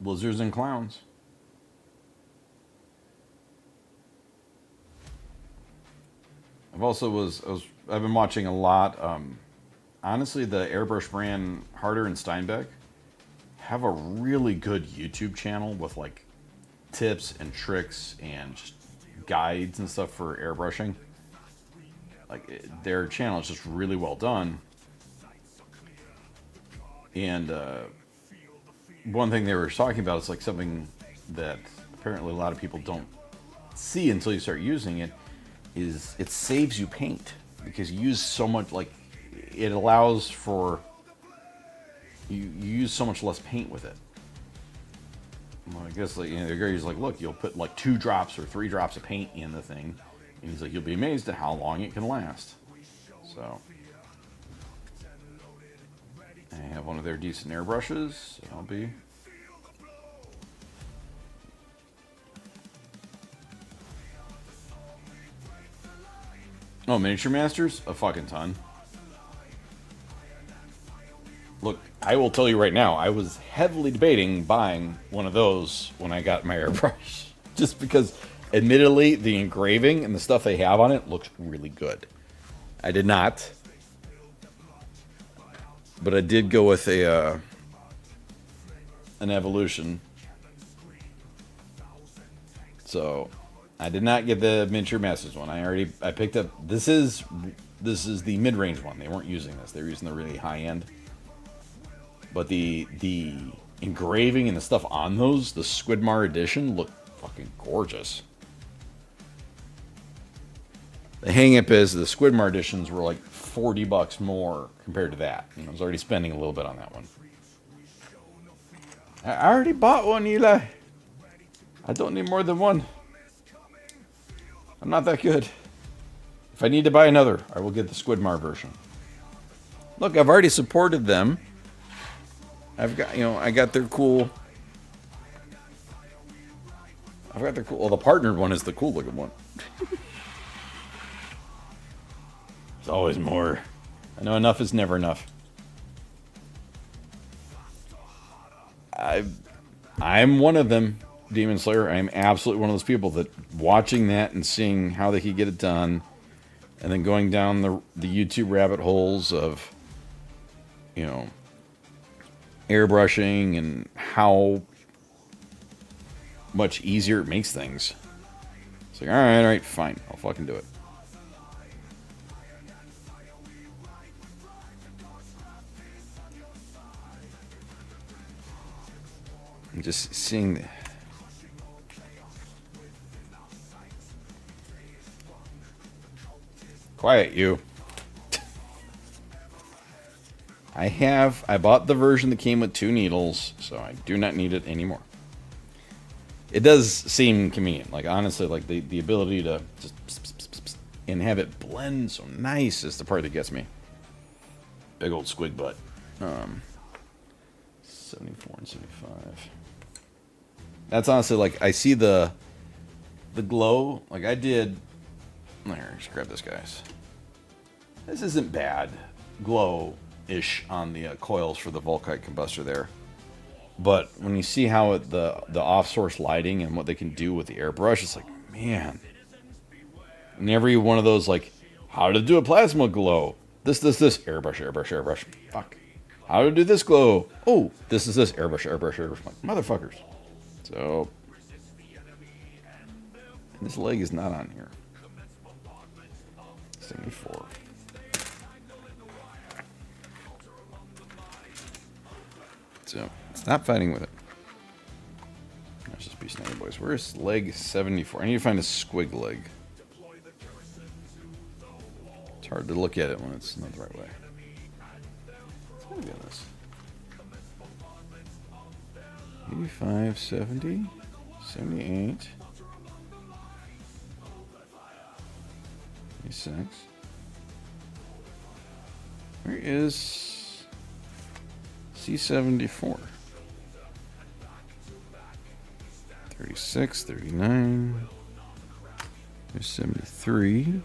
Lizards and Clowns. I've been watching a lot. Honestly, the airbrush brand Harder and Steinbeck have a really good YouTube channel with like tips and tricks and just guides and stuff for airbrushing. Their channel is just really well done. And one thing they were talking about is like something that apparently a lot of people don't see until you start using it, is it saves you paint because you use so much, like it allows for you use so much less paint with it. Well, I guess like, the guy's like, look, you'll put like 2 drops or 3 drops of paint in the thing, and he's like, you'll be amazed at how long it can last. So I have one of their decent airbrushes. So I'll be. Oh, Miniature Masters? A fucking ton. Look, I will tell you right now, I was heavily debating buying one of those when I got my airbrush. Just because, admittedly, the engraving and the stuff they have on it looks really good. I did not. But I did go with an Evolution. So I did not get the Miniature Masters one. I picked up. This is the mid-range one. They weren't using this. They were using the really high end. But the engraving and the stuff on those, the Squidmar edition, look fucking gorgeous. The hang-up is the Squidmar editions were like $40 more compared to that. And I was already spending a little bit on that one. I already bought one, Eli. I don't need more than one. I'm not that good. If I need to buy another, I will get the Squidmar version. Look, I've already supported them. I've got, I got their cool. Well, the partnered one is the cool looking one. There's always more. I know enough is never enough. I'm one of them, Demon Slayer. I'm absolutely one of those people that watching that and seeing how they could get it done, and then going down the YouTube rabbit holes of, airbrushing and how much easier it makes things. It's like, all right, fine. I'll fucking do it. I'm just seeing the... Quiet, you. I bought the version that came with 2 needles, so I do not need it anymore. It does seem convenient. Like, honestly, like the ability to just and have it blend so nice is the part that gets me. Big old squid butt. 74 and 75. That's honestly, like, I see the glow. Like, I did... Here, just grab this, guys. This isn't bad. Glow-ish on the coils for the Volkite combustor there. But when you see how the off-source lighting and what they can do with the airbrush, it's like, man. And every one of those, like, how to do a plasma glow. This. Airbrush. Fuck. How to do this glow. Oh, this. Airbrush. Like, motherfuckers. So, this leg is not on here. 74. So, stop fighting with it. Let's just be snazzy, boys. Where's leg 74? I need to find a squig leg. It's hard to look at it when it's not the right way. It's gotta be on this. 85, 70, 78, 86. Where is C74? 36, 39. There's 73.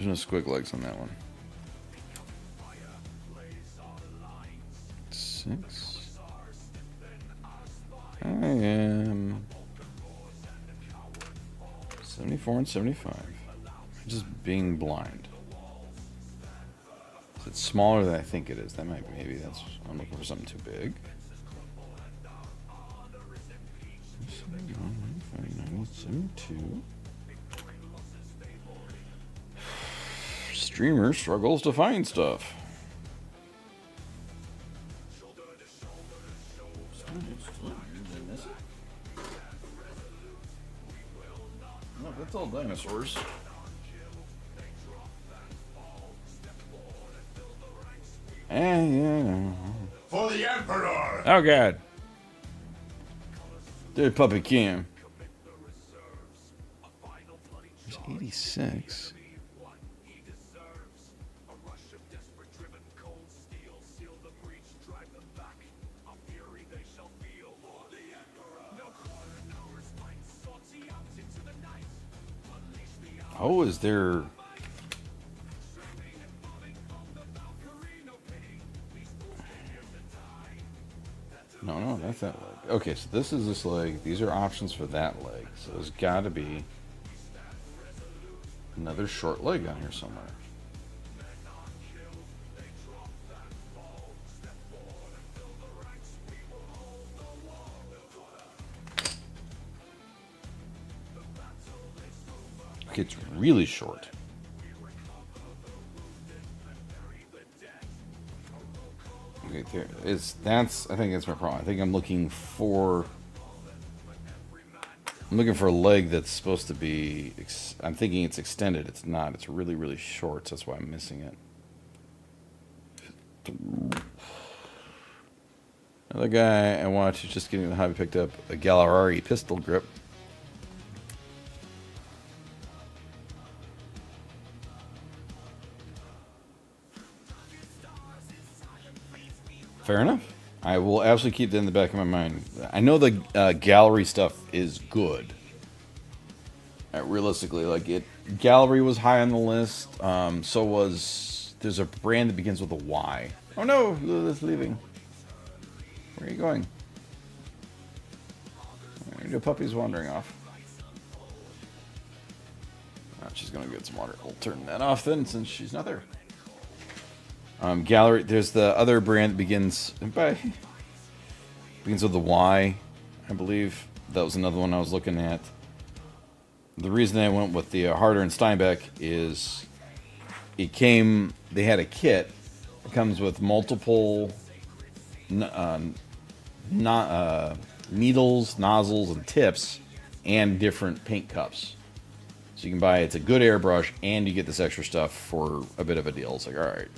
There's no squig legs on that one. 6. I am 74 and 75. Just being blind. It's smaller than I think it is. That might be, maybe that's, I'm looking for something too big. 72. Streamer struggles to find stuff. No, that's all dinosaurs. Yeah. For the Emperor! Oh god. There's Puppet Cam. There's 86. Oh, is there... No, that's that leg. Okay, so this is this leg. These are options for that leg. So there's got to be another short leg on here somewhere. Okay, it's really short. Okay, there is. I think that's my problem. I think I'm looking for a leg that's supposed to be. I'm thinking it's extended. It's not. It's really, really short. So that's why I'm missing it. Another guy I watched is just getting the hobby picked up a Gallerari pistol grip. Fair enough. I will absolutely keep that in the back of my mind. I know the gallery stuff is good. Realistically, like gallery was high on the list. So was there's a brand that begins with a Y. Oh no, Lula's leaving. Where are you going? The puppy's wandering off. Oh, she's gonna get some water. We'll turn that off then, since she's not there. Gallery. There's the other brand that begins with the Y, I believe. That was another one I was looking at. The reason I went with the Harder and Steinbeck is they had a kit. It comes with multiple needles, nozzles, and tips, and different paint cups. So you can buy it's a good airbrush, and you get this extra stuff for a bit of a deal. It's like, all right.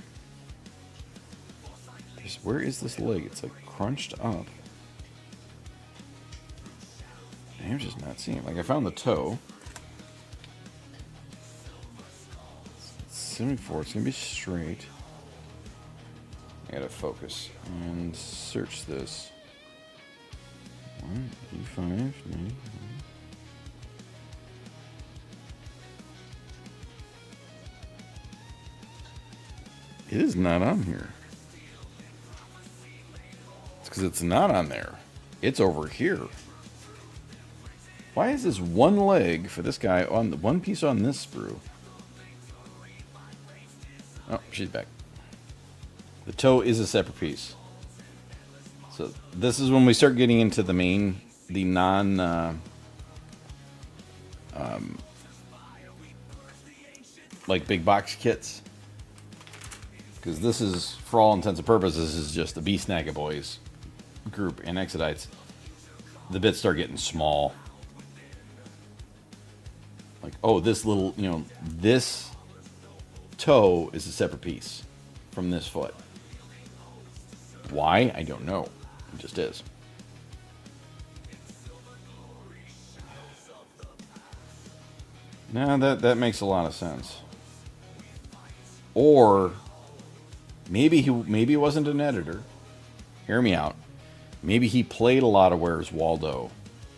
Where is this leg? It's like crunched up. I'm just not seeing it. Like I found the toe. It's 74. It's gonna be straight. I gotta focus and search this. 185, 90. It is not on here. Because it's not on there. It's over here. Why is this one leg for this guy on the one piece on this sprue? Oh, she's back. The toe is a separate piece. So this is when we start getting into the non like big box kits. Because this is, for all intents and purposes, is just the Beast Snagga Boys group and Exodites. The bits start getting small. Like, oh, this little, this toe is a separate piece from this foot. Why? I don't know. It just is. Now that makes a lot of sense. Or maybe he wasn't an editor. Hear me out. Maybe he played a lot of Where's Waldo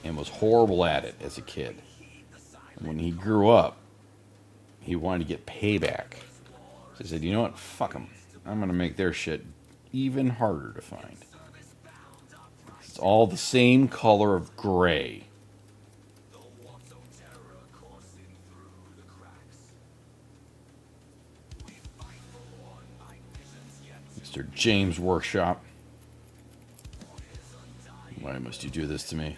and was horrible at it as a kid. And when he grew up, he wanted to get payback. So he said, you know what? Fuck them. I'm going to make their shit even harder to find. It's all the same color of gray. Mr. James Workshop. Why must you do this to me?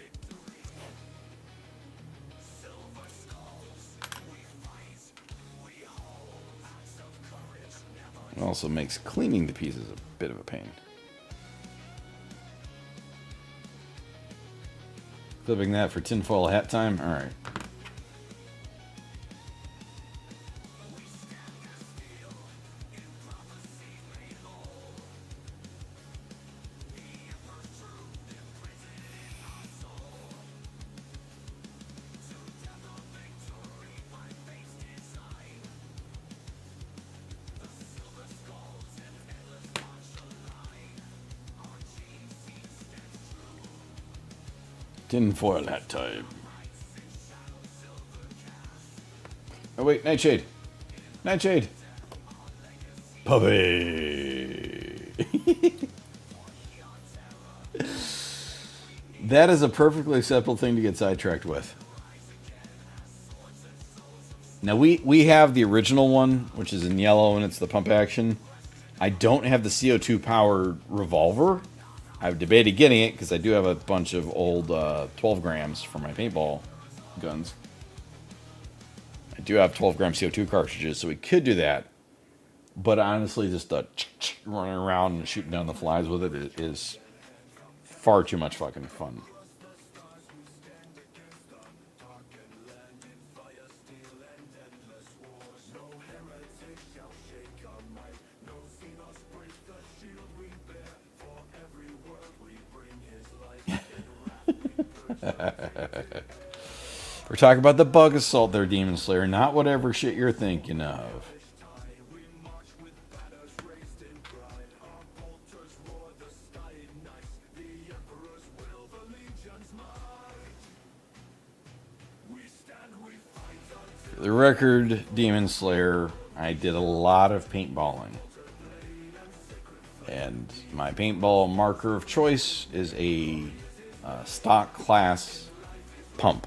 It also makes cleaning the pieces a bit of a pain. Clipping that for tinfoil hat time? Alright. Tinfoil hat time. Oh wait, Nightshade. Nightshade. Puppy. That is a perfectly acceptable thing to get sidetracked with. Now we have the original one, which is in yellow, and it's the pump action. I don't have the CO2 powered revolver. I've debated getting it because I do have a bunch of old 12 grams for my paintball guns. I do have 12 gram CO2 cartridges, so we could do that. But honestly, just running around and shooting down the flies with it is far too much fucking fun. We're talking about the bug assault there, Demon Slayer, not whatever shit you're thinking of. For the record, Demon Slayer, I did a lot of paintballing. And my paintball marker of choice is a stock class pump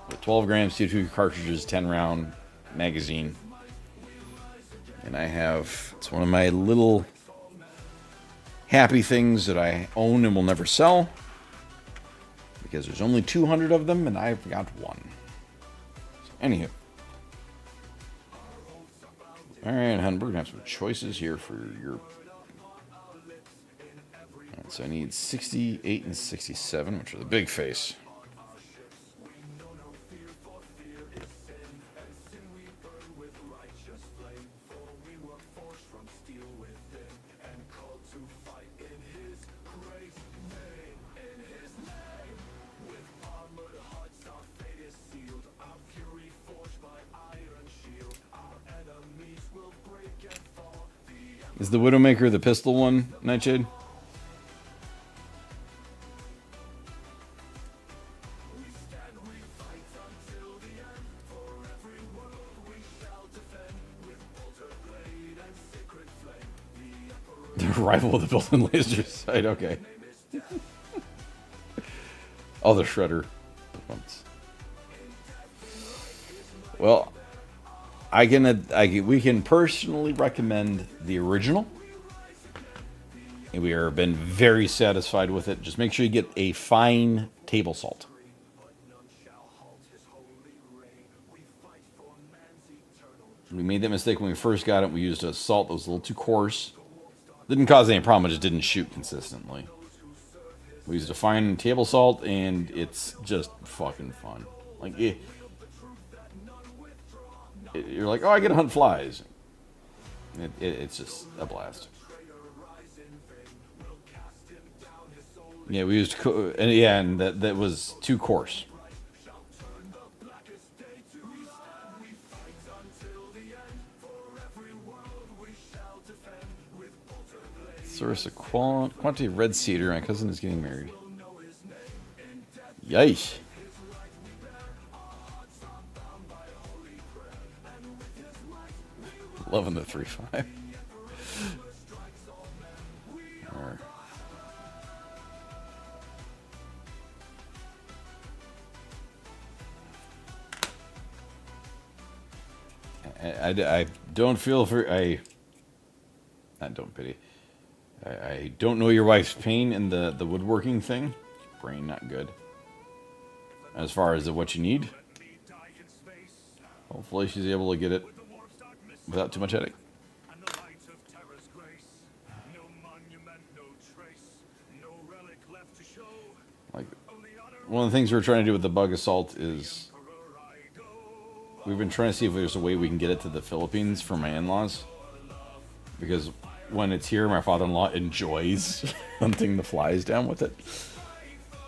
with 12 grams CO2 cartridges, 10 round magazine. And I have, it's one of my little happy things that I own and will never sell because there's only 200 of them and I've got one. So, anywho. Alright, hun, we're gonna have some choices here for your. Alright, so I need 68 and 67, which are the big face. Is the Widowmaker the pistol one, Nightshade? The rival of the built-in laser sight, okay. Oh, the Shredder. Well, we can personally recommend the original. And we have been very satisfied with it. Just make sure you get a fine table salt. We made that mistake when we first got it. We used a salt that was a little too coarse. Didn't cause any problem, it just didn't shoot consistently. We used a fine table salt, and it's just fucking fun. Like, you're like, oh, I get to hunt flies. It's just a blast. Yeah, we used, and that was too coarse. Source a quantity of red cedar. My cousin is getting married. Yikes. Loving the 3.5. I don't feel for I don't pity. I don't know your wife's pain in the woodworking thing. Brain not good. As far as what you need. Hopefully she's able to get it without too much headache. one of the things we're trying to do with the bug assault is we've been trying to see if there's a way we can get it to the Philippines for my in-laws, because when it's here, my father-in-law enjoys hunting the flies down with it,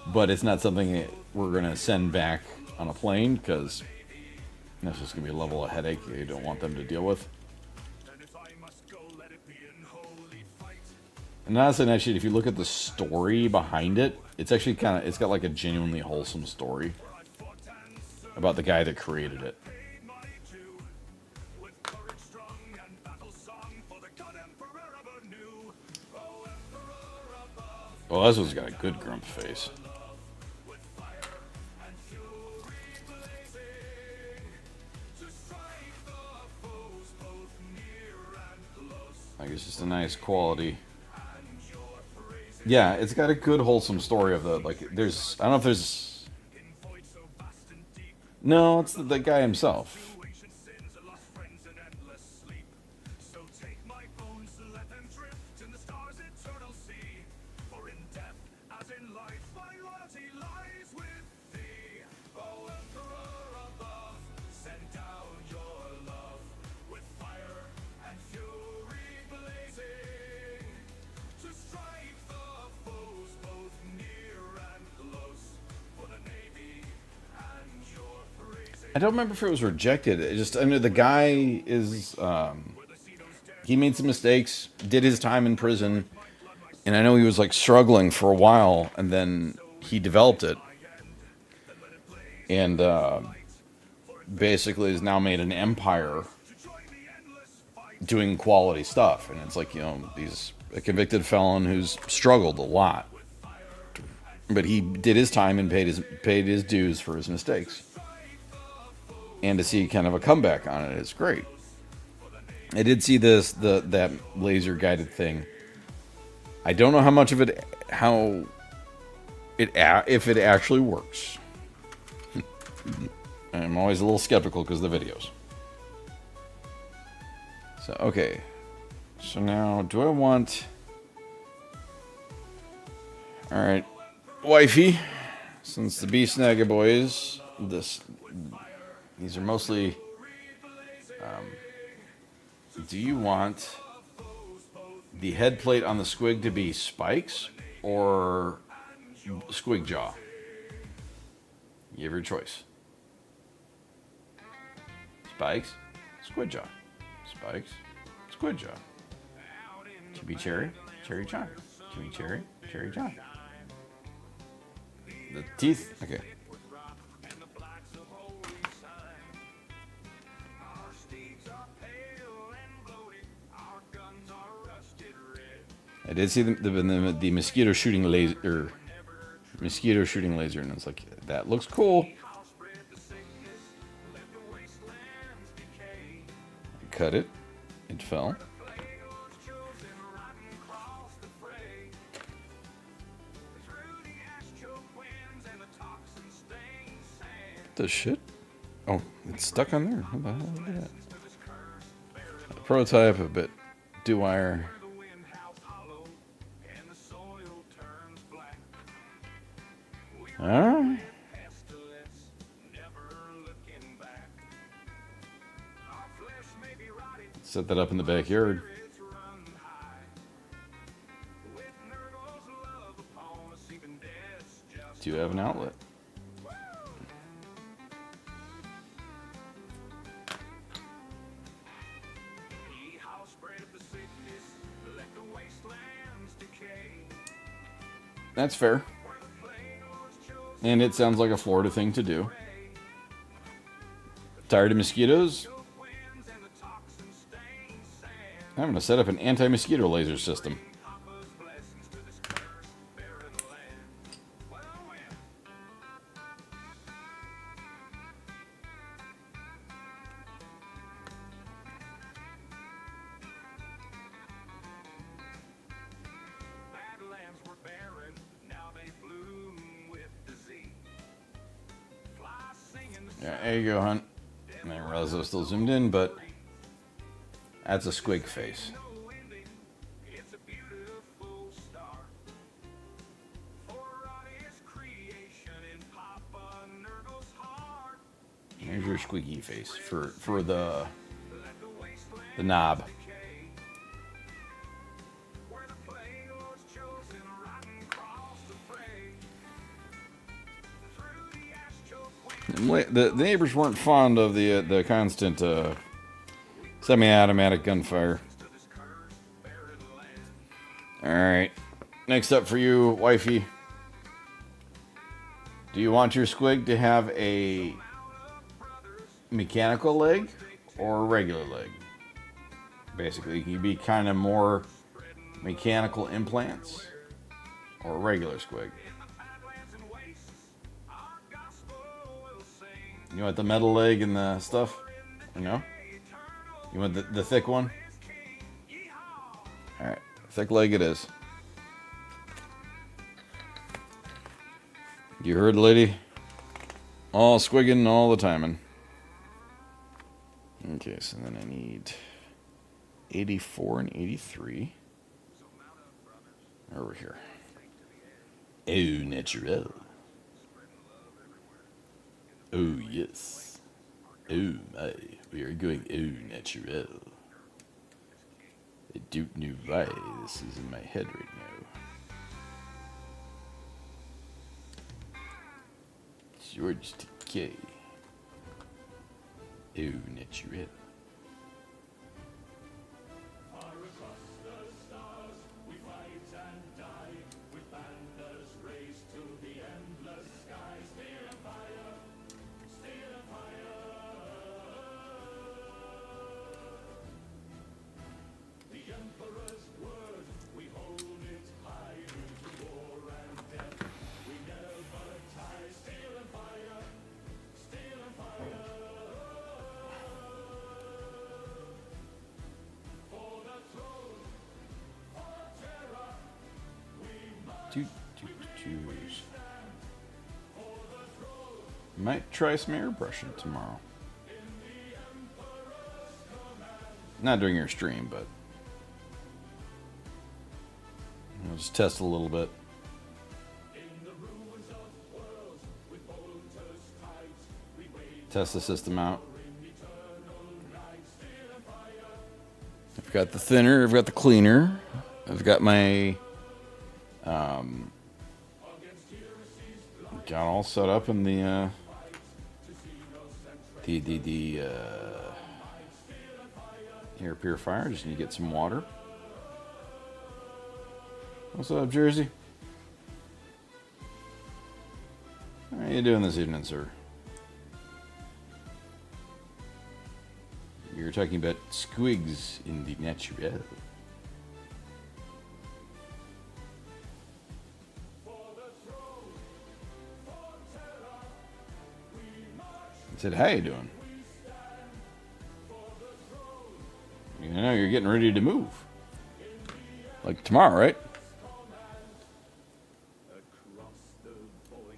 but it's not something that we're going to send back on a plane, because that's just going to be a level of headache you don't want them to deal with. And honestly, actually, if you look at the story behind it, it's actually it's got like a genuinely wholesome story about the guy that created it. Well, this one's got a good grump face. I guess it's a nice quality. Yeah, it's got a good wholesome story of the, like, there's, I don't know if there's, no, it's the guy himself. I don't remember if it was rejected. It just, I know the guy is, he made some mistakes, did his time in prison, and I know he was like struggling for a while, and then he developed it, and basically has now made an empire doing quality stuff. And it's like, you know, he's a convicted felon who's struggled a lot, but he did his time and paid his dues for his mistakes. And to see kind of a comeback on it is great. I did see that laser guided thing. I don't know how much of it, if it actually works. I'm always a little skeptical because of the videos. So, okay. So now, do I want... Alright. Wifey, since the Beast Snagga boys, these are mostly... do you want the head plate on the squig to be spikes or squig jaw? You have your choice. Spikes, squid jaw. Spikes, squid jaw. Chibi cherry, cherry jaw. Chibi cherry, cherry jaw. The teeth, okay. I did see the mosquito shooting laser, and it's like, that looks cool. I cut it. It fell. The shit? Oh, it's stuck on there. How the hell did that? A prototype, a bit Dewire. Alright. Set that up in the backyard. Do you have an outlet? That's fair. And it sounds like a Florida thing to do. Tired of mosquitoes? I'm going to set up an anti-mosquito laser system. Yeah, there you go, hunt. I didn't realize I was still zoomed in, but that's a squig face. Here's your squeaky face for the knob. The neighbors weren't fond of the constant semi-automatic gunfire. All right, next up for you, wifey. Do you want your squig to have a mechanical leg or a regular leg? Basically, can you be kind of more mechanical implants or a regular squig? You want the metal leg and the stuff? Or no? You want the thick one? Alright, thick leg it is. You heard, lady? All squigging, all the timing. Okay, so then I need 84 and 83. Over here. Oh, natural. Oh, yes. Oh, my. We are going oh, natural. I don't know why this is in my head right now. George Takei. Oh, natural. Far across the stars, we fight and die, with banners raised to the endless sky. Steel and fire, steel and fire. The Emperor's word, we hold it high, to war and death. We never tie. Steel and fire, steel and fire. Might try some airbrushing tomorrow. Not during your stream, but I'll just test a little bit. Test the system out. I've got the thinner, I've got the cleaner, I've got my got all set up in the air purifier. Just need to get some water. What's up, Jersey? How are you doing this evening, sir? You're talking about squigs in the natural. I said, how you doing? You know, you're getting ready to move. Like tomorrow, right? Across the void,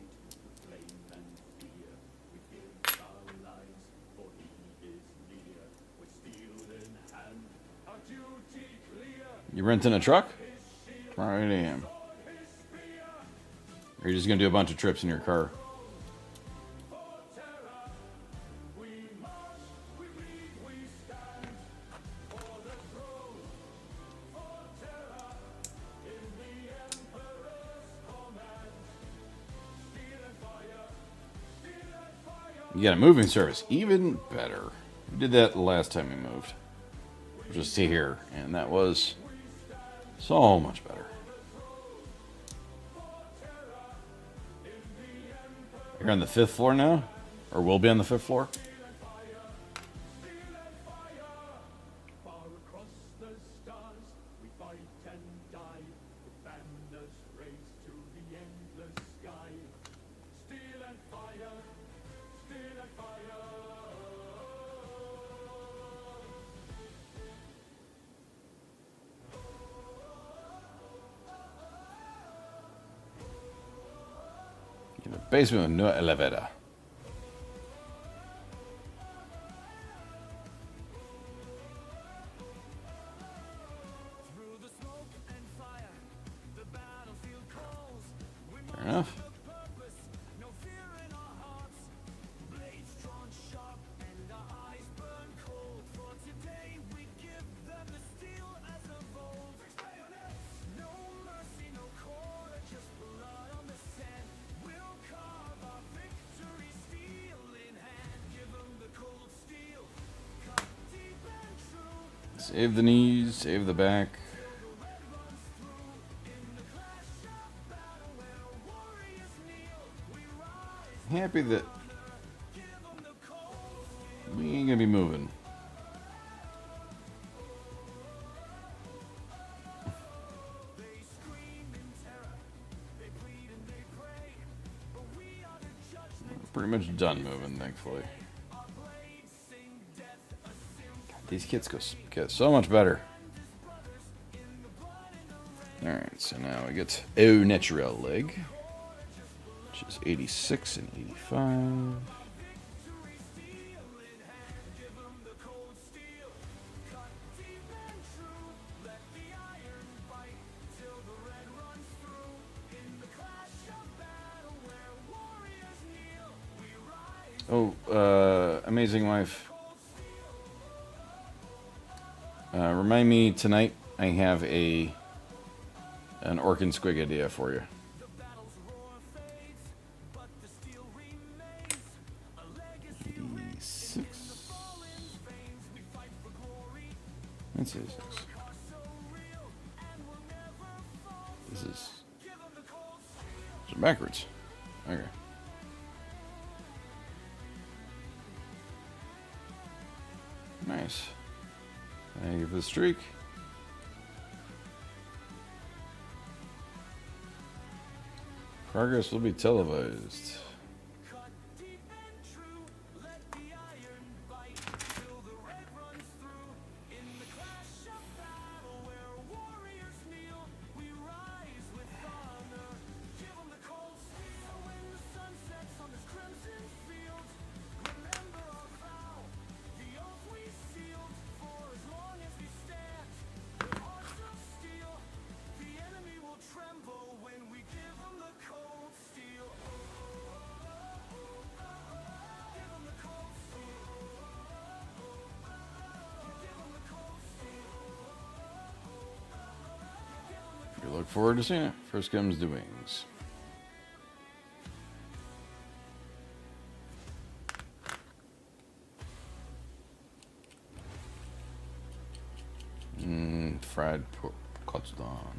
flame and fear, we give our lives, for he is near. With steel in hand, our duty clear. You renting a truck? Tomorrow 8 a.m. Or you're just gonna do a bunch of trips in your car? You got a moving service, even better. We did that the last time we moved, just to here, and that was so much better. You're on the 5th floor now, or will be on the 5th floor. Far across the stars, we fight and die, with banners raised to the endless sky. Steel and fire, steel and fire. In the basement with no elevator. Fair enough. Save the knees, save the back. Happy that we ain't gonna be moving. Pretty much done moving, thankfully. God, these kits get so much better. Alright, so now we get Au Naturel leg, which is 86 and 85. Oh, Amazing Wife. Remind me tonight. I have an Orkin Squig idea for you. Six. That's 86. This is backwards. Okay. Nice. Thank you for the streak. Progress will be televised. We look forward to seeing it. First comes the wings. Fried pork katsudon.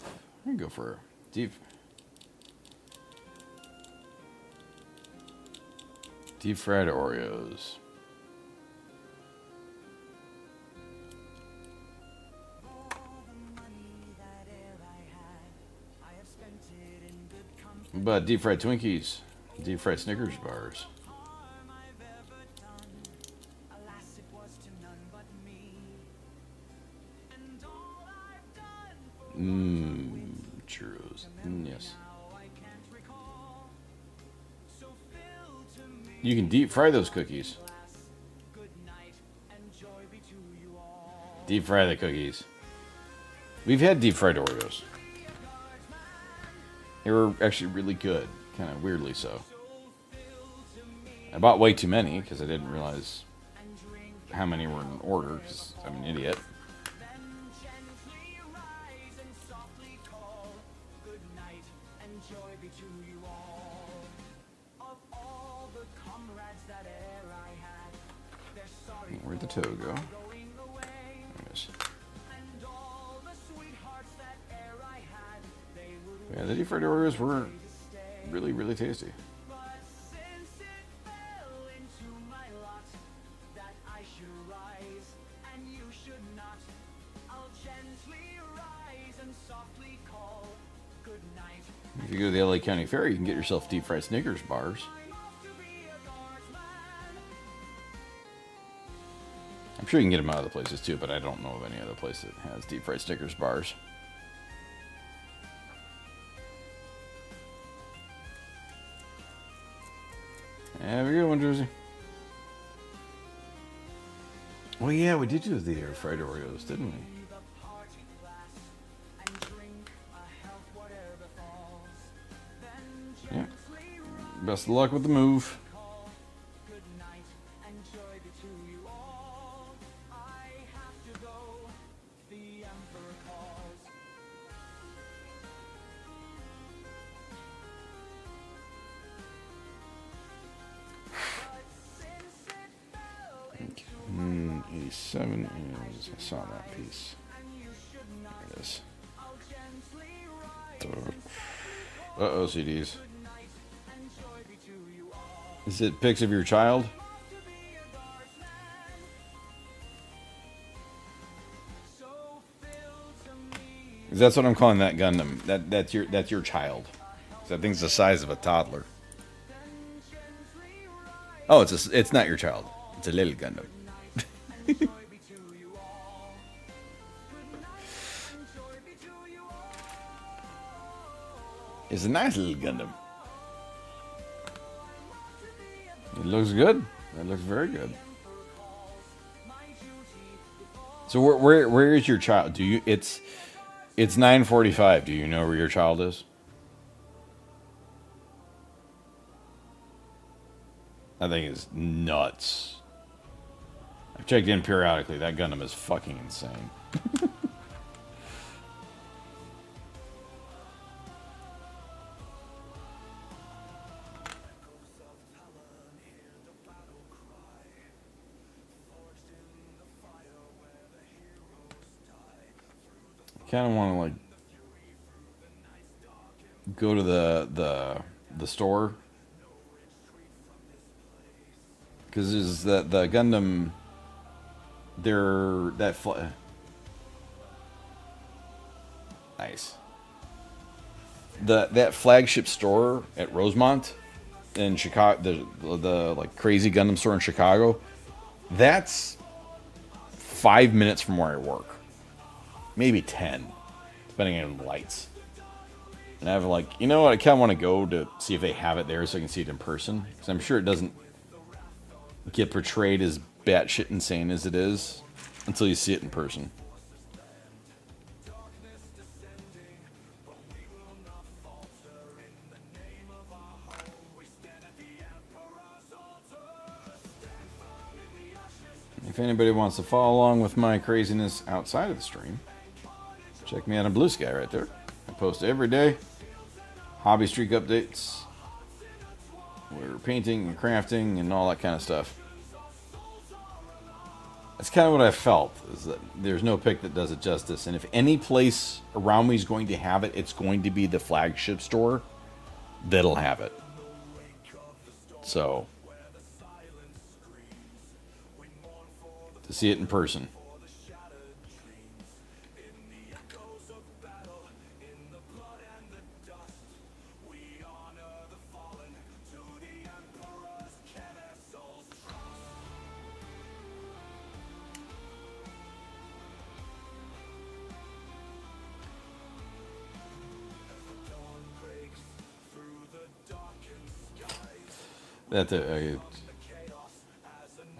I can go for deep fried Oreos. But deep fried Twinkies, deep fried Snickers bars. Churros. Yes. You can deep fry those cookies. Deep fry the cookies. We've had deep fried Oreos. They were actually really good, kind of weirdly so. I bought way too many because I didn't realize how many were in order because I'm an idiot. Where'd the toe go? There it is. Yeah, the deep fried Oreos were really, really tasty. If you go to the LA County Fair, you can get yourself deep fried Snickers bars. I'm sure you can get them out of other places too, but I don't know of any other place that has deep fried Snickers bars. Have a good one, Jersey. Well, yeah, we did do the air fried Oreos, didn't we? Yeah. Best of luck with the move. 87 is, I saw that piece. There it is. Uh-oh, CDs. Is it pics of your child? That's what I'm calling that Gundam. That's your child. That thing's the size of a toddler. Oh, it's not your child. It's a little Gundam. It's a nice little Gundam. It looks good. It looks very good. So where is your child? Do you? It's 9:45. Do you know where your child is? That thing is nuts. I've checked in periodically. That Gundam is fucking insane. Kind of want to like go to the store because there's the Gundam. Nice. That flagship store at Rosemont in Chicago, the like crazy Gundam store in Chicago. That's 5 minutes from where I work. Maybe 10, depending on the lights. And I have like, you know what, I kind of want to go to see if they have it there so I can see it in person. Because I'm sure it doesn't get portrayed as batshit insane as it is until you see it in person. If anybody wants to follow along with my craziness outside of the stream, check me out on Blue Sky right there. I post every day. Hobby streak updates. We're painting and crafting and all that kind of stuff. That's kind of what I felt, is that there's no pick that does it justice. And if any place around me is going to have it, it's going to be the flagship store that'll have it. So, to see it in person.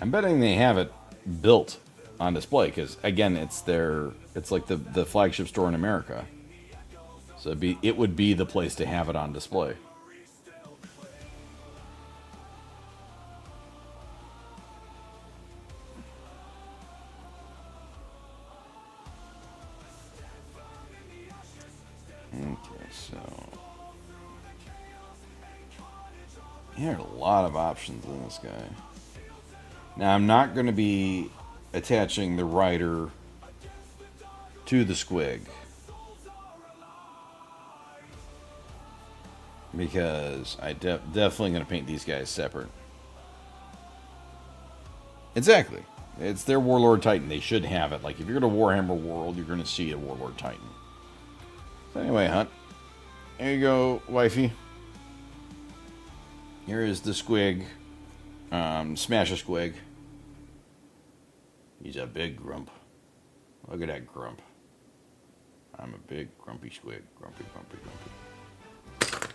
I'm betting they have it built on display because again, it's like the flagship store in America, so it would be the place to have it on display. Okay, so there are a lot of options in this guy. Now, I'm not going to be attaching the rider to the squig because I definitely going to paint these guys separate. Exactly. It's their Warlord Titan. They should have it. Like, if you're going to Warhammer World, you're going to see a Warlord Titan. So anyway, Hunt. There you go, wifey. Here is the squig. Smash a squig. He's a big grump. Look at that grump. I'm a big grumpy squig. Grumpy, grumpy, grumpy.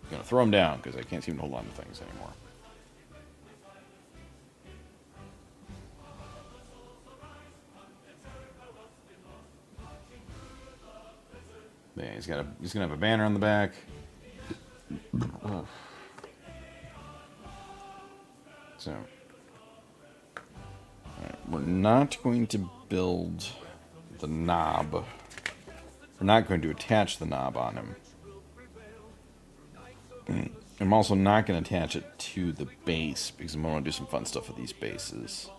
I'm gonna throw him down because I can't seem to hold on to things anymore. Yeah, he's gonna have a banner on the back. Oh. So, right, we're not going to build the knob. We're not going to attach the knob on him. I'm also not going to attach it to the base because I'm going to do some fun stuff with these bases.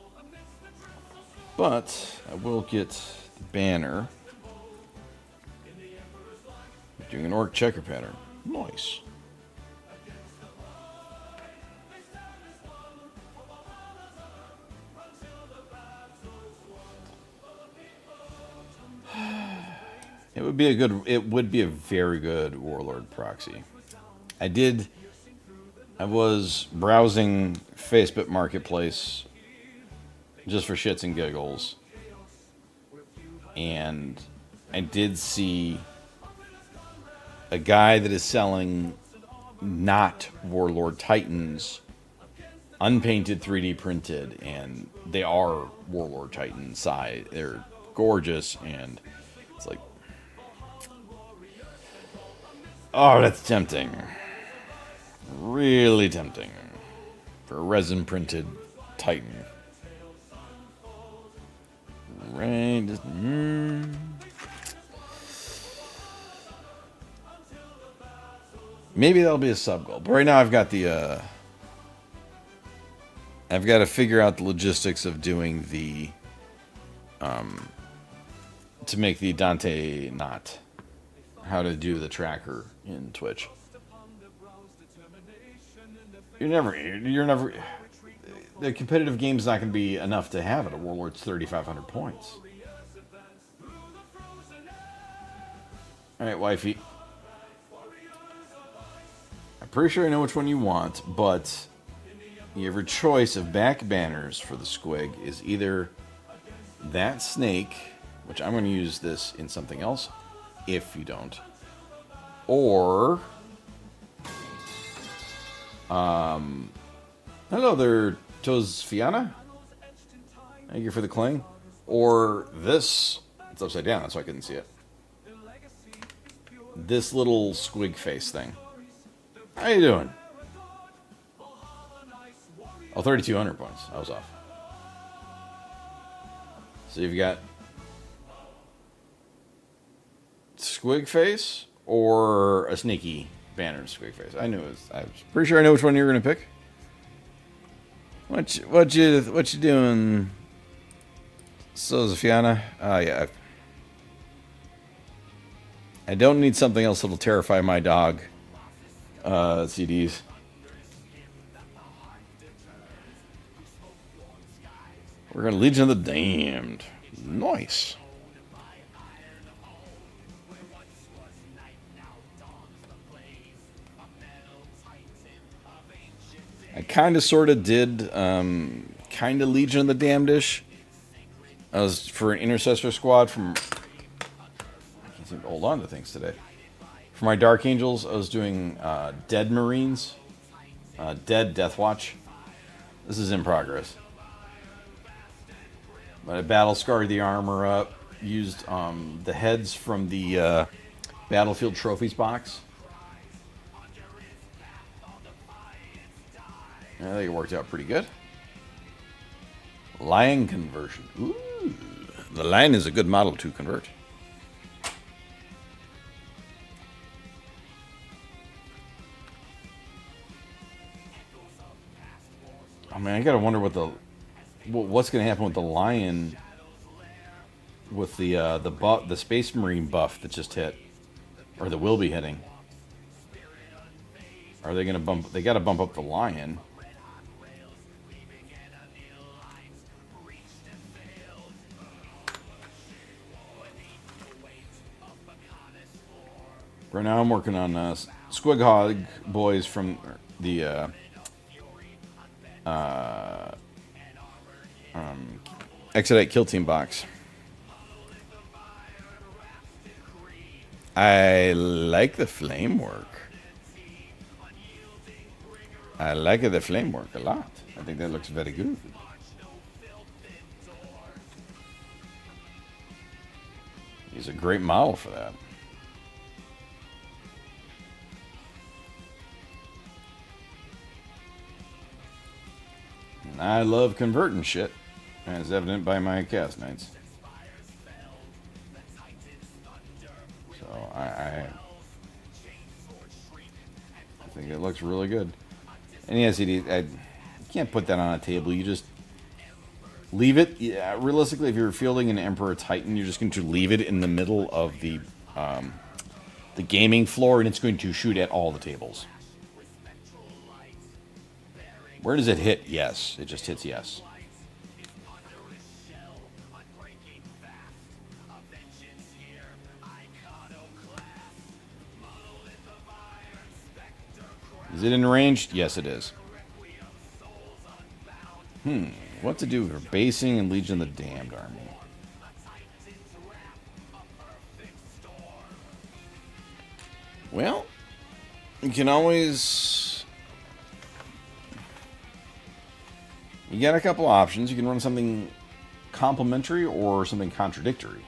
But I will get the banner. Doing an orc checker pattern. Nice. It would be a very good Warlord proxy. I was browsing Facebook Marketplace just for shits and giggles, and I did see a guy that is selling not Warlord Titans, unpainted 3D printed, and they are Warlord Titan size. They're gorgeous, and it's like, oh, that's tempting. Really tempting for a resin printed Titan. Right. Maybe that'll be a sub goal. But right now I've got the I've got to figure out the logistics of doing the to make the Dante knot. How to do the tracker in Twitch. You're never. The competitive game's not going to be enough to have it. A Warlord's 3,500 points. All right, wifey. I'm pretty sure I know which one you want, but your choice of back banners for the squig is either that snake, which I'm going to use this in something else, if you don't, or hello there, Tosfiana. Thank you for the cling. Or this, it's upside down, that's why I couldn't see it. This little squig face thing. How you doing? Oh, 3,200 points. I was off. So you've got squig face or a sneaky banner squig face. I was pretty sure I know which one you were gonna pick. What you doing, Sofiana? Yeah. I don't need something else that'll terrify my dog. CDs. We're gonna Legion of the Damned. Nice. I kind of sort of did kind of Legion of the Damned-ish. I was for an intercessor squad from, I can't seem to hold on to things today. For my Dark Angels, I was doing Dead Marines, Dead Deathwatch. This is in progress. But I battle scarred the armor up, used the heads from the Battlefield Trophies box. I think it worked out pretty good. Lion conversion. Ooh, the Lion is a good model to convert. Oh man, I gotta wonder what's gonna happen with the Lion, with the Space Marine buff that just hit, or that will be hitting. Are they gonna bump? They gotta bump up the Lion. Right now I'm working on Squighog boys from the Exodite Kill Team box. I like the flame work. I like the flame work a lot. I think that looks very good. He's a great model for that. And I love converting shit, as evident by my cast nights. So I think it looks really good. And yes, I can't put that on a table. You just Leave it. Yeah, realistically, if you're fielding an Emperor Titan, you're just going to leave it in the middle of the gaming floor, and it's going to shoot at all the tables. Where does it hit? Yes, it just hits yes. Is it in range? Yes, it is. What to do for basing and Legion of the Damned army? Well, you can always... You got a couple options. You can run something complementary or something contradictory.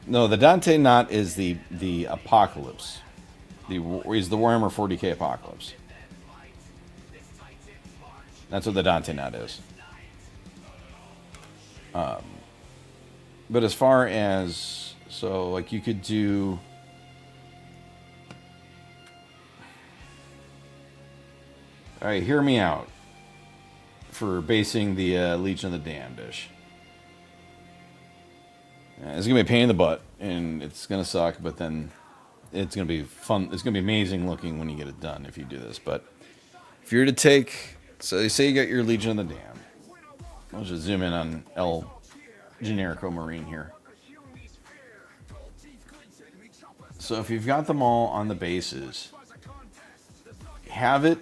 No, the Dante Knot is the Apocalypse. Is the Warhammer 40k Apocalypse. That's what the Dante Knot is. But as far as... So, like, you could do... Alright, hear me out. For basing the Legion of the Damned-ish. It's going to be a pain in the butt, and it's going to suck, but then it's going to be fun. It's going to be amazing looking when you get it done if you do this. But if you're to take... So, say you got your Legion of the Damned. I'll just zoom in on El Generico Marine here. So if you've got them all on the bases, have it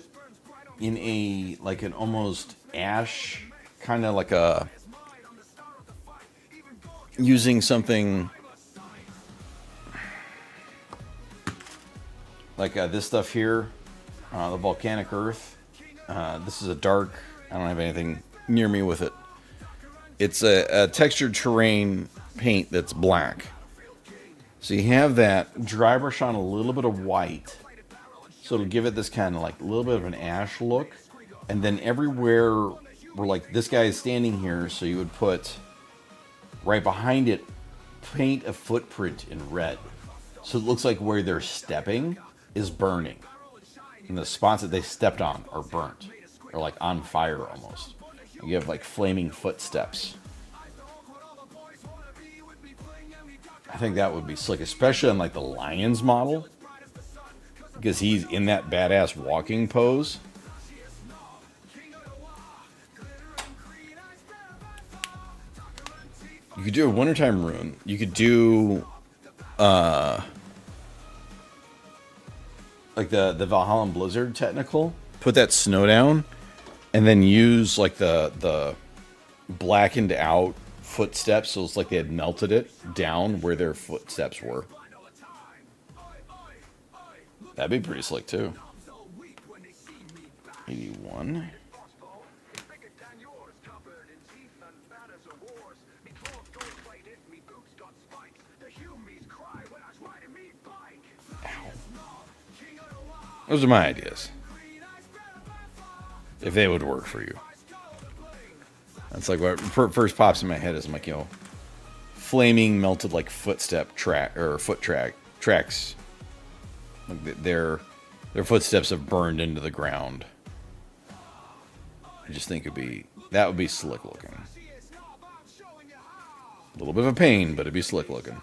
in a, like an almost ash, kind of like a, using something like this stuff here, the volcanic earth. This is a dark, I don't have anything near me with it. It's a textured terrain paint that's black. So you have that, dry brush on a little bit of white. So it'll give it this kind of like a little bit of an ash look. And then everywhere where like this guy is standing here, so you would put right behind it, paint a footprint in red. So it looks like where they're stepping is burning. And the spots that they stepped on are burnt. Or like on fire almost. You have like flaming footsteps. I think that would be slick, especially on like the Lions model. Because he's in that badass walking pose. You could do a wintertime rune. You could do like the Valhalla Blizzard technical. Put that snow down. And then use like the blackened out footsteps, so it's like they had melted it down where their footsteps were. That'd be pretty slick too. 81. Ow. Those are my ideas. If they would work for you. That's like what first pops in my head is I'm like, you know, flaming melted like footstep track or foot tracks. Like their footsteps have burned into the ground. I just think that would be slick looking. A little bit of a pain, but it'd be slick looking.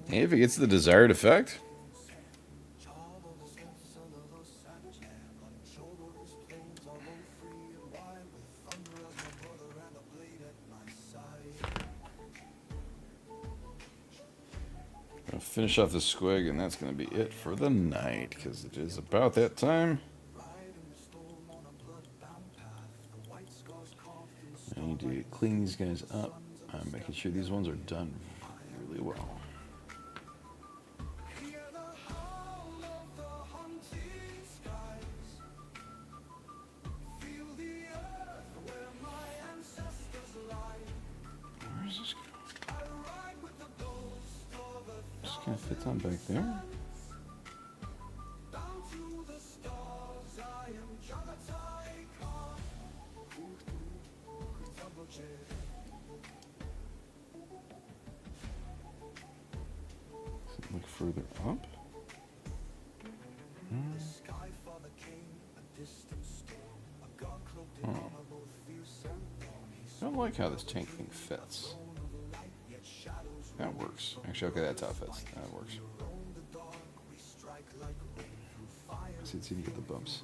Hey, if it gets the desired effect. I'll finish off the squig, and that's going to be it for the night, because it is about that time. I need to clean these guys up. I'm making sure these ones are done really well. Where's this go? Just kind of fits on back there. further up? I don't like how this tank thing fits. That works. Actually, okay, that's how it fits. That works. Let's see if you get the bumps.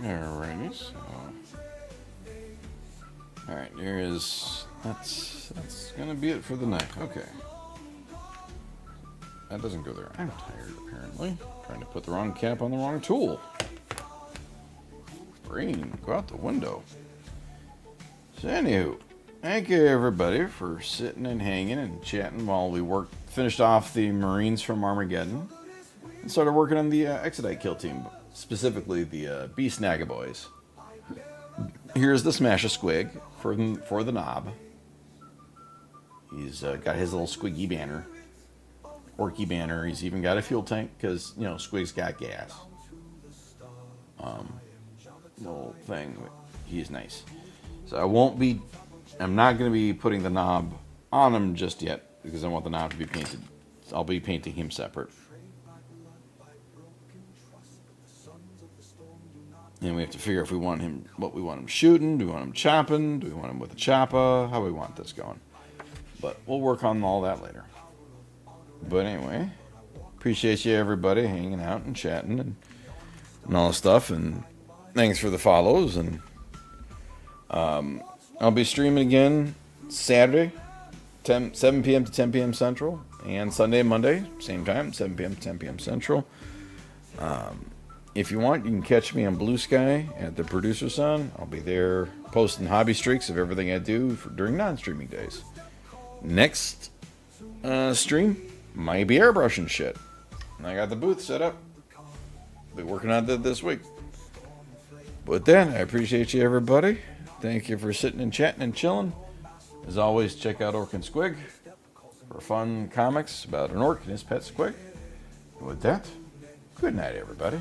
Alrighty, so alright, there is that's gonna be it for the night. Okay. That doesn't go there. I'm tired apparently. Trying to put the wrong cap on the wrong tool. Brain, go out the window. So anywho, thank you everybody for sitting and hanging and chatting while we finished off the Marines from Armageddon and started working on the Exodite kill team. Specifically, the Beast Nagaboys. Here's the Smash a Squig for the knob. He's got his little squiggy banner, orky banner. He's even got a fuel tank because you know Squig's got gas. Little thing. He's nice. So I'm not going to be putting the knob on him just yet because I want the knob to be painted. I'll be painting him separate. And we have to figure if we want him, what we want him shooting. Do we want him chopping? Do we want him with a choppa? How do we want this going? But we'll work on all that later. But anyway, appreciate you everybody hanging out and chatting and all the stuff. And thanks for the follows. And I'll be streaming again Saturday, 7 p.m. to 10 p.m. Central. And Sunday and Monday, same time, 7 p.m. to 10 p.m. Central. If you want, you can catch me on Blue Sky at the Producer Son. I'll be there posting hobby streaks of everything I do during non-streaming days. Next stream might be airbrushing shit. I got the booth set up. Be working on that this week. With that, I appreciate you everybody. Thank you for sitting and chatting and chilling. As always, check out Orc and Squig for fun comics about an orc and his pet squig. With that, good night everybody.